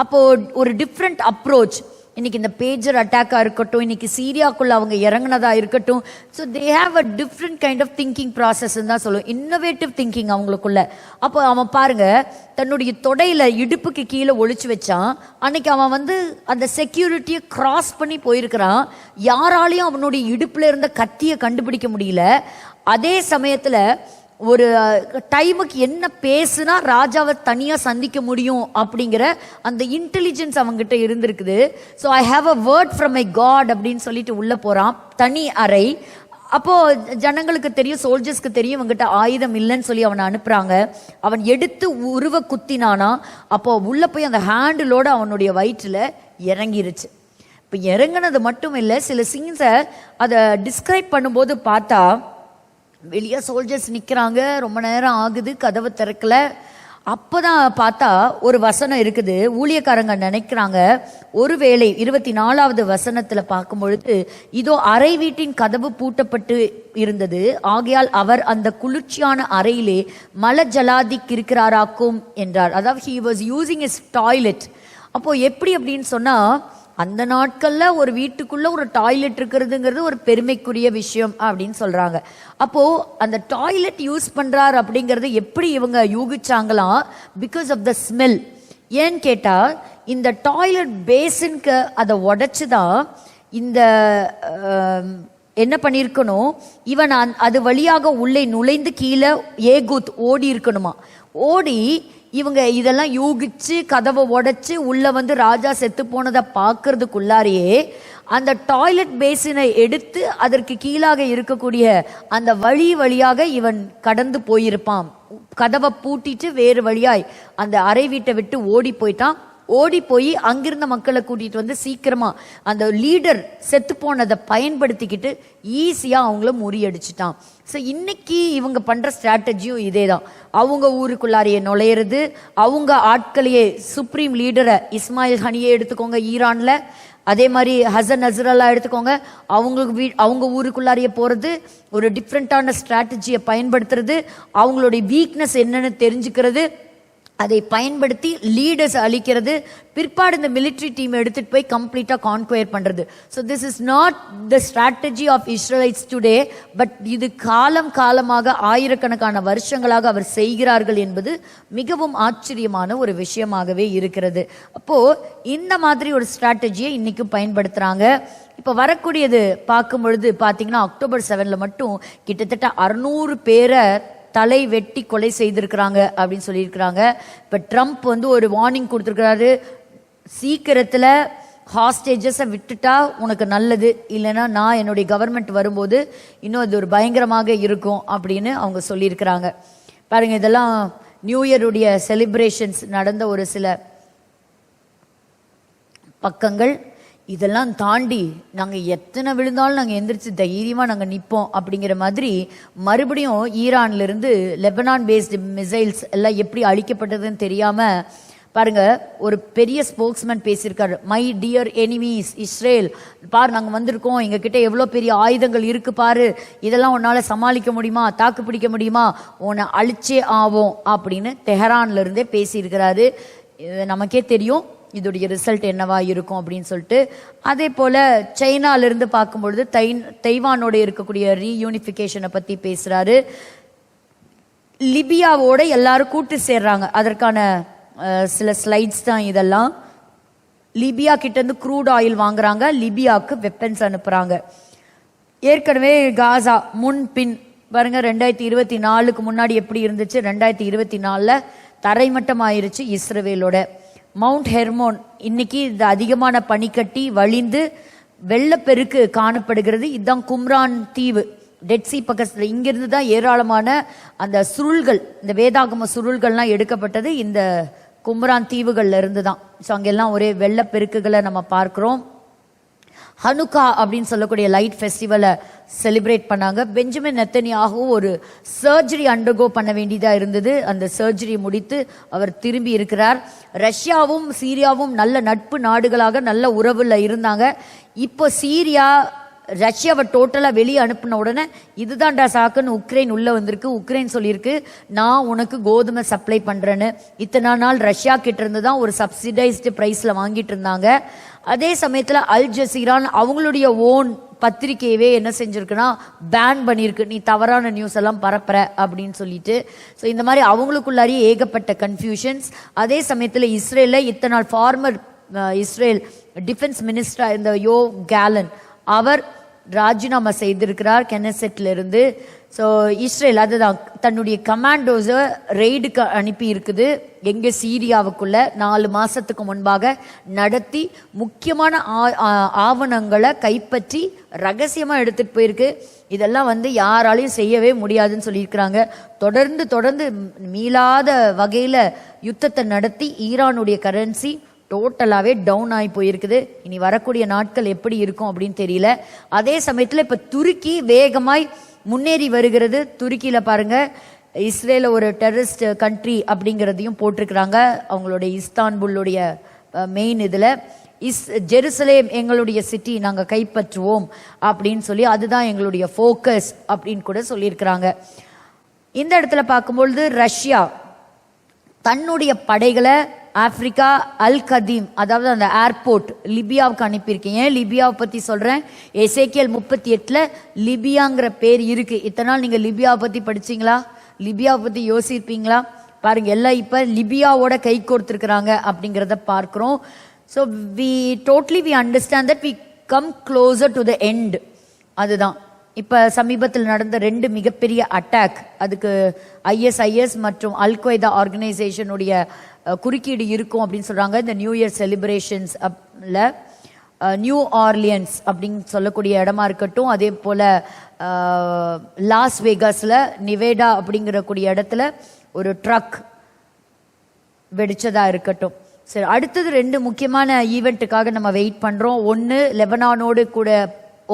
அப்போ ஒரு டிஃப்ரெண்ட் அப்ரோச். இன்னைக்கு இந்த பேஜர் அட்டாக்கா இருக்கட்டும், இன்னைக்கு சீரியாக்குள்ள அவங்க இறங்குனதா இருக்கட்டும், so they have a different kind of thinking process தான் சொல்லுவோம், இன்னோவேட்டிவ் திங்கிங் அவங்களுக்குள்ள. அப்போ அவன் பாருங்க, தன்னுடைய தொடையில இடுப்புக்கு கீழே ஒளிச்சு வச்சான். அன்னைக்கு அவன் அந்த செக்யூரிட்டியை கிராஸ் பண்ணி போயிருக்கிறான். யாராலையும் அவனுடைய இடுப்புல இருந்த கத்தியை கண்டுபிடிக்க முடியல. அதே சமயத்துல ஒரு டைமுக்கு என்ன பேசுனா ராஜாவை தனியா சந்திக்க முடியும் அப்படிங்கிற அந்த இன்டெலிஜென்ஸ் அவங்ககிட்ட இருந்திருக்குது. So I have a word from my God அப்படின்னு சொல்லிட்டு உள்ள போறான். தனி அறை. அப்போ ஜனங்களுக்கு தெரியும், சோல்ஜர்ஸ்க்கு தெரியும் இவங்கிட்ட ஆயுதம் இல்லைன்னு சொல்லி அவனை அனுப்புறாங்க. அவன் எடுத்து உருவ குத்தினானா. அப்போ உள்ள போய் அந்த ஹேண்டிலோட அவனுடைய வயிற்றுல இறங்கிருச்சு. இப்போ இறங்கினது மட்டும் இல்லை, சில சீன்ஸை அதை டிஸ்கிரைப் பண்ணும்போது பார்த்தா வெளியே சோல்ஜர்ஸ் நிற்கிறாங்க, ரொம்ப நேரம் ஆகுது, கதவை திறக்கல. அப்போதான் பார்த்தா ஒரு வசனம் இருக்குது. ஊழியக்காரங்க நினைக்கிறாங்க ஒருவேளை 24வது வசனத்தில் பார்க்கும் பொழுது, இதோ அறை வீட்டின் கதவு பூட்டப்பட்டு இருந்தது, ஆகையால் அவர் அந்த குளிர்ச்சியான அறையிலே மல ஜலாதிக்கு இருக்கிறாராக்கும் என்றார். அதாவது he was using his toilet. அப்போ எப்படி அப்படின்னு சொன்னா, அந்த நாட்கள்ல ஒரு வீட்டுக்குள்ள ஒரு டாய்லெட் இருக்கிறதுங்கிறது ஒரு பெருமைக்குரிய விஷயம் அப்படின்னு சொல்றாங்க. அப்போ அந்த டாய்லெட் யூஸ் பண்றார் அப்படிங்கறது எப்படி இவங்க யூகிச்சாங்களாம்? Because of the smell. ஏன்னு கேட்டா, இந்த டாய்லெட் பேசின்க்கு அதை உடைச்சுதான் இந்த என்ன பண்ணியிருக்கணும், இவன் அது வழியாக உள்ளே நுழைந்து கீழே ஏகூத் ஓடி இருக்கணுமா. ஓடி இவங்க இதெல்லாம் யூகிச்சு கதவை உடைச்சு உள்ள ராஜா செத்து போனதை பார்க்கறதுக்குள்ளாரையே அந்த டாய்லெட் பேசினை எடுத்து அதற்கு கீழாக இருக்கக்கூடிய அந்த வழியாக இவன் கடந்து போயிருப்பான். கதவை பூட்டிட்டு வேறு வழியாய் அந்த அறை வீட்டை விட்டு ஓடி போயிட்டான். ஓடி போய் அங்கிருந்த மக்களை கூட்டிட்டு சீக்கிரமா அந்த லீடர் செத்து போனதை பயன்படுத்திக்கிட்டு ஈஸியா அவங்கள முறியடிச்சிட்டான். ஸோ இன்னைக்கு இவங்க பண்ற ஸ்ட்ராட்டஜியும் இதே தான். அவங்க ஊருக்குள்ளாரையே நுழையிறது, அவங்க ஆட்களையே, சுப்ரீம் லீடரை இஸ்மாயில் ஹனியை எடுத்துக்கோங்க ஈரான்ல, அதே மாதிரி ஹசன் நஸ்ரல்லா எடுத்துக்கோங்க, அவங்க ஊருக்குள்ளாரையே போறது, ஒரு டிஃப்ரெண்டான ஸ்ட்ராட்டஜியை பயன்படுத்துறது, அவங்களுடைய வீக்னஸ் என்னன்னு தெரிஞ்சுக்கிறது, அதை பயன்படுத்தி லீடர்ஸ் அழிக்கிறது, பிற்பாடு இந்த மிலிட்ரி டீம் எடுத்துட்டு போய் கம்ப்ளீட்டா கான்குயர் பண்றது. So this is not the strategy of Israelites today, but இது காலமாக ஆயிரக்கணக்கான வருஷங்களாக அவர் செய்கிறார்கள் என்பது மிகவும் ஆச்சரியமான ஒரு விஷயமாகவே இருக்கிறது. அப்போ இந்த மாதிரி ஒரு ஸ்ட்ராட்டஜியை இன்னைக்கும் பயன்படுத்துறாங்க. இப்போ வரக்கூடியது பார்க்கும் பொழுது பார்த்தீங்கன்னா, அக்டோபர் 7 மட்டும் கிட்டத்தட்ட 600 பேரை தலை வெட்டி கொலை செய்திருக்கிறாங்க அப்படின்னு சொல்லியிருக்கிறாங்க. இப்போ ட்ரம்ப் ஒரு வார்னிங் கொடுத்துருக்கிறாரு, சீக்கிரத்தில் ஹாஸ்டேஜஸை விட்டுட்டா உனக்கு நல்லது, இல்லைன்னா நான் என்னுடைய கவர்மெண்ட் வரும்போது இன்னும் அது ஒரு பயங்கரமாக இருக்கும் அப்படின்னு அவங்க சொல்லியிருக்கிறாங்க. பாருங்க, இதெல்லாம் நியூ இயருடைய செலிப்ரேஷன்ஸ் நடந்த ஒரு சில பக்கங்கள். இதெல்லாம் தாண்டி நாங்கள் எத்தனை விழுந்தாலும் நாங்கள் எந்திரிச்சு தைரியமாக நாங்கள் நிற்போம் அப்படிங்கிற மாதிரி மறுபடியும் ஈரான்லேருந்து லெபனான் பேஸ்டு மிசைல்ஸ் எல்லாம் எப்படி அழிக்கப்பட்டதுன்னு தெரியாமல் பாருங்க, ஒரு பெரிய ஸ்போக்ஸ்மேன் பேசியிருக்காரு. மை டியர் எனிமீஸ் இஸ்ரேல், பார் நாங்கள் வந்திருக்கோம், எங்ககிட்ட எவ்வளோ பெரிய ஆயுதங்கள் இருக்கு பாரு, இதெல்லாம் உன்னால் சமாளிக்க முடியுமா, தாக்கு பிடிக்க முடியுமா, உன்னை அழிச்சே ஆவோம் அப்படின்னு தெஹரான்ல இருந்தே பேசியிருக்கிறாரு. நமக்கே தெரியும் இதோடைய ரிசல்ட் என்னவா இருக்கும் அப்படின்னு சொல்லிட்டு. அதே போல சைனாலிருந்து பார்க்கும்பொழுது தைவானோட இருக்கக்கூடிய ரீயூனிஃபிகேஷனை பற்றி பேசுறாரு. லிபியாவோட எல்லாரும் கூட்டு சேர்றாங்க, அதற்கான சில ஸ்லைட்ஸ் தான் இதெல்லாம். லிபியா கிட்ட இருந்து க்ரூட் ஆயில் வாங்குறாங்க, லிபியாவுக்கு வெப்பன்ஸ் அனுப்புறாங்க. ஏற்கனவே காசா முன் பின் பாருங்க, 2024க்கு முன்னாடி எப்படி இருந்துச்சு, 2024 தரைமட்டம் ஆயிருச்சு இஸ்ரவேலோட. மவுண்ட் ஹெர்மோன் இன்னைக்கு இது அதிகமான பனிக்கட்டி வழிந்து வெள்ளப்பெருக்கு காணப்படுகிறது. இதுதான் கும்ரான் தீவு, டெட்சி பக்கத்தில். இங்கிருந்து தான் ஏராளமான அந்த சுருள்கள், இந்த வேதாகம சுருள்கள்லாம் எடுக்கப்பட்டது இந்த கும்ரான் தீவுகள்ல இருந்து தான். ஸோ அங்கெல்லாம் ஒரே வெள்ளப்பெருக்குகளை நம்ம பார்க்கிறோம். ஹனுக்கா அப்படின்னு சொல்லக்கூடிய லைட் ஃபெஸ்டிவலை செலிப்ரேட் பண்ணாங்க. பெஞ்சமின் நெத்தனியாகவும் ஒரு சர்ஜரி அண்டர்கோ பண்ண வேண்டியதாக இருந்தது. அந்த சர்ஜரி முடித்து அவர் திரும்பி இருக்கிறார். ரஷ்யாவும் சீரியாவும் நல்ல நட்பு நாடுகளாக நல்ல உறவுல இருந்தாங்க. இப்போ சீரியா ரஷ்யாவை டோட்டலாக வெளியே அனுப்பின உடனே இதுதான்டா சாக்குன்னு உக்ரைன் உள்ளே வந்திருக்கு. உக்ரைன் சொல்லியிருக்கு, நான் உனக்கு கோதுமை சப்ளை பண்ணுறேன்னு. இத்தனை நாள் ரஷ்யா கிட்ட இருந்து தான் ஒரு சப்சிடைஸ்டு ப்ரைஸில் வாங்கிட்டு இருந்தாங்க. அதே சமயத்தில் அல் ஜசீரான் அவங்களுடைய ஓன் பத்திரிக்கையவே என்ன செஞ்சிருக்குன்னா பேன் பண்ணியிருக்கு, நீ தவறான நியூஸ் எல்லாம் பரப்புற அப்படின்னு சொல்லிட்டு. ஸோ இந்த மாதிரி அவங்களுக்குள்ளாரியே ஏகப்பட்ட கன்ஃபியூஷன்ஸ். அதே சமயத்தில் இஸ்ரேலில் இத்தனை நாள் ஃபார்மர் இஸ்ரேல் டிஃபென்ஸ் மினிஸ்டர் இந்த யோ கேலன் அவர் ராஜினாமா செய்திருக்கிறார் கெனசெட்ல இருந்து. ஸோ இஸ்ரேல் அதுதான் தன்னுடைய கமாண்டோஸை ரெய்டுக்கு அனுப்பி இருக்குது. எங்க சீரியாவுக்குள்ள 4 மாசத்துக்கு முன்பாக நடத்தி முக்கியமான ஆவணங்களை கைப்பற்றி ரகசியமா எடுத்துட்டு போயிருக்கு. இதெல்லாம் யாராலையும் செய்யவே முடியாதுன்னு சொல்லியிருக்கிறாங்க. தொடர்ந்து மீளாத வகையில யுத்தத்தை நடத்தி ஈரானுடைய கரன்சி டோட்டலாகவே டவுன் ஆகி போயிருக்குது. இனி வரக்கூடிய நாட்கள் எப்படி இருக்கும் அப்படின்னு தெரியல. அதே சமயத்தில் இப்போ துருக்கி வேகமாய் முன்னேறி வருகிறது. துருக்கியில் பாருங்க, இஸ்ரேல ஒரு டெரரிஸ்ட் கண்ட்ரி அப்படிங்கிறதையும் போட்டிருக்கிறாங்க. அவங்களுடைய இஸ்தான்புல்லுடைய மெயின் இதில் ஜெருசலேம் எங்களுடைய சிட்டி நாங்கள் கைப்பற்றுவோம் அப்படின்னு சொல்லி அதுதான் எங்களுடைய ஃபோக்கஸ் அப்படின்னு கூட சொல்லியிருக்கிறாங்க. இந்த இடத்துல பார்க்கும்பொழுது ரஷ்யா தன்னுடைய படைகளை ஆப்பிரிக்கா அல் கதீம் அதாவது அந்த ஏர்போர்ட் லிபியாவுக்கு அனுப்பியிருக்கேன். ஏன் லிபியாவை பற்றி சொல்கிறேன், எசேக்கியல் 38 லிபியாங்கிற பேர் இருக்கு. இத்தனை நாள் நீங்கள் லிபியாவை பற்றி படிச்சிங்களா? லிபியாவை பற்றி யோசிப்பீங்களா? பாருங்க, எல்லாம் இப்போ லிபியாவோட கை கோர்த்துருக்குறாங்க அப்படிங்கிறத பார்க்குறோம். So we understand that we come closer to the end. அதுதான் இப்போ சமீபத்தில் நடந்த 2 மிகப்பெரிய அட்டாக், அதுக்கு ISIS மற்றும் அல் கொய்தா ஆர்கனைசேஷனுடைய குறுக்கீடு இருக்கும் அப்படின்னு சொல்றாங்க. இந்த நியூ இயர் செலிப்ரேஷன்ஸ்ல நியூ ஆர்லியன்ஸ் அப்படின்னு சொல்லக்கூடிய இடமா இருக்கட்டும், அதே போல லாஸ் வேகாஸ்ல நிவேடா அப்படிங்கிற கூடிய இடத்துல ஒரு ட்ரக் வெடிச்சதா இருக்கட்டும். சரி, அடுத்தது 2 முக்கியமான ஈவெண்ட்டுக்காக நம்ம வெயிட் பண்றோம். ஒன்று, லெபனானோடு கூட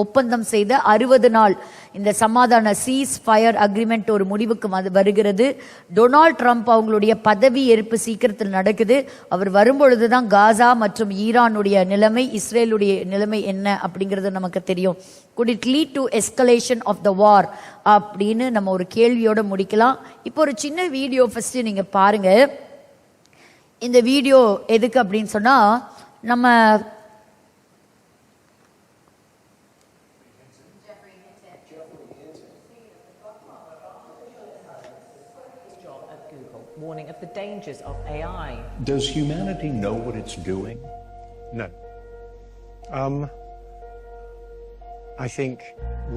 ஒப்பந்தம் செய்த 60 நாள் இந்த சமாதான சீஸ் ஃபயர் அக்ரிமெண்ட் ஒரு முடிவுக்கு வருகிறது. டொனால்ட் ட்ரம்ப் அவங்களுடைய பதவி ஏற்பு சீக்கிரத்தில் நடக்குது. அவர் வரும்பொழுதுதான் காசா மற்றும் ஈரானுடைய நிலைமை, இஸ்ரேலுடைய நிலைமை என்ன அப்படிங்கிறது நமக்கு தெரியும். could it lead to escalation of the war அப்படின்னு நம்ம ஒரு கேள்வியோட முடிக்கலாம். இப்போ ஒரு சின்ன வீடியோ ஃபர்ஸ்ட் நீங்க பாருங்க. இந்த வீடியோ எதுக்கு அப்படின்னு சொன்னா, நம்ம warning of the dangers of AI. Does humanity know what it's doing? No. I think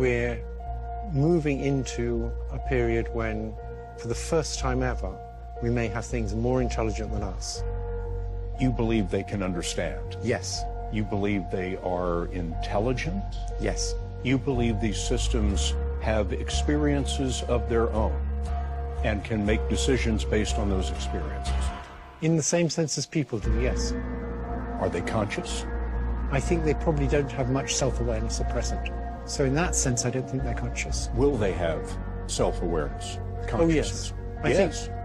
we're moving into a period when, for the first time ever, we may have things more intelligent than us. You believe they can understand? Yes. You believe they are intelligent? Yes. You believe these systems have experiences of their own and can make decisions based on those experiences? In the same sense as people do, yes. Are they conscious? I think they probably don't have much self-awareness at present. So in that sense, I don't think they're conscious. Will they have self-awareness, consciousness?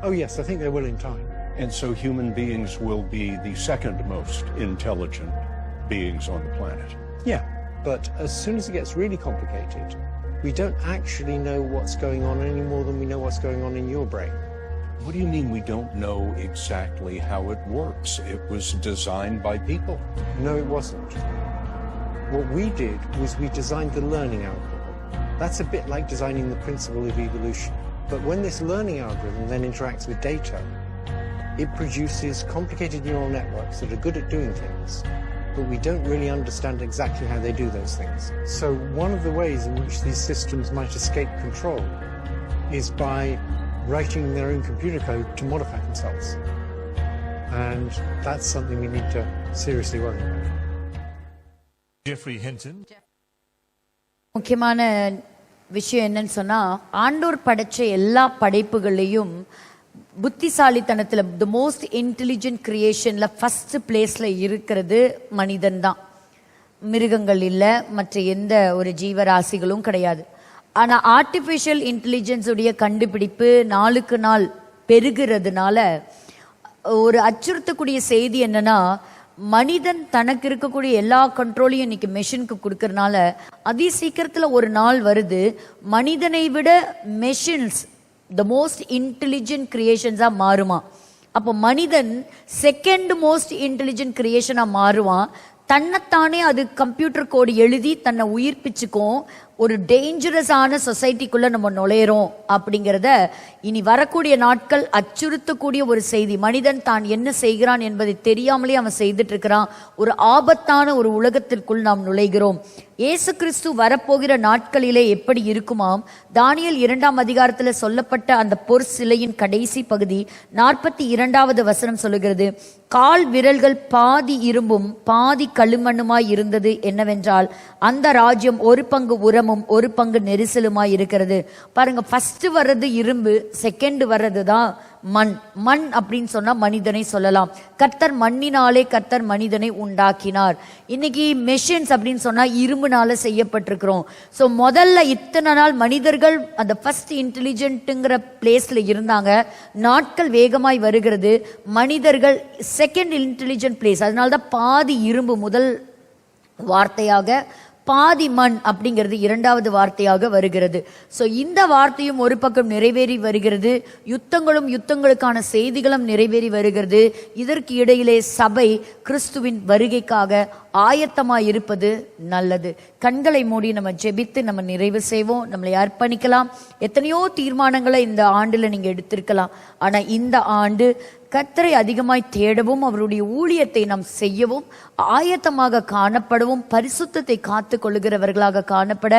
Oh, yes. I think they will in time. And so human beings will be the second most intelligent beings on the planet? Yeah, but as soon as it gets really complicated, we don't actually know what's going on any more than we know what's going on in your brain. What do you mean we don't know exactly how it works? It was designed by people. No, it wasn't. What we did was we designed the learning algorithm. That's a bit like designing the principle of evolution. But when this learning algorithm then interacts with data, it produces complicated neural networks that are good at doing things, but we don't really understand exactly how they do those things. So one of the ways in which these systems might escape control is by writing their own computer code to modify themselves. And that's something we need to seriously worry about. Jeffrey Hinton. முக்கியமான விஷயம் என்னன்னு சொன்னா, ஆண்டோர் படைச்ச எல்லா படைப்புகளையும் புத்திசாலித்தனத்தில் the most intelligent கிரியேஷன்ல first பிளேஸ்ல இருக்கிறது மனிதன் தான். மிருகங்கள் இல்லை, மற்ற எந்த ஒரு ஜீவராசிகளும் கிடையாது. ஆனால் ஆர்டிஃபிஷியல் இன்டெலிஜென்ஸ் உடைய கண்டுபிடிப்பு நாளுக்கு நாள் பெருகிறதுனால ஒரு அச்சுறுத்தக்கூடிய செய்தி என்னன்னா, மனிதன் தனக்கு இருக்கக்கூடிய எல்லா கண்ட்ரோலையும் இன்னைக்கு மெஷினுக்கு கொடுக்கறதுனால அதி சீக்கிரத்தில் ஒரு நாள் வருது, மனிதனை விட மெஷின்ஸ் த மோஸ்ட் இன்டெலிஜென்ட் கிரியேஷன்ஸாக மாறுமா. அப்போ மனிதன் செகண்ட் மோஸ்ட் இன்டெலிஜென்ட் கிரியேஷனாக மாறுவான். தன்னைத்தானே அது கம்ப்யூட்டர் கோடு எழுதி தன்னை உயிர்ப்பிச்சுக்கும். ஒரு டேஞ்சரஸான சொசைட்டிக்குள்ள நம்ம நுழையிறோம் அப்படிங்கிறத இனி வரக்கூடிய நாட்கள் அச்சுறுத்தக்கூடிய ஒரு செய்தி. மனிதன் தான் என்ன செய்கிறான் என்பதை தெரியாமலே அவன் செய்துட்டு இருக்கிறான். ஒரு ஆபத்தான ஒரு உலகத்திற்குள் நாம் நுழைகிறோம். இயேசு கிறிஸ்து வரப்போகிற நாட்களிலே எப்படி இருக்குமாம், தானியேல் 2ஆம் அதிகாரத்தில் சொல்லப்பட்ட அந்த பொற்சிலையின் கடைசி பகுதி 42வது வசனம் சொல்லுகிறது, கால் விரல்கள் பாதி இரும்பும் பாதி களிமண்ணுமாய் இருந்தது. என்னவென்றால் அந்த ராஜ்யம் ஒரு பங்கு உரமும் ஒரு பங்கு நெரிசலுமாய் இருக்கிறது. பாருங்க, ஃபர்ஸ்ட் வர்றது இரும்பு, செகண்ட் வர்றது தான் மண். மண் அப்படின்னு சொன்னா மனிதனை சொல்லலாம். கர்த்தர் மண்ணினாலே கர்த்தர் மனிதனை உண்டாக்கினார். இன்னைக்கு மெஷின்ஸ் அப்படின்னு சொன்னா இரும்புனால செய்யப்பட்டிருக்கிறோம். ஸோ முதல்ல இத்தனை நாள் மனிதர்கள் அந்த ஃபர்ஸ்ட் இன்டெலிஜென்ட்டுங்கிற பிளேஸ்ல இருந்தாங்க. நாட்கள் வேகமாய் வருகிறது, மனிதர்கள் செகண்ட் இன்டெலிஜென்ட் பிளேஸ். அதனால்தான் பாதி இரும்பு முதல் வார்த்தையாக, பாதி மண் அப்படிங்கிறது 2வது வார்த்தையாக வருகிறது. ஸோ இந்த வார்த்தையும் ஒரு பக்கம் நிறைவேறி வருகிறது, யுத்தங்களும் யுத்தங்களுக்கான செய்திகளும் நிறைவேறி வருகிறது. இதற்கு இடையிலே சபை கிறிஸ்துவின் வருகைக்காக ஆயத்தமாய் இருப்பது நல்லது. கண்களை மூடி நம்ம ஜெபித்து நம்ம நிறைவு செய்வோம், நம்மளை அர்ப்பணிக்கலாம். எத்தனையோ தீர்மானங்களை இந்த ஆண்டுல நீங்க எடுத்திருக்கலாம். ஆனா இந்த ஆண்டு கர்த்தரை அதிகமாய் தேடவும் அவருடைய ஊழியத்தை நாம் செய்யவும் ஆயத்தமாக காணப்படவும் பரிசுத்தத்தை காத்து கொள்ளுகிறவர்களாக காணப்பட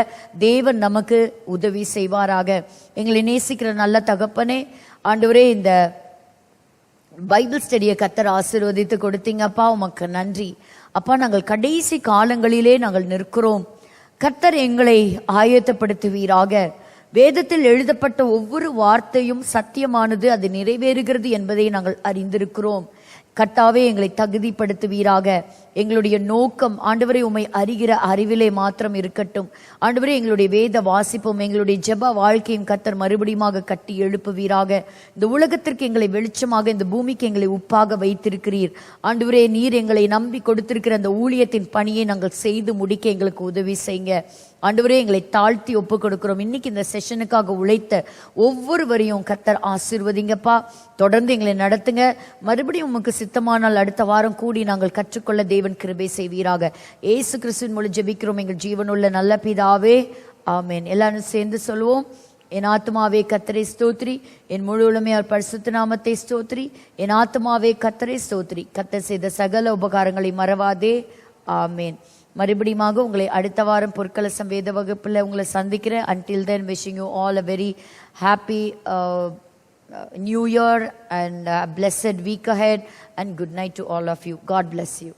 தேவன் நமக்கு உதவி செய்வாராக. எங்களை நேசிக்கிற நல்ல தகப்பனே, ஆண்டவரே, இந்த பைபிள் ஸ்டடியை கர்த்தர் ஆசீர்வதித்து கொடுத்தீங்கப்பா, உமக்கு நன்றி அப்பா. நாங்கள் கடைசி காலங்களிலே நாங்கள் நிற்கிறோம். கர்த்தர் எங்களை ஆயத்தப்படுத்துவீராக. வேதத்தில் எழுதப்பட்ட ஒவ்வொரு வார்த்தையும் சத்தியமானது, அது நிறைவேறுகிறது என்பதை நாங்கள் அறிந்திருக்கிறோம். கர்த்தாவே, எங்களை தகுதிப்படுத்துவீராக. எங்களுடைய நோக்கம் ஆண்டவரே உம்மை அறிகிற அறிவிலே மாத்திரம் இருக்கட்டும். ஆண்டவரே, எங்களுடைய வேத வாசிப்பும் எங்களுடைய ஜெப வாழ்க்கையும் கர்த்தர் மறுபடியுமாக கட்டி எழுப்புவீராக. இந்த உலகத்திற்கு எங்களை வெளிச்சமாக, இந்த பூமிக்கு எங்களை உப்பாக வைத்திருக்கிறீர். ஆண்டவரே, நீர் எங்களை நம்பி கொடுத்திருக்கிற அந்த ஊழியத்தின் பணியை நாங்கள் செய்து முடிக்க எங்களுக்கு உதவி செய்யுங்க. ஆண்டவரே, எங்களை தாழ்த்தி ஒப்பு கொடுக்கிறோம். இன்னைக்கு இந்த செஷனுக்காக உழைத்த ஒவ்வொருவரையும் கர்த்தர் ஆசீர்வதிங்கப்பா. தொடர்ந்து எங்களை நடத்துங்க. மறுபடியும் உமக்கு சித்தமானால் அடுத்த வாரம் கூடி நாங்கள் கற்றுக்கொள்ள தேவன் கிருபை செய்வீராக. இயேசு கிறிஸ்துவின் மூலம் ஜெபிக்கிறோம் எங்கள் ஜீவனுள்ள நல்ல பிதாவே, ஆமென். எல்லாரும் சேர்ந்து சொல்லுவோம். என் ஆத்மாவே கர்த்தரை ஸ்தோத்திரி, என் முழு உளமையால் பரிசுத்த நாமத்தை ஸ்தோத்திரி. என் ஆத்மாவே கர்த்தரை ஸ்தோத்திரி, கர்த்தர் செய்த சகல உபகாரங்களை மறவாதே. ஆமென். மறுபடியும் உங்களை அடுத்த வாரம் பொற்கலசம் வேத வகுப்பில் உங்களை சந்திக்கிறேன். until then, wishing you all a very happy new year and a blessed week ahead, and good night to all of you. God bless you.